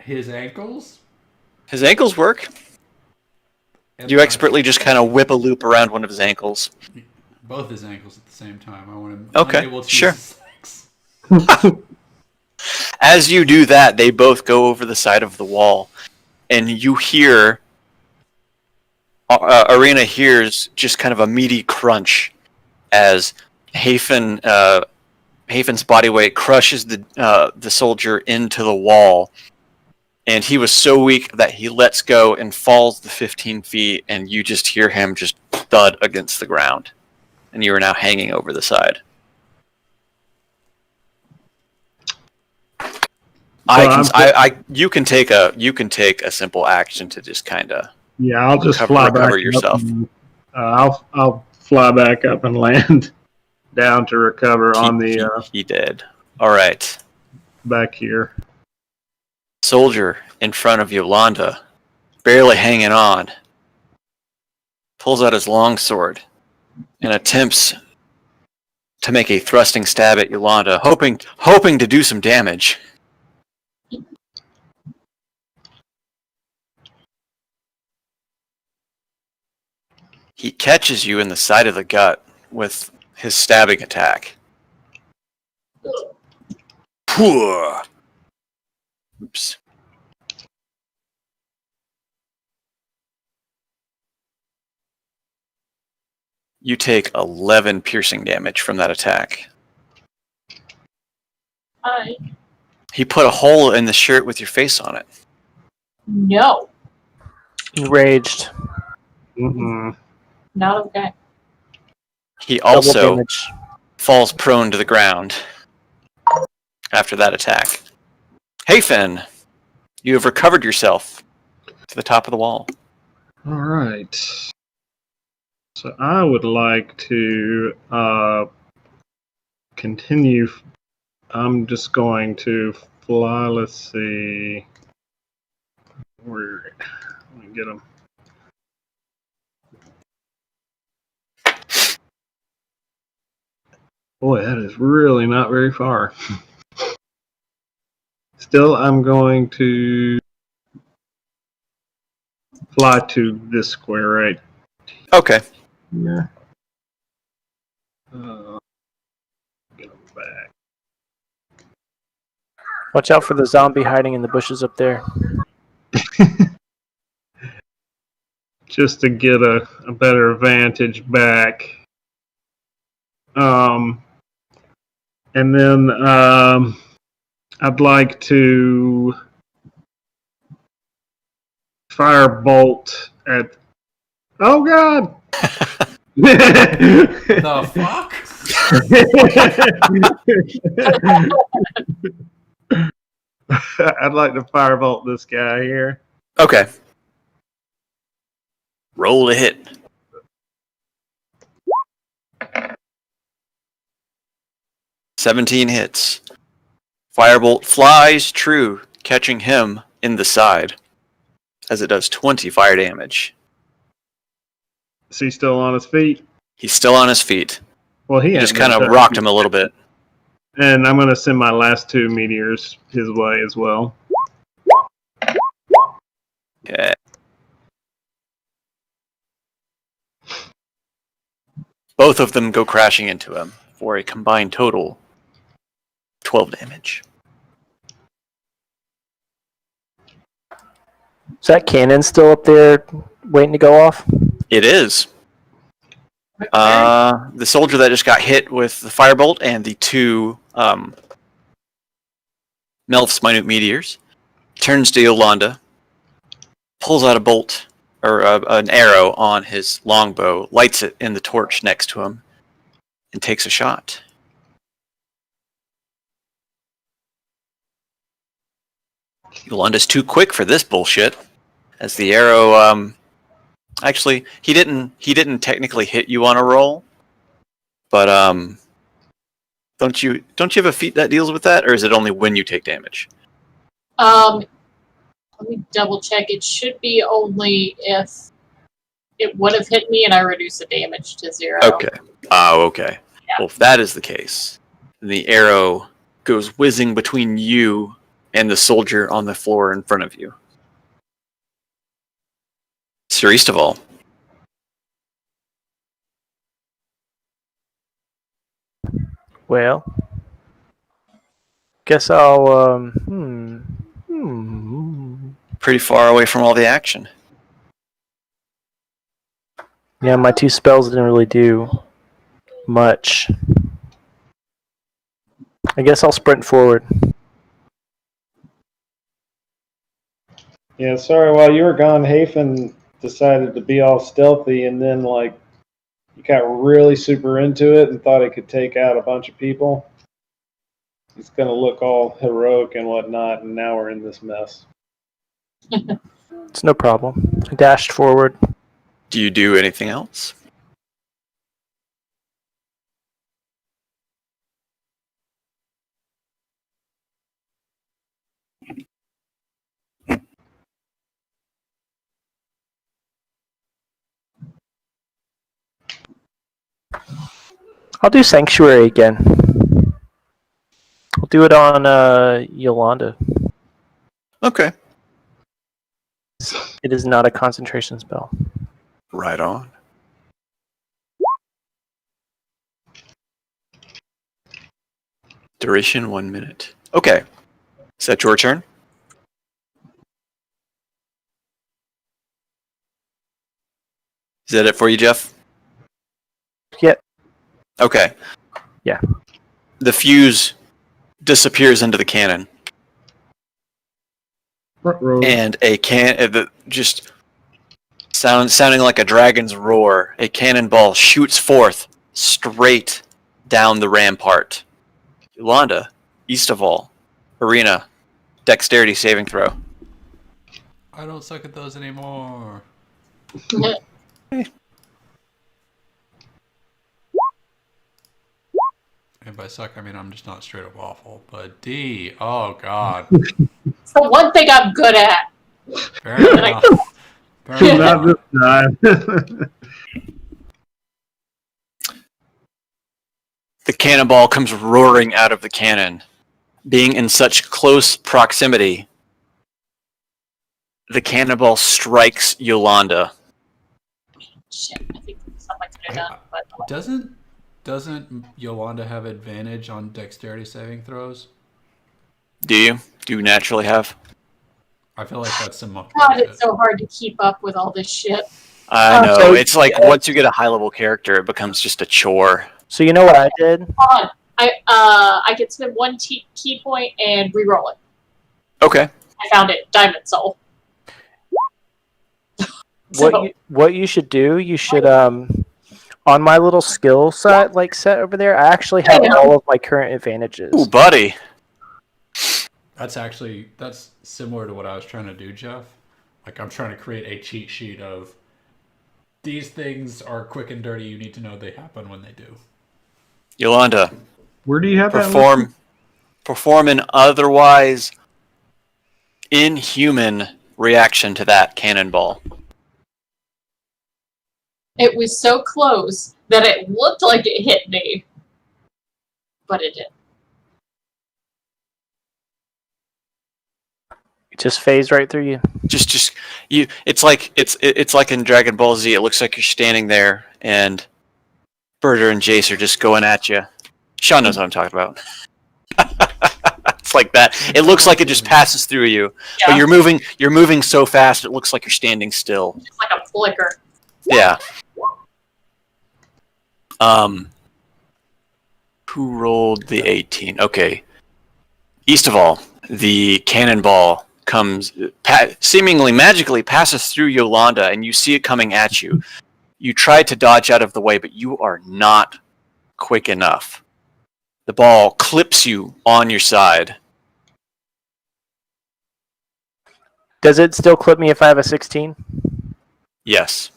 Speaker 1: His ankles.
Speaker 6: His ankles work. You expertly just kind of whip a loop around one of his ankles.
Speaker 1: Both his ankles at the same time. I want him
Speaker 6: Okay,
Speaker 1: unable to
Speaker 6: sure.
Speaker 1: use his legs.
Speaker 6: As you do that, they both go over the side of the wall, and you hear. Arena hears just kind of a meaty crunch as Hafen's body weight crushes the soldier into the wall, and he was so weak that he lets go and falls the 15 feet, and you just hear him just thud against the ground, and you are now hanging over the side. You can take a simple action to just kind of
Speaker 5: Yeah, I'll just fly back
Speaker 6: recover yourself.
Speaker 5: up. And, I'll fly back up and land down to recover on the
Speaker 6: he did. All right.
Speaker 5: back here.
Speaker 6: Soldier in front of Yolanda, barely hanging on, pulls out his longsword and attempts to make a thrusting stab at Yolanda, hoping to do some damage. He catches you in the side of the gut with his stabbing attack. Oops. You take 11 piercing damage from that attack.
Speaker 2: Hi.
Speaker 6: He put a hole in the shirt with your face on it.
Speaker 2: No,
Speaker 4: Enraged.
Speaker 5: Mm-mm.
Speaker 2: not okay.
Speaker 6: He
Speaker 4: Double
Speaker 6: also
Speaker 4: damage.
Speaker 6: falls prone to the ground after that attack. Hafen, you have recovered yourself to the top of the wall.
Speaker 5: All right. So I would like to continue. I'm just going to fly. Let's see. Let me get him. Boy, that is really not very far. Still, I'm going to fly to this square right
Speaker 6: Okay.
Speaker 5: here. Get him back.
Speaker 4: Watch out for the zombie hiding in the bushes up there.
Speaker 5: Just to get a better vantage back. And then I'd like to fire bolt at. Oh God!
Speaker 1: The fuck?
Speaker 5: I'd like to firebolt this guy here.
Speaker 6: Okay. Roll a hit. "17 hits. Firebolt flies true, catching him in the side, as it does 20 fire damage.
Speaker 5: Is he still on his feet?
Speaker 6: He's still on his feet.
Speaker 5: Well, he
Speaker 6: You just
Speaker 5: hasn't
Speaker 6: kind
Speaker 5: been
Speaker 6: of
Speaker 5: touched.
Speaker 6: rocked him a little bit.
Speaker 5: And I'm going to send my last 2 meteors his way as well.
Speaker 6: Okay. Both of them go crashing into him for a combined total 12 damage.
Speaker 4: Is that cannon still up there waiting to go off?
Speaker 6: It is. The soldier that just got hit with the firebolt and the 2 Melf's minute meteors turns to Yolanda, pulls out a bolt or an arrow on his longbow, lights it in the torch next to him, and takes a shot. Yolanda's too quick for this bullshit. As the arrow, actually, he didn't technically hit you on a roll, but don't you have a feat that deals with that, or is it only when you take damage?
Speaker 2: Let me double check. It should be only if it would have hit me and I reduce the damage to 0.
Speaker 6: Okay. Oh, okay.
Speaker 2: Yeah.
Speaker 6: Well, if that is the case, the arrow goes whizzing between you and the soldier on the floor in front of you. Sir Eastaval.
Speaker 4: Well, guess I'll
Speaker 6: Pretty far away from all the action.
Speaker 4: Yeah, my 2 spells didn't really do much. I guess I'll sprint forward.
Speaker 3: Yeah, sorry, while you were gone, Hafen decided to be all stealthy, and then, like, he got really super into it and thought he could take out a bunch of people. He's going to look all heroic and whatnot, and now we're in this mess.
Speaker 4: It's no problem. I dashed forward.
Speaker 6: Do you do anything else?
Speaker 4: I'll do Sanctuary again. I'll do it on Yolanda.
Speaker 6: Okay.
Speaker 4: It is not a concentration spell.
Speaker 6: Right on. Duration 1 minute. Okay. Is that your turn? Is that it for you, Jeff?
Speaker 4: Yeah.
Speaker 6: Okay.
Speaker 4: Yeah.
Speaker 6: The fuse disappears into the cannon,
Speaker 3: Front row.
Speaker 6: and just sounding like a dragon's roar, a cannonball shoots forth straight down the rampart. Yolanda, Eastaval, Arena, dexterity saving throw.
Speaker 1: I don't suck at those anymore. And by suck, I mean I'm just not straight up awful. But D, oh god.
Speaker 2: It's the one thing I'm good at.
Speaker 1: Fair enough. Fair
Speaker 5: Not
Speaker 1: enough.
Speaker 5: this time.
Speaker 6: The cannonball comes roaring out of the cannon. Being in such close proximity, the cannonball strikes Yolanda.
Speaker 2: Shit, I think something I could have done, but
Speaker 1: Doesn't Yolanda have advantage on dexterity saving throws?
Speaker 6: Do you? Do you naturally have?
Speaker 1: I feel like that's some monkey
Speaker 2: God,
Speaker 1: bullshit.
Speaker 2: it's so hard to keep up with all this shit.
Speaker 6: I know.
Speaker 4: so-
Speaker 6: It's like once you get a high level character, it becomes just a chore.
Speaker 4: So you know what I did?
Speaker 2: Hold on. I could spend 1 key point and re-roll it.
Speaker 6: Okay.
Speaker 2: I found it. Diamond Soul.
Speaker 4: What you should do? You should on my little skill set set over there. I actually have all of my current advantages.
Speaker 6: Ooh, buddy.
Speaker 1: That's similar to what I was trying to do, Jeff. Like I'm trying to create a cheat sheet of these things are quick and dirty. You need to know they happen when they do.
Speaker 6: Yolanda,
Speaker 5: Where do you have that?
Speaker 6: perform an otherwise inhuman reaction to that cannonball.
Speaker 2: It was so close that it looked like it hit me, but it didn't.
Speaker 4: It just phased right through you.
Speaker 6: Just you. It's like in Dragon Ball Z. It looks like you're standing there, and Berger and Jace are just going at you. Sean knows what I'm talking about. It's like that. It looks like it just passes through you, but
Speaker 2: Yeah.
Speaker 6: you're moving so fast. It looks like you're standing still.
Speaker 2: It's like a flicker.
Speaker 6: Yeah. Who rolled the 18? Okay. Eastaval, the cannonball comes, seemingly magically passes through Yolanda, and you see it coming at you. You try to dodge out of the way, but you are not quick enough. The ball clips you on your side.
Speaker 4: Does it still clip me if I have a 16?
Speaker 6: Yes.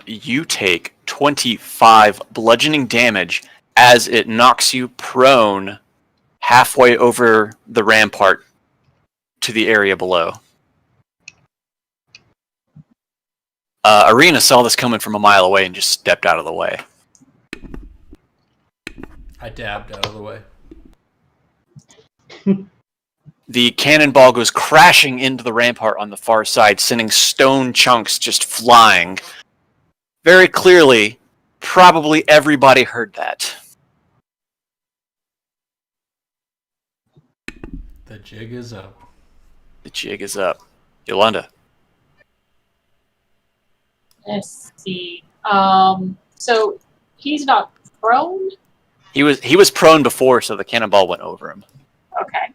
Speaker 6: You take 25 bludgeoning damage as it knocks you prone halfway over the rampart to the area below. Arena saw this coming from a mile away and just stepped out of the way.
Speaker 1: I dabbed out of the way.
Speaker 6: The cannonball goes crashing into the rampart on the far side, sending stone chunks just flying. Very clearly, probably everybody heard that.
Speaker 1: The jig is up.
Speaker 6: The jig is up. Yolanda.
Speaker 2: Let's see. So he's not prone?
Speaker 6: He was prone before, so the cannonball went over him.
Speaker 2: Okay.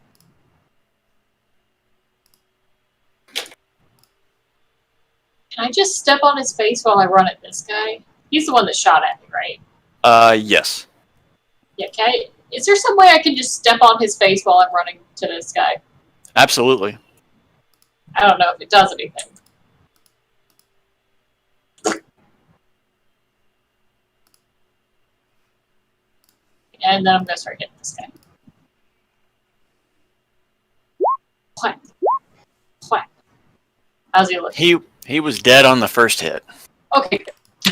Speaker 2: Can I just step on his face while I run at this guy? He's the one that shot at me, right?
Speaker 6: Yes.
Speaker 2: Yeah, is there some way I can just step on his face while I'm running to this guy?
Speaker 6: Absolutely.
Speaker 2: I don't know if it does anything. And then I'm going to start hitting this guy. Whack. Whack. How's he looking?
Speaker 6: He was dead on the first hit.
Speaker 2: Okay.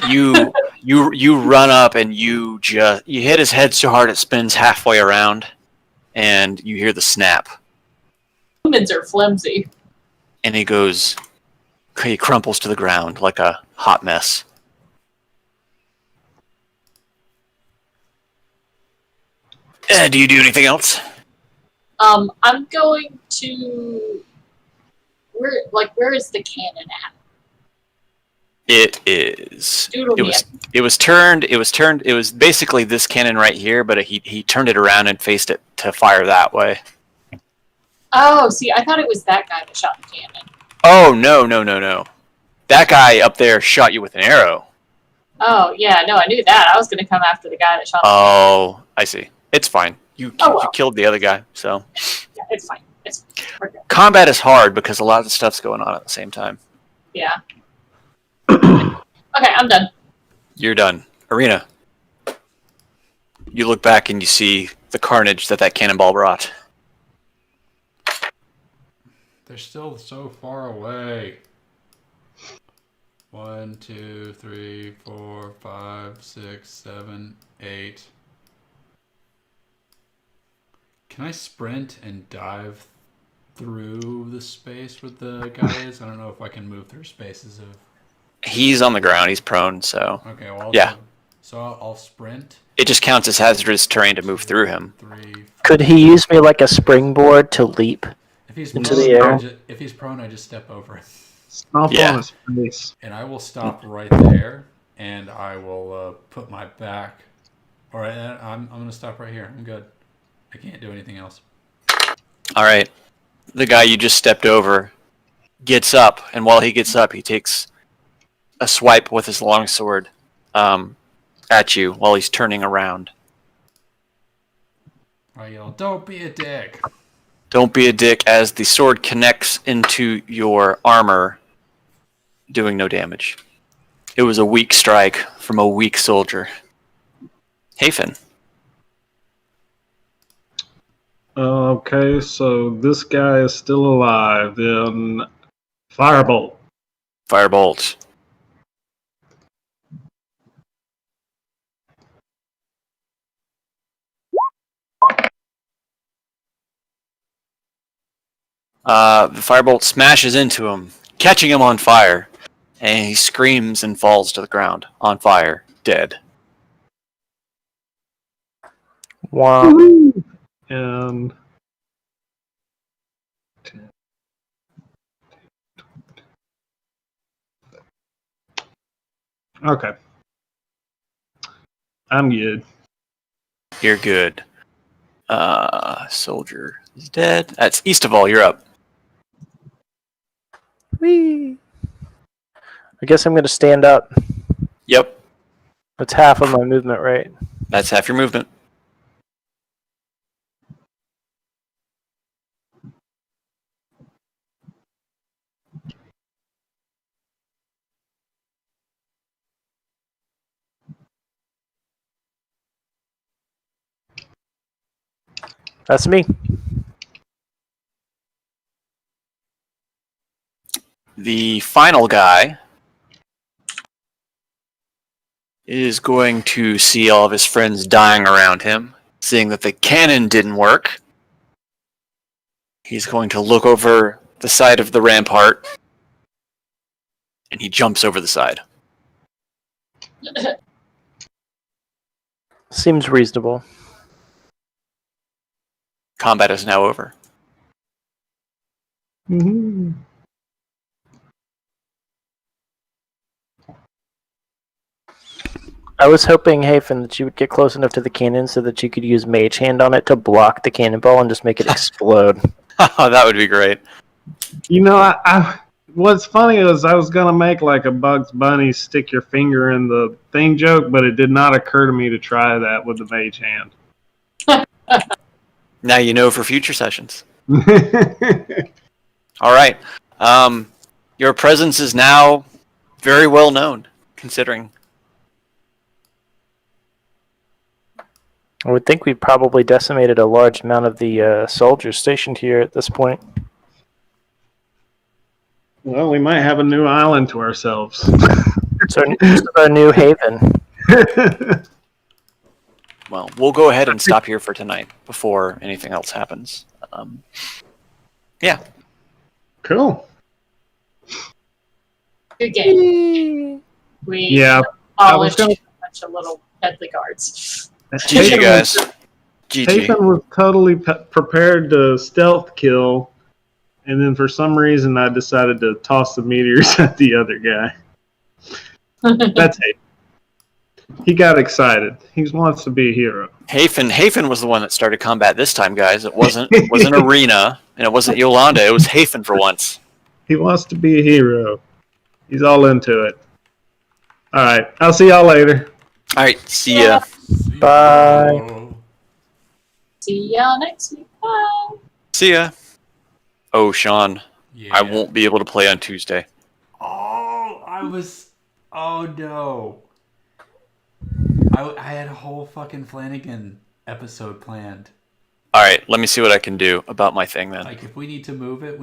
Speaker 6: You run up and you hit his head so hard it spins halfway around, and you hear the snap.
Speaker 2: Humans are flimsy.
Speaker 6: And he crumples to the ground like a hot mess. Do you do anything else?
Speaker 2: I'm going to... Where is the cannon at?
Speaker 6: It is.
Speaker 2: Doodle me.
Speaker 6: It was basically this cannon right here, but he turned it around and faced it to fire that way.
Speaker 2: Oh, see, I thought it was that guy that shot the cannon.
Speaker 6: Oh, no. That guy up there shot you with an arrow.
Speaker 2: Oh, yeah, no, I knew that. I was going to come after the guy that shot the cannon.
Speaker 6: Oh, I see. It's fine. You killed the other guy, so.
Speaker 2: Yeah, it's fine. We're good.
Speaker 6: Combat is hard because a lot of stuff's going on at the same time.
Speaker 2: Yeah. Okay, I'm done.
Speaker 6: You're done. Arena. You look back and you see the carnage that cannonball brought.
Speaker 1: They're still so far away. 1, 2, 3, 4, 5, 6, 7, 8. Can I sprint and dive through the space where the guy is? I don't know if I can move through spaces of...
Speaker 6: He's on the ground. He's prone, so.
Speaker 1: Okay, well,
Speaker 6: Yeah.
Speaker 1: So I'll sprint.
Speaker 6: It just counts as hazardous terrain to move through him.
Speaker 1: 3, 4.
Speaker 4: Could he use me like a springboard to leap?
Speaker 1: If he's
Speaker 4: into
Speaker 1: prone,
Speaker 4: the air?
Speaker 1: if he's prone, I just step over him.
Speaker 5: Stomp
Speaker 6: Yeah.
Speaker 5: on his face.
Speaker 1: And I will stop right there, and I will put my back. All right, I'm going to stop right here. I'm good. I can't do anything else.
Speaker 6: All right. The guy you just stepped over gets up, and while he gets up, he takes a swipe with his longsword at you while he's turning around.
Speaker 1: I yell, "Don't be a dick!"
Speaker 6: Don't be a dick as the sword connects into your armor, doing no damage. It was a weak strike from a weak soldier. Hafen.
Speaker 5: Okay, so this guy is still alive. Then Firebolt.
Speaker 6: Firebolt. The firebolt smashes into him, catching him on fire, and he screams and falls to the ground, on fire, dead.
Speaker 4: Wow.
Speaker 5: And okay. I'm good.
Speaker 6: You're good. Soldier is dead. That's East of all. You're up.
Speaker 4: Whee! I guess I'm going to stand up.
Speaker 6: Yep.
Speaker 4: That's half of my movement, right?
Speaker 6: That's half your movement.
Speaker 4: That's me.
Speaker 6: The final guy is going to see all of his friends dying around him, seeing that the cannon didn't work. He's going to look over the side of the rampart, and he jumps over the side.
Speaker 4: Seems reasonable.
Speaker 6: Combat is now over.
Speaker 5: Mm-hmm.
Speaker 4: I was hoping, Hafen, that you would get close enough to the cannon so that you could use Mage Hand on it to block the cannonball and just make it explode.
Speaker 6: That would be great.
Speaker 5: You know, I what's funny is I was gonna make like a Bugs Bunny stick your finger in the thing joke, but it did not occur to me to try that with the Mage Hand.
Speaker 6: Now you know for future sessions. All right. Your presence is now very well known, considering.
Speaker 4: I would think we've probably decimated a large amount of the soldiers stationed here at this point.
Speaker 5: Well, we might have a new island to ourselves.
Speaker 4: So this is our new haven.
Speaker 6: Well, we'll go ahead and stop here for tonight before anything else happens. Yeah.
Speaker 5: Cool.
Speaker 2: Good game. We
Speaker 5: Yeah, I was
Speaker 2: abolished
Speaker 5: gonna-
Speaker 2: a bunch of little Headley guards.
Speaker 6: GG, guys. GG.
Speaker 5: Tathan was totally prepared to stealth kill, and then for some reason I decided to toss the meteors at the other guy. That's it. He got excited. He wants to be a hero.
Speaker 6: Hafen was the one that started combat this time, guys. It wasn't Arena, and it wasn't Yolanda. It was Hafen for once.
Speaker 5: He wants to be a hero. He's all into it. All right. I'll see y'all later.
Speaker 6: All right. See ya.
Speaker 4: Bye.
Speaker 2: See y'all next week. Bye.
Speaker 6: See ya. Oh, Sean,
Speaker 1: Yeah.
Speaker 6: I won't be able to play on Tuesday.
Speaker 1: Oh no. I had a whole fucking Flanagan episode planned.
Speaker 6: All right. Let me see what I can do about my thing then.
Speaker 1: Like if we need to move it,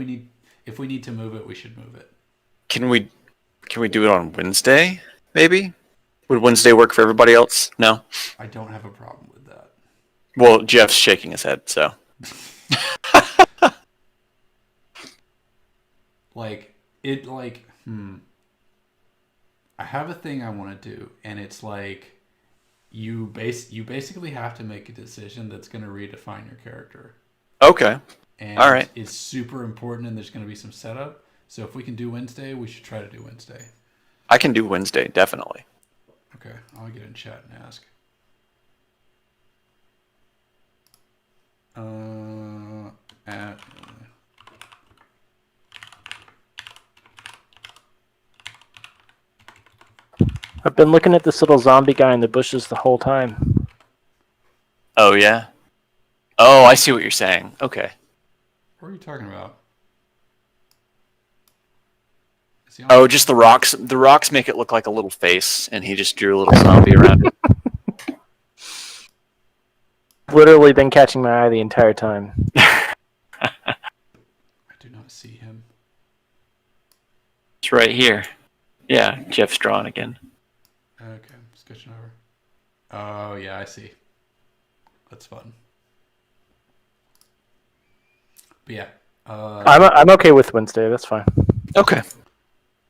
Speaker 1: if we need to move it, we should move it.
Speaker 6: Can we do it on Wednesday? Maybe. Would Wednesday work for everybody else? No.
Speaker 1: I don't have a problem with that.
Speaker 6: Well, Jeff's shaking his head, so.
Speaker 1: I have a thing I want to do, and it's like you basically have to make a decision that's going to redefine your character.
Speaker 6: Okay.
Speaker 1: And
Speaker 6: All right.
Speaker 1: it's super important, and there's going to be some setup. So if we can do Wednesday, we should try to do Wednesday.
Speaker 6: I can do Wednesday, definitely.
Speaker 1: Okay, I'll get in chat and ask.
Speaker 4: I've been looking at this little zombie guy in the bushes the whole time.
Speaker 6: Oh, yeah? Oh, I see what you're saying. Okay.
Speaker 1: What are you talking about? Is he on?
Speaker 6: Oh, just the rocks. The rocks make it look like a little face, and he just drew a little zombie around it.
Speaker 4: Literally been catching my eye the entire time.
Speaker 1: I do not see him.
Speaker 6: It's right here. Yeah, Jeff's drawn again.
Speaker 1: Okay, sketching over. Oh yeah, I see. That's fun. But yeah,
Speaker 4: I'm okay with Wednesday. That's fine.
Speaker 6: Okay.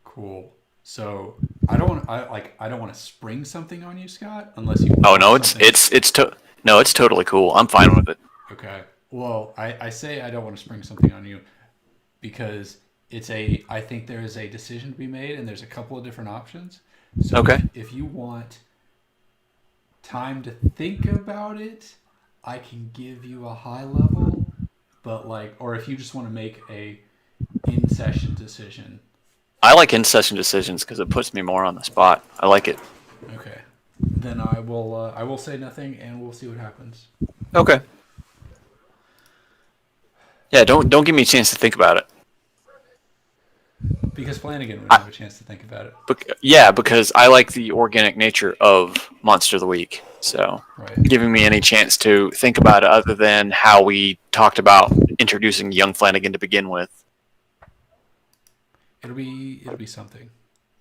Speaker 1: cool. So I don't want to spring something on you, Scott, unless you.
Speaker 6: Oh
Speaker 1: want
Speaker 6: no,
Speaker 1: something-
Speaker 6: it's totally cool. I'm fine with it.
Speaker 1: Okay. Well, I say I don't want to spring something on you because I think there is a decision to be made, and there's a couple of different options. So
Speaker 6: Okay.
Speaker 1: if you want time to think about it, I can give you a high level, but or if you just want to make a in session decision.
Speaker 6: I like in session decisions because it puts me more on the spot. I like it.
Speaker 1: Okay. Then I will say nothing and we'll see what happens.
Speaker 6: Okay. Yeah, don't give me a chance to think about it.
Speaker 1: Because Flanagan would have a chance to think about it.
Speaker 6: Yeah, because I like the organic nature of Monster of the Week. So
Speaker 1: Right.
Speaker 6: giving me any chance to think about it other than how we talked about introducing young Flanagan to begin with.
Speaker 1: It'll be something.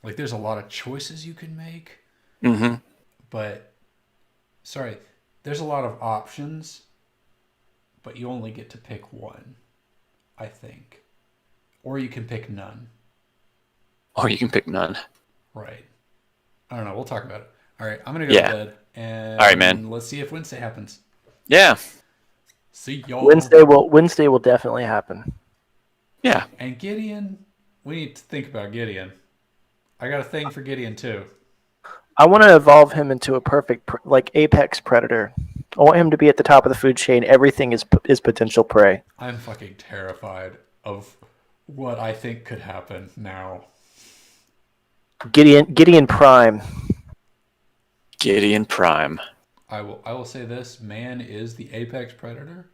Speaker 1: There's a lot of choices you can make,
Speaker 6: Mm-hmm.
Speaker 1: but there's a lot of options, but you only get to pick one, I think. Or you can pick none.
Speaker 6: Or you can pick none.
Speaker 1: Right. I don't know. We'll talk about it. All right. I'm going to go
Speaker 6: Yeah.
Speaker 1: to bed. And
Speaker 6: All right, man.
Speaker 1: Let's see if Wednesday happens.
Speaker 6: Yeah.
Speaker 1: See y'all.
Speaker 4: Wednesday will definitely happen.
Speaker 6: Yeah.
Speaker 1: And Gideon, we need to think about Gideon. I got a thing for Gideon, too.
Speaker 4: I want to evolve him into a perfect, apex predator. I want him to be at the top of the food chain. Everything is potential prey.
Speaker 1: I'm fucking terrified of what I think could happen now.
Speaker 4: Gideon Prime.
Speaker 6: Gideon Prime.
Speaker 1: I will say this: man is the apex predator.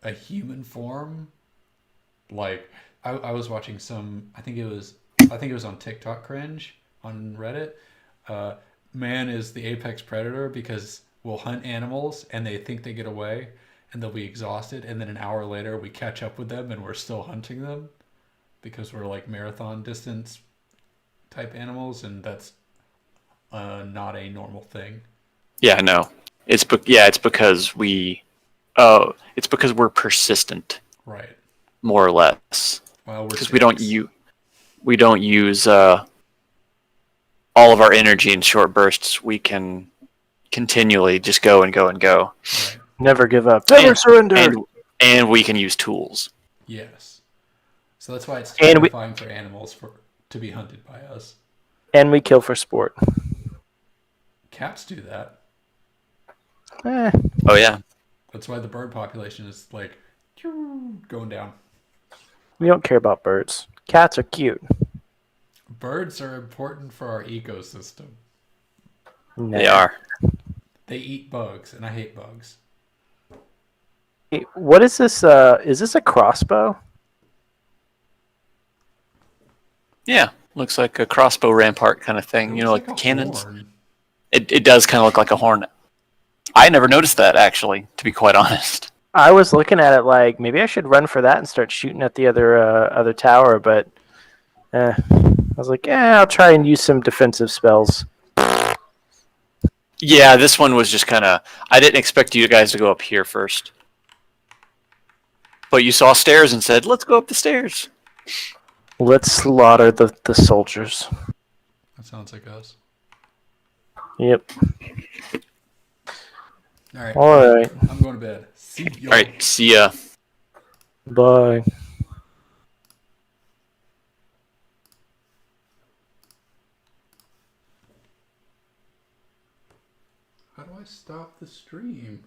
Speaker 1: A human form. I was watching some. I think it was on TikTok cringe on Reddit. Man is the apex predator because we'll hunt animals and they think they get away and they'll be exhausted, and then an hour later we catch up with them and we're still hunting them because we're marathon distance type animals, and that's not a normal thing.
Speaker 6: Yeah, no. It's because we're persistent,
Speaker 1: Right.
Speaker 6: more or less.
Speaker 1: Well,
Speaker 6: Because we don't use all of our energy in short bursts. We can continually just go and go and go.
Speaker 1: Right.
Speaker 4: Never give up. Never surrender.
Speaker 6: And we can use tools.
Speaker 1: Yes. So that's why it's
Speaker 4: And we-
Speaker 1: terrifying for animals to be hunted by us.
Speaker 4: And we kill for sport.
Speaker 1: Cats do that.
Speaker 6: Oh yeah.
Speaker 1: That's why the bird population is going down.
Speaker 4: We don't care about birds. Cats are cute.
Speaker 1: Birds are important for our ecosystem.
Speaker 4: No.
Speaker 6: They are.
Speaker 1: They eat bugs, and I hate bugs.
Speaker 4: Hey, what is this? Is this a crossbow?
Speaker 6: Yeah. Looks like a crossbow rampart kind of thing.
Speaker 1: It
Speaker 6: Like
Speaker 1: looks
Speaker 6: the cannons.
Speaker 1: horn.
Speaker 6: It does kind of look like a horn. I never noticed that, actually, to be quite honest.
Speaker 4: I was looking at it maybe I should run for that and start shooting at the other tower, but I was I'll try and use some defensive spells.
Speaker 6: Yeah, this one was just kind of... I didn't expect you guys to go up here first. But you saw stairs and said, let's go up the stairs.
Speaker 4: Let's slaughter the soldiers.
Speaker 1: That sounds like us.
Speaker 4: Yep.
Speaker 1: All right.
Speaker 4: All right.
Speaker 1: I'm going to bed. See you.
Speaker 6: All right, see ya.
Speaker 4: Bye.
Speaker 1: How do I stop the stream?